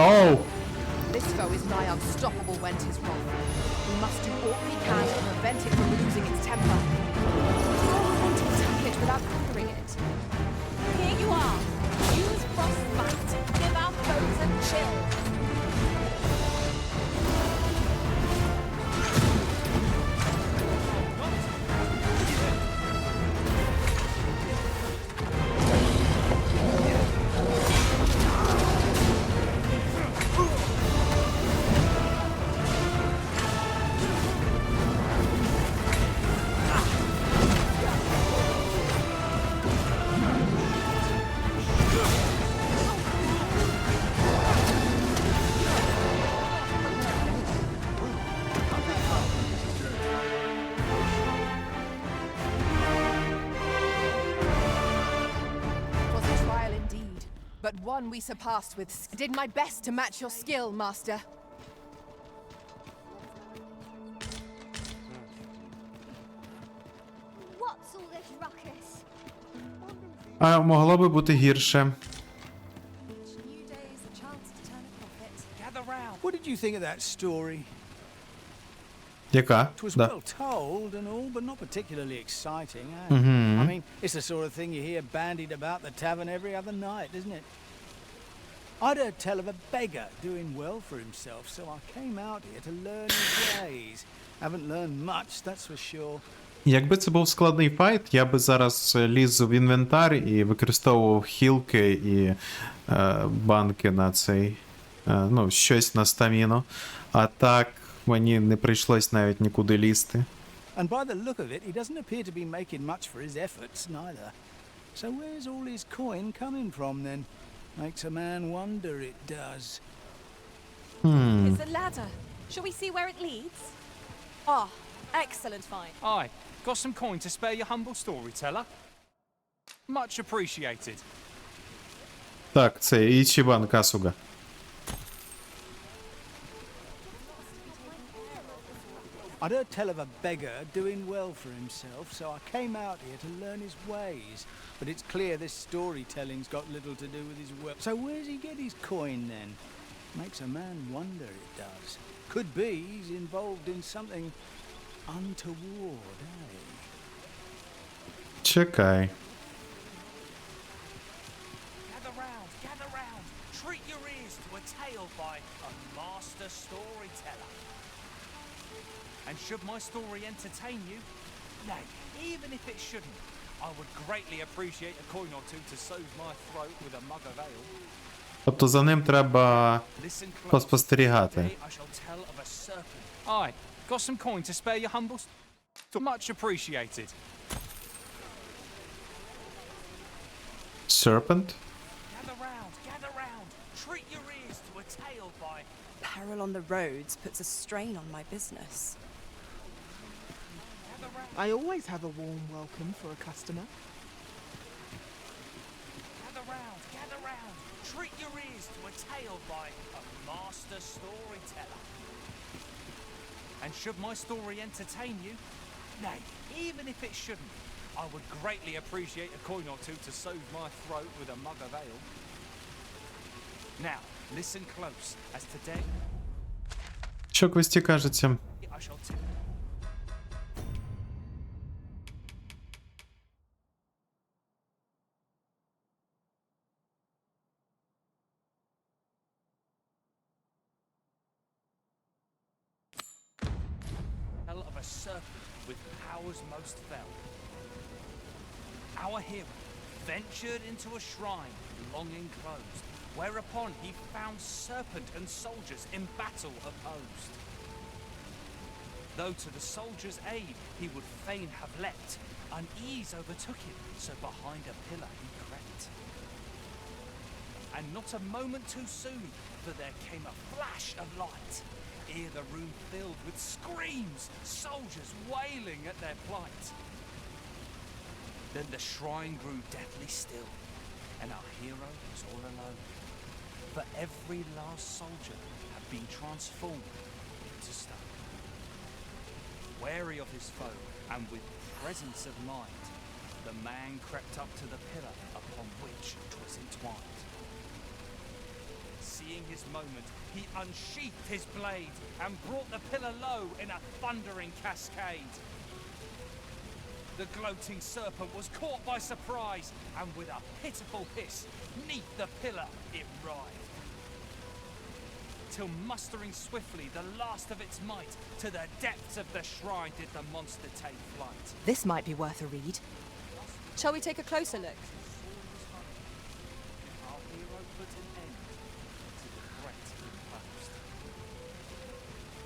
Оу! This foe is nigh unstoppable when 'tis wrong. We must do all we can to prevent it from losing its temper. How can to attack it without conquering it? Here you are. Use frostbite. Give our foes a chill. one we surpassed with. Did my best to match your skill, master. What's all this ruckus? А могло би бути гірше. New days, a chance to turn a profit. Gather round. What did you think of that story? Яка? It was Да. well told and all, but not particularly exciting, eh? Mhm. I mean, it's the sort of thing you hear bandied about the tavern every other night, isn't it? I'd heard tell of a beggar doing well for himself, so I came out here to learn his ways. Haven't learned much, that's for sure. Якби це був складний файт, я би зараз ліз в інвентар і використовував хілки і банки на цей, ну, щось на стаміну. А так мені не прийшлось навіть нікуди лізти. And by the look of it, he doesn't appear to be making much for his efforts, neither. So where's all his coin coming from, then? Makes a man wonder, it does. It's a ladder. Shall we see where it leads? Ah, excellent find. Aye, got some coin to spare your humble storyteller? Much appreciated. Так, це Ічібан Касуга. I'd heard tell of a beggar doing well for himself, so I came out here to learn his ways. But it's clear this storytelling's got little to do with his work. So where's he get his coin, then? Makes a man wonder, it does. Could be he's involved in something untoward, eh? Чекай. Gather round, gather round. Treat your ears to a tale by a master storyteller. And should my story entertain you, nay, even if it shouldn't, I would greatly appreciate a coin or two to soothe my throat with a mug of ale. Тобто за ним треба Listen close. поспостерігати. Today I shall tell of a serpent. Aye, got some coin to spare your humble much appreciated. Serpent? Gather round, gather round. Treat your ears to a tale by Peril on the roads puts a strain on my business. I always have a warm welcome for a customer. gather round, gather round. Treat your ears to a tale by a master storyteller. And should my story entertain you, nay, even if it shouldn't, I would greatly appreciate a coin or two to soothe my throat with a mug of ale. Now, listen close, as today Що квесті кажеться? I shall tell. Of a serpent with powers most fell. Our hero ventured into a shrine long enclosed, whereupon he found serpent and soldiers in battle opposed. Though to the soldiers' aid he would fain have leapt, unease overtook him, so behind a pillar he crept. And not a moment too soon, for there came a flash of light, ere the room filled with screams, soldiers wailing at their plight. Then the shrine grew deathly still, and our hero was all alone. For every last soldier had been transformed into stone. Wary of his foe, and with presence of mind, the man crept up to the pillar upon which 'twas entwined. Seeing his moment, he unsheathed his blade and brought the pillar low in a thundering cascade. The gloating serpent was caught by surprise, and with a pitiful hiss, 'neath the pillar it writhed. Till mustering swiftly the last of its might, to the depths of the shrine did the monster take flight. This might be worth a read. Shall we take a closer look? Our hero put an end to the threat he posed.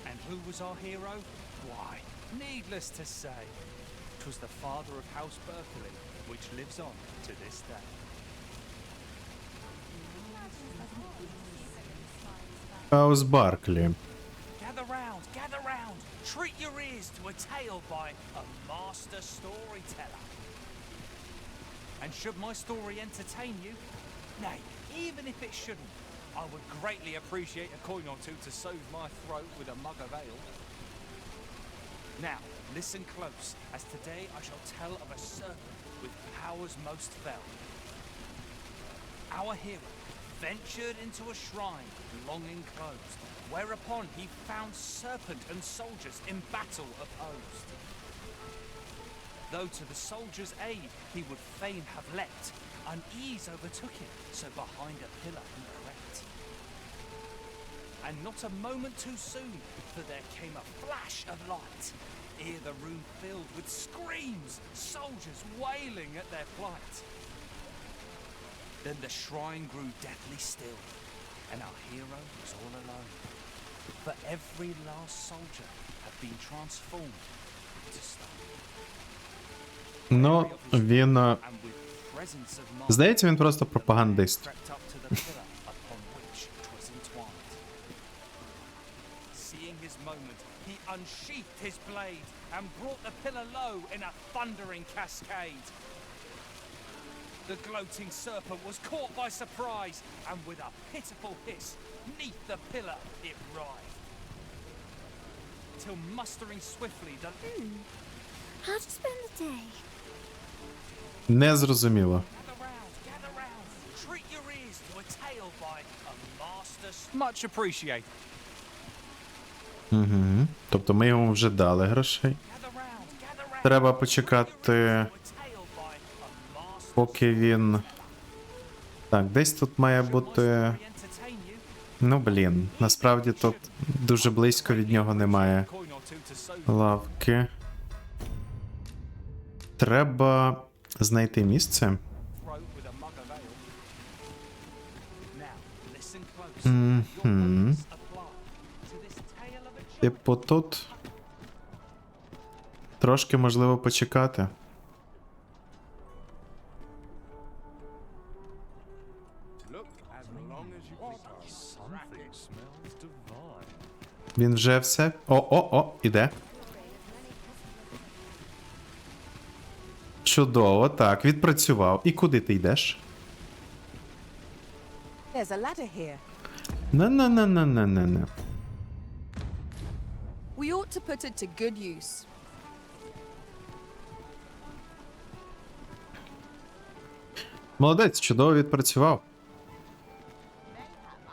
And who was our hero? Why, needless to say, 'twas the father of House Berkeley, which lives on to this day. Хаус Барклі. Gather round, treat your ears to a tale by a master storyteller. And should my story entertain you, nay, even if it shouldn't. I would greatly appreciate a coin or two to soothe my throat with a mug of ale. Now, listen close, as today I shall tell of a serpent with powers most fell. Our hero ventured into a shrine long enclosed, whereupon he found serpent and soldiers in battle opposed. Though to the soldiers' aid he would fain have leapt, unease overtook him, so behind a pillar he crept. And not a moment too soon, for there came a flash of light, ere the room filled with screams, soldiers wailing at their plight. Then the shrine grew deathly still, and our hero was all alone, for every last soldier had been transformed to stone. Ну, він... Здається, він просто пропагандист. Seeing his moment, he unsheathed his blade and brought the pillar low in a thundering cascade. The gloating serpent was caught by surprise, and with a pitiful hiss, 'neath the pillar it writhed. Till mustering swiftly the... How to spend the day? Не зрозуміло. Treat your ears to a tale by a master... Much appreciated. Угу. Тобто ми йому вже дали грошей. Треба почекати, поки він... Так, десь тут має бути... Ну, блін, насправді тут дуже близько від нього немає лавки. Треба знайти місце. Угу. Типу тут трошки можливо почекати. Він вже все... О, іде. Чудово, так, відпрацював. І куди ти йдеш? There's a ladder here. Не. We ought to put it to good use. Молодець, чудово відпрацював.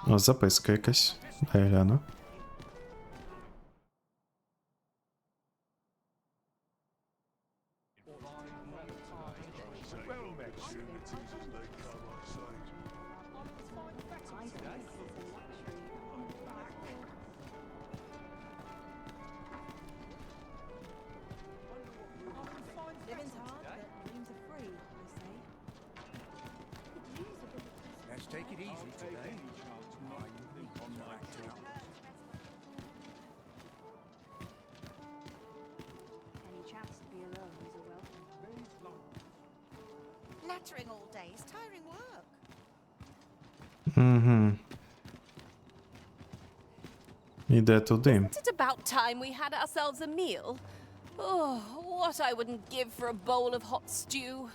О, записка якась. Дай гляну. Let's take it easy today. Any chance to be alone is a welcome. Nattering all day is tiring work. Угу. Іде туди. Isn't it about time we had ourselves a meal? Oh, what I wouldn't give for a bowl of hot stew.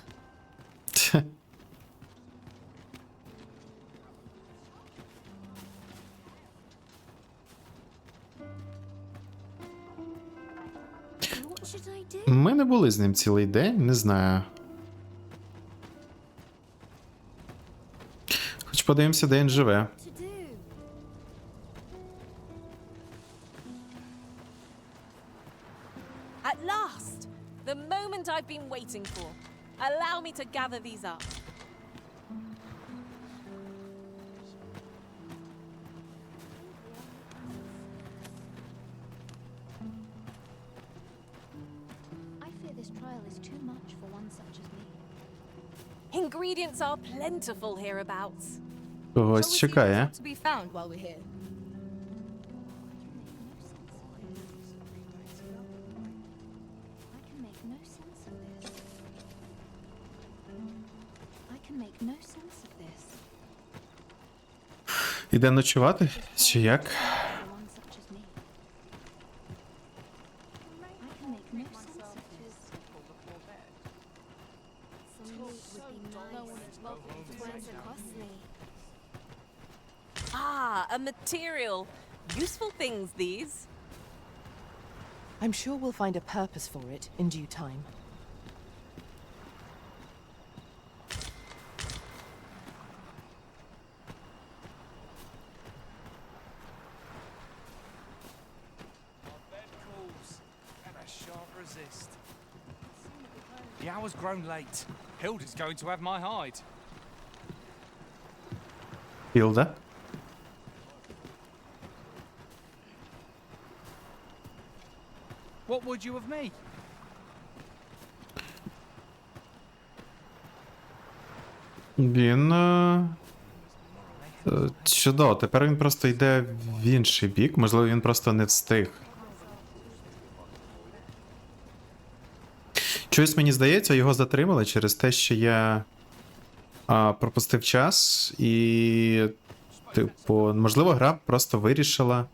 What should I do? Ми не були з ним цілий день, не знаю. Хоч подивимося, де він живе. To do? At last! The moment I've been waiting for. Allow me to gather these up. I fear this trial is too much for one such as me. Ingredients are plentiful hereabouts. Когось чекає. To be found while we're here. I can make no sense of this. I can make no sense of this. Іде ночувати? Чи як? For one such as me. I can make no sense of this. Some meat would be nice, but it's costly. Ah, a material. Useful things, these. I'm sure we'll find a purpose for it in due time. The hour's grown late. Hilda's going to have my hide. Hilda? What would you of me? Він... Чудово, тепер він просто йде в інший бік. Можливо, він просто не встиг. Чогось мені здається, його затримали через те, що я пропустив час і, типу, можливо, гра просто вирішила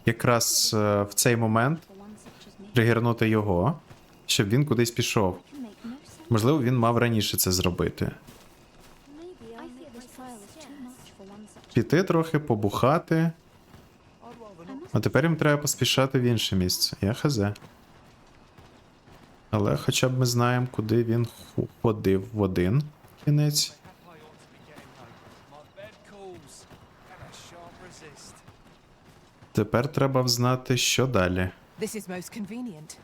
якраз в цей момент тригернути його, щоб він кудись пішов. Можливо, він мав раніше це зробити. Піти трохи, побухати. А тепер їм треба поспішати в інше місце. Я хз. Але хоча б ми знаємо, куди він ходив в один кінець. Тепер треба взнати, що далі. This is most convenient.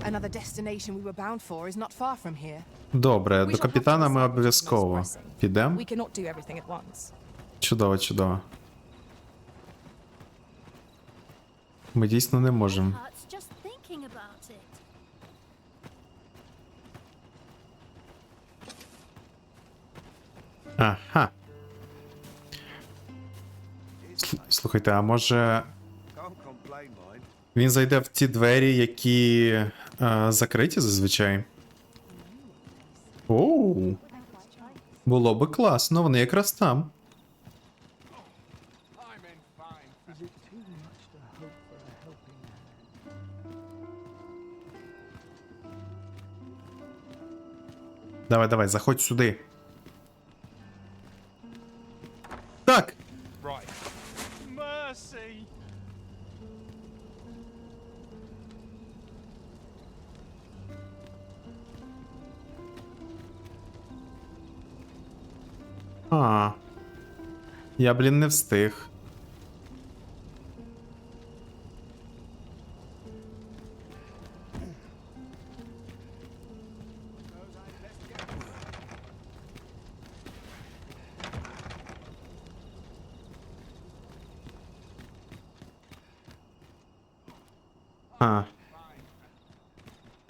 Another destination we were bound for is not far from here. Добре, до капітана ми обов'язково підемо. We cannot do everything at once. Чудово, чудово. Ми дійсно не можемо. Hurts just thinking about it. Ага. Слухайте, а може він зайде в ті двері, які закриті зазвичай? Оу. Було би класно, вони якраз там. Давай, давай, заходь сюди. Так. Right. Mercy. Я, блін, не встиг.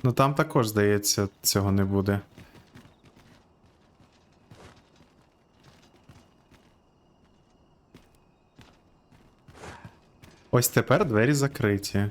Ну там також, здається, цього не буде. Ось тепер двері закриті.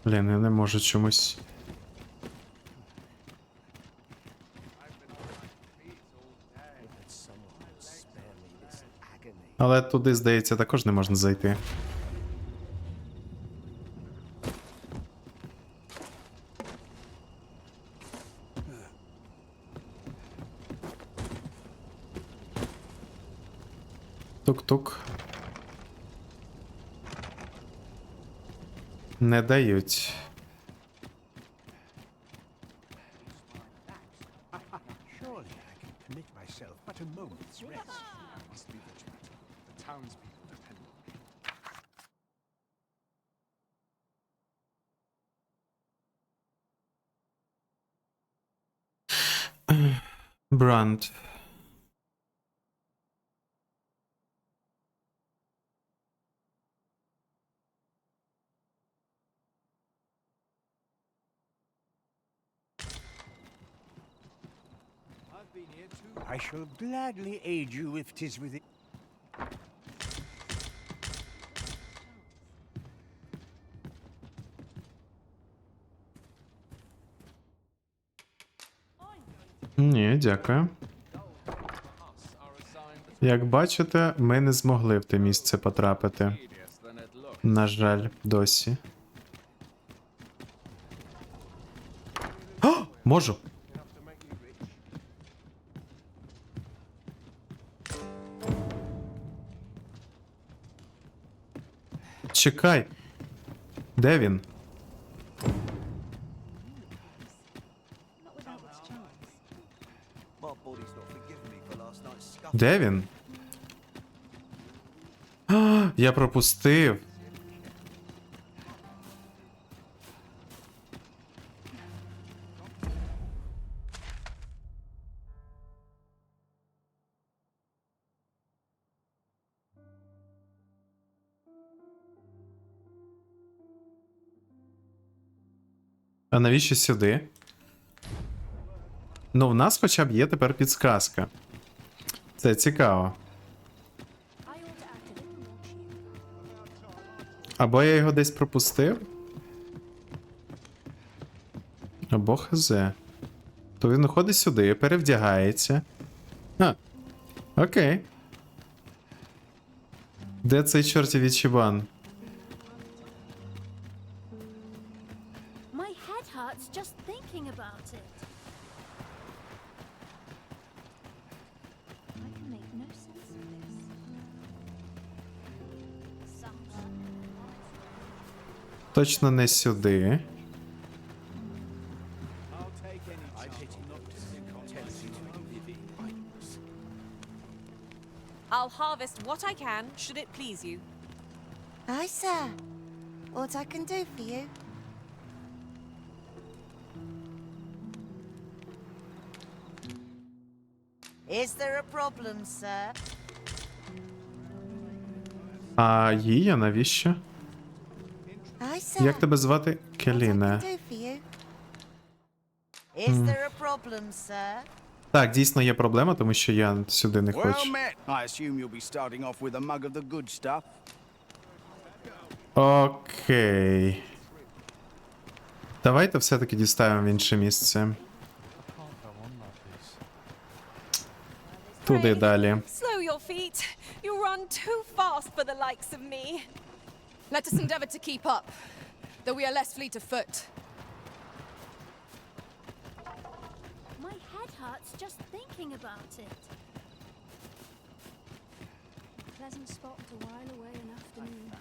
Блін, я не можу чомусь. Але туди, здається, також не можна зайти. Тук-тук. Не дають. Surely I can commit myself but a moment's rest. Must be the matter. The townspeople depend on me. Бранд. I shall gladly aid you if 'tis within. Ні, дякую. Як бачите, ми не змогли в те місце потрапити. На жаль, досі. О! Можу! Чекай! Де він? Де він? А, я пропустив. А навіщо сюди? Ну, в нас хоча б є тепер підсказка. Це цікаво. Або я його десь пропустив. Або хз. То він уходить сюди, перевдягається. А, окей. Де цей чортів чібан? My head hurts just thinking about it. I can make no sense of this. Точно не сюди. I'll harvest what I can, should it please you. Aye, sir. What I can do for you? Is there a problem, sir? А її навіщо? Aye, sir. Як тебе звати? Келіне. Do for you? Is there a problem, sir? Так, дійсно є проблема, тому що я сюди не Well хочу. met. I assume you'll be starting off with a mug of the good stuff. Окей. Давайте все-таки діставимо в інше місце. Туди далі. Slow your feet. You run too fast for the likes of me. Let us endeavor to keep up, though we are less fleet of foot. My head hurts just thinking about it. Pleasant spot to while away an afternoon.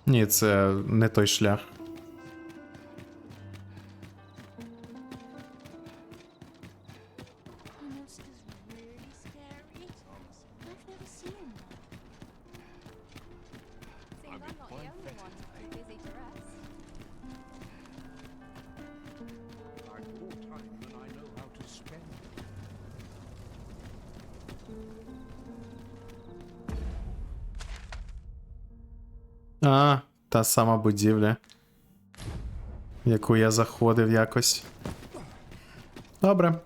Ні, це не той шлях. А, та сама будівля, в яку я заходив якось. Добре.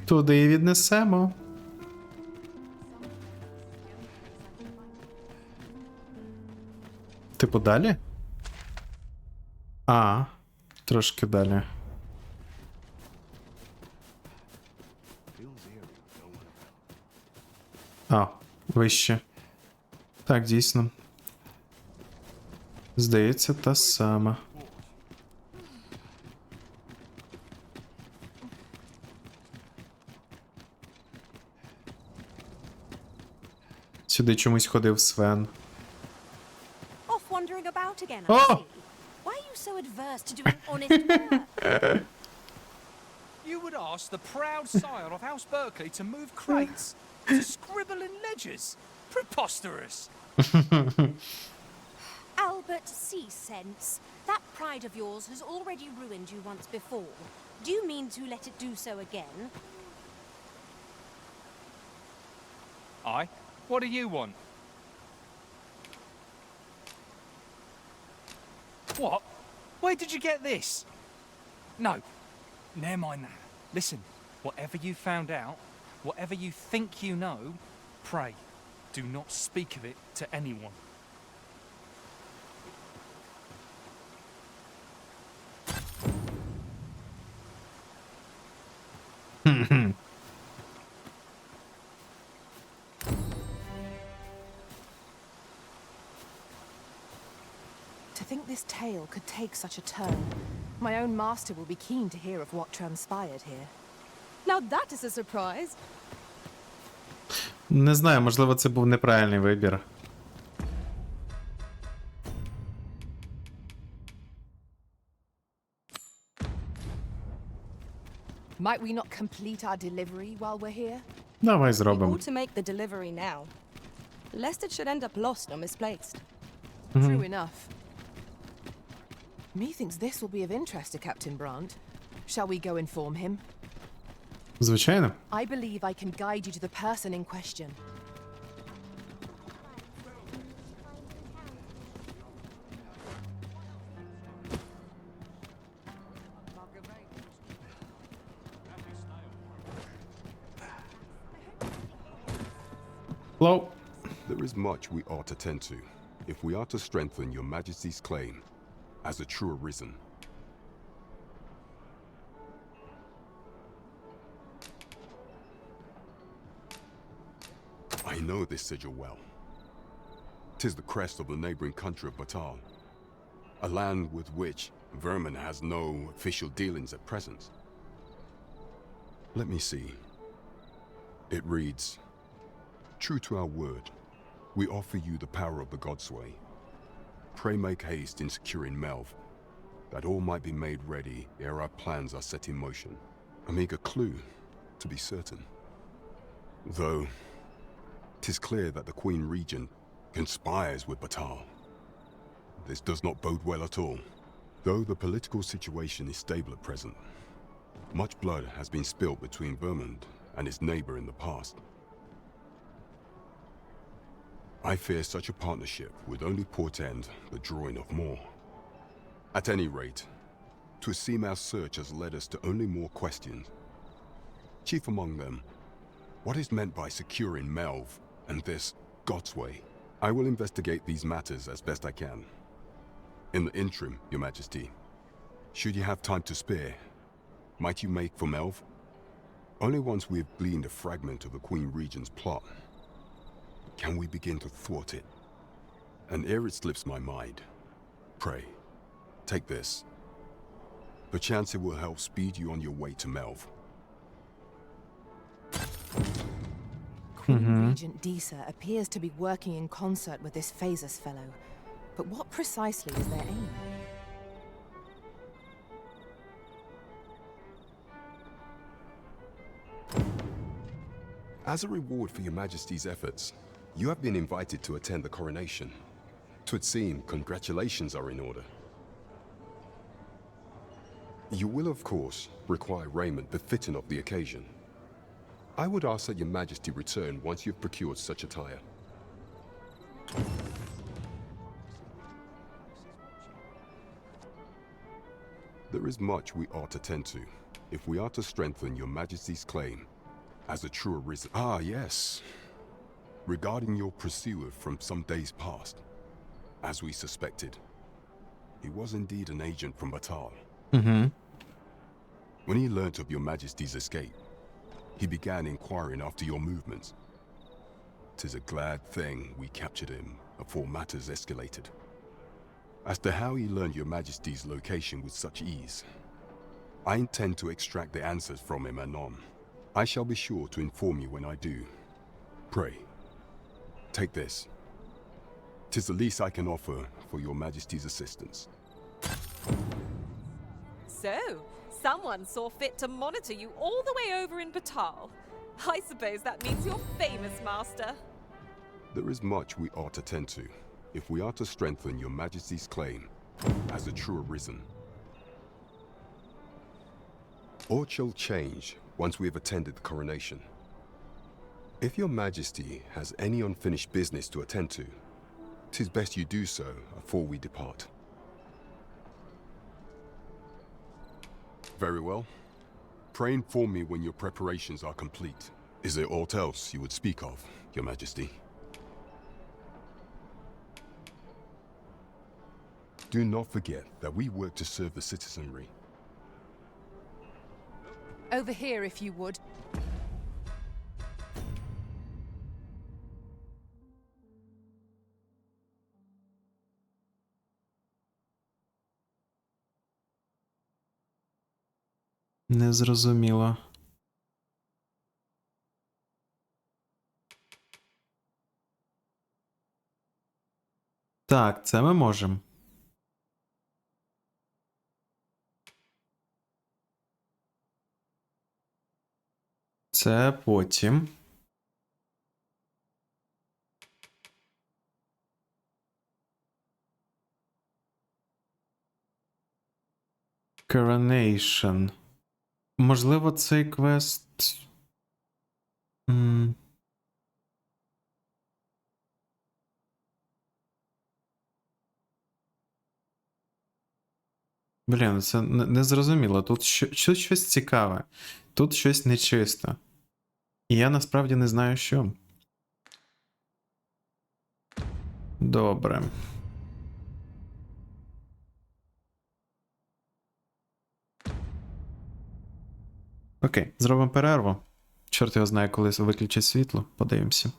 Туди і віднесемо. Типу далі? А, трошки далі. А, вище. Так, дійсно. Здається, та сама. Сюди чомусь ходив Свен. Off wandering about again, I Oh! see. Why are you so adverse to doing honest work? You would ask the proud sire of House Berkeley to move crates, to scribble in ledgers. Preposterous. Albert, see sense. That pride of yours has already ruined you once before. Do you mean to let it do so again? Aye. What do you want? What? Where did you get this? No. Never mind that. Listen, whatever you found out, Whatever you think you know, pray, do not speak of it to anyone. To think this tale could take such a turn. My own master will be keen to hear of what transpired here. Now that is a surprise. Не знаю, можливо, це був неправильний вибір. Might we not complete our delivery while we're here? Давай We зробимо. ought to make the delivery now, lest it should end up lost or misplaced. True enough. Methinks this will be of interest to Captain Brandt. Shall we go inform him? Звичайно. I believe I can guide you to the person in question. Hello. There is much we ought to tend to, if we are to strengthen your Majesty's claim as a true arisen. I know this sigil well. 'Tis the crest of the neighboring country of Batal, a land with which Vermin has no official dealings at present. Let me see. It reads, "True to our word, we offer you the power of the Godsway. Pray make haste in securing Melv, that all might be made ready ere our plans are set in motion." A meager clue, to be certain. Though, 'tis clear that the Queen Regent conspires with Batal. This does not bode well at all. Though the political situation is stable at present, much blood has been spilled between Vermund and its neighbor in the past. I fear such a partnership would only portend the drawing of more. At any rate, 'twould seem our search has led us to only more questions. Chief among them, what is meant by securing Melv and this Godsway? I will investigate these matters as best I can. In the interim, Your Majesty, should you have time to spare, might you make for Melv? Only once we have gleaned a fragment of the Queen Regent's plot can we begin to thwart it. And ere it slips my mind, pray, take this. Perchance it will help speed you on your way to Melv. Queen Regent Disa appears to be working in concert with this Phasus fellow. But what precisely is their aim? As a reward for Your Majesty's efforts, you have been invited to attend the coronation. 'Twould seem congratulations are in order. You will, of course, require raiment befitting of the occasion. I would ask that Your Majesty return once you've procured such attire. There is much we ought to tend to, if we are to strengthen Your Majesty's claim as a true arisen. Ah, yes. Regarding your pursuer from some days past, as we suspected, he was indeed an agent from Batal. When he learnt of Your Majesty's escape, he began inquiring after your movements. 'Tis a glad thing we captured him before matters escalated. As to how he learned Your Majesty's location with such ease, I intend to extract the answers from him anon. I shall be sure to inform you when I do. Pray, take this. 'Tis the least I can offer for Your Majesty's assistance. So, someone saw fit to monitor you all the way over in Batal. I suppose that means you're famous, Master. There is much we ought to tend to, if we are to strengthen Your Majesty's claim as a true arisen. Aught shall change once we have attended the coronation. If Your Majesty has any unfinished business to attend to, 'tis best you do so afore we depart. Very well. Pray inform me when your preparations are complete. Is there aught else you would speak of, Your Majesty? Do not forget that we work to serve the citizenry. Over here, if you would. Не зрозуміло. Так, це ми можемо. Це потім. Coronation. Можливо, цей квест. Блін, це не зрозуміло. Тут щось цікаве. Тут щось нечисто. І я насправді не знаю, що. Добре. Окей, зробимо перерву. Чорт його знає, коли виключить світло. Подивимося.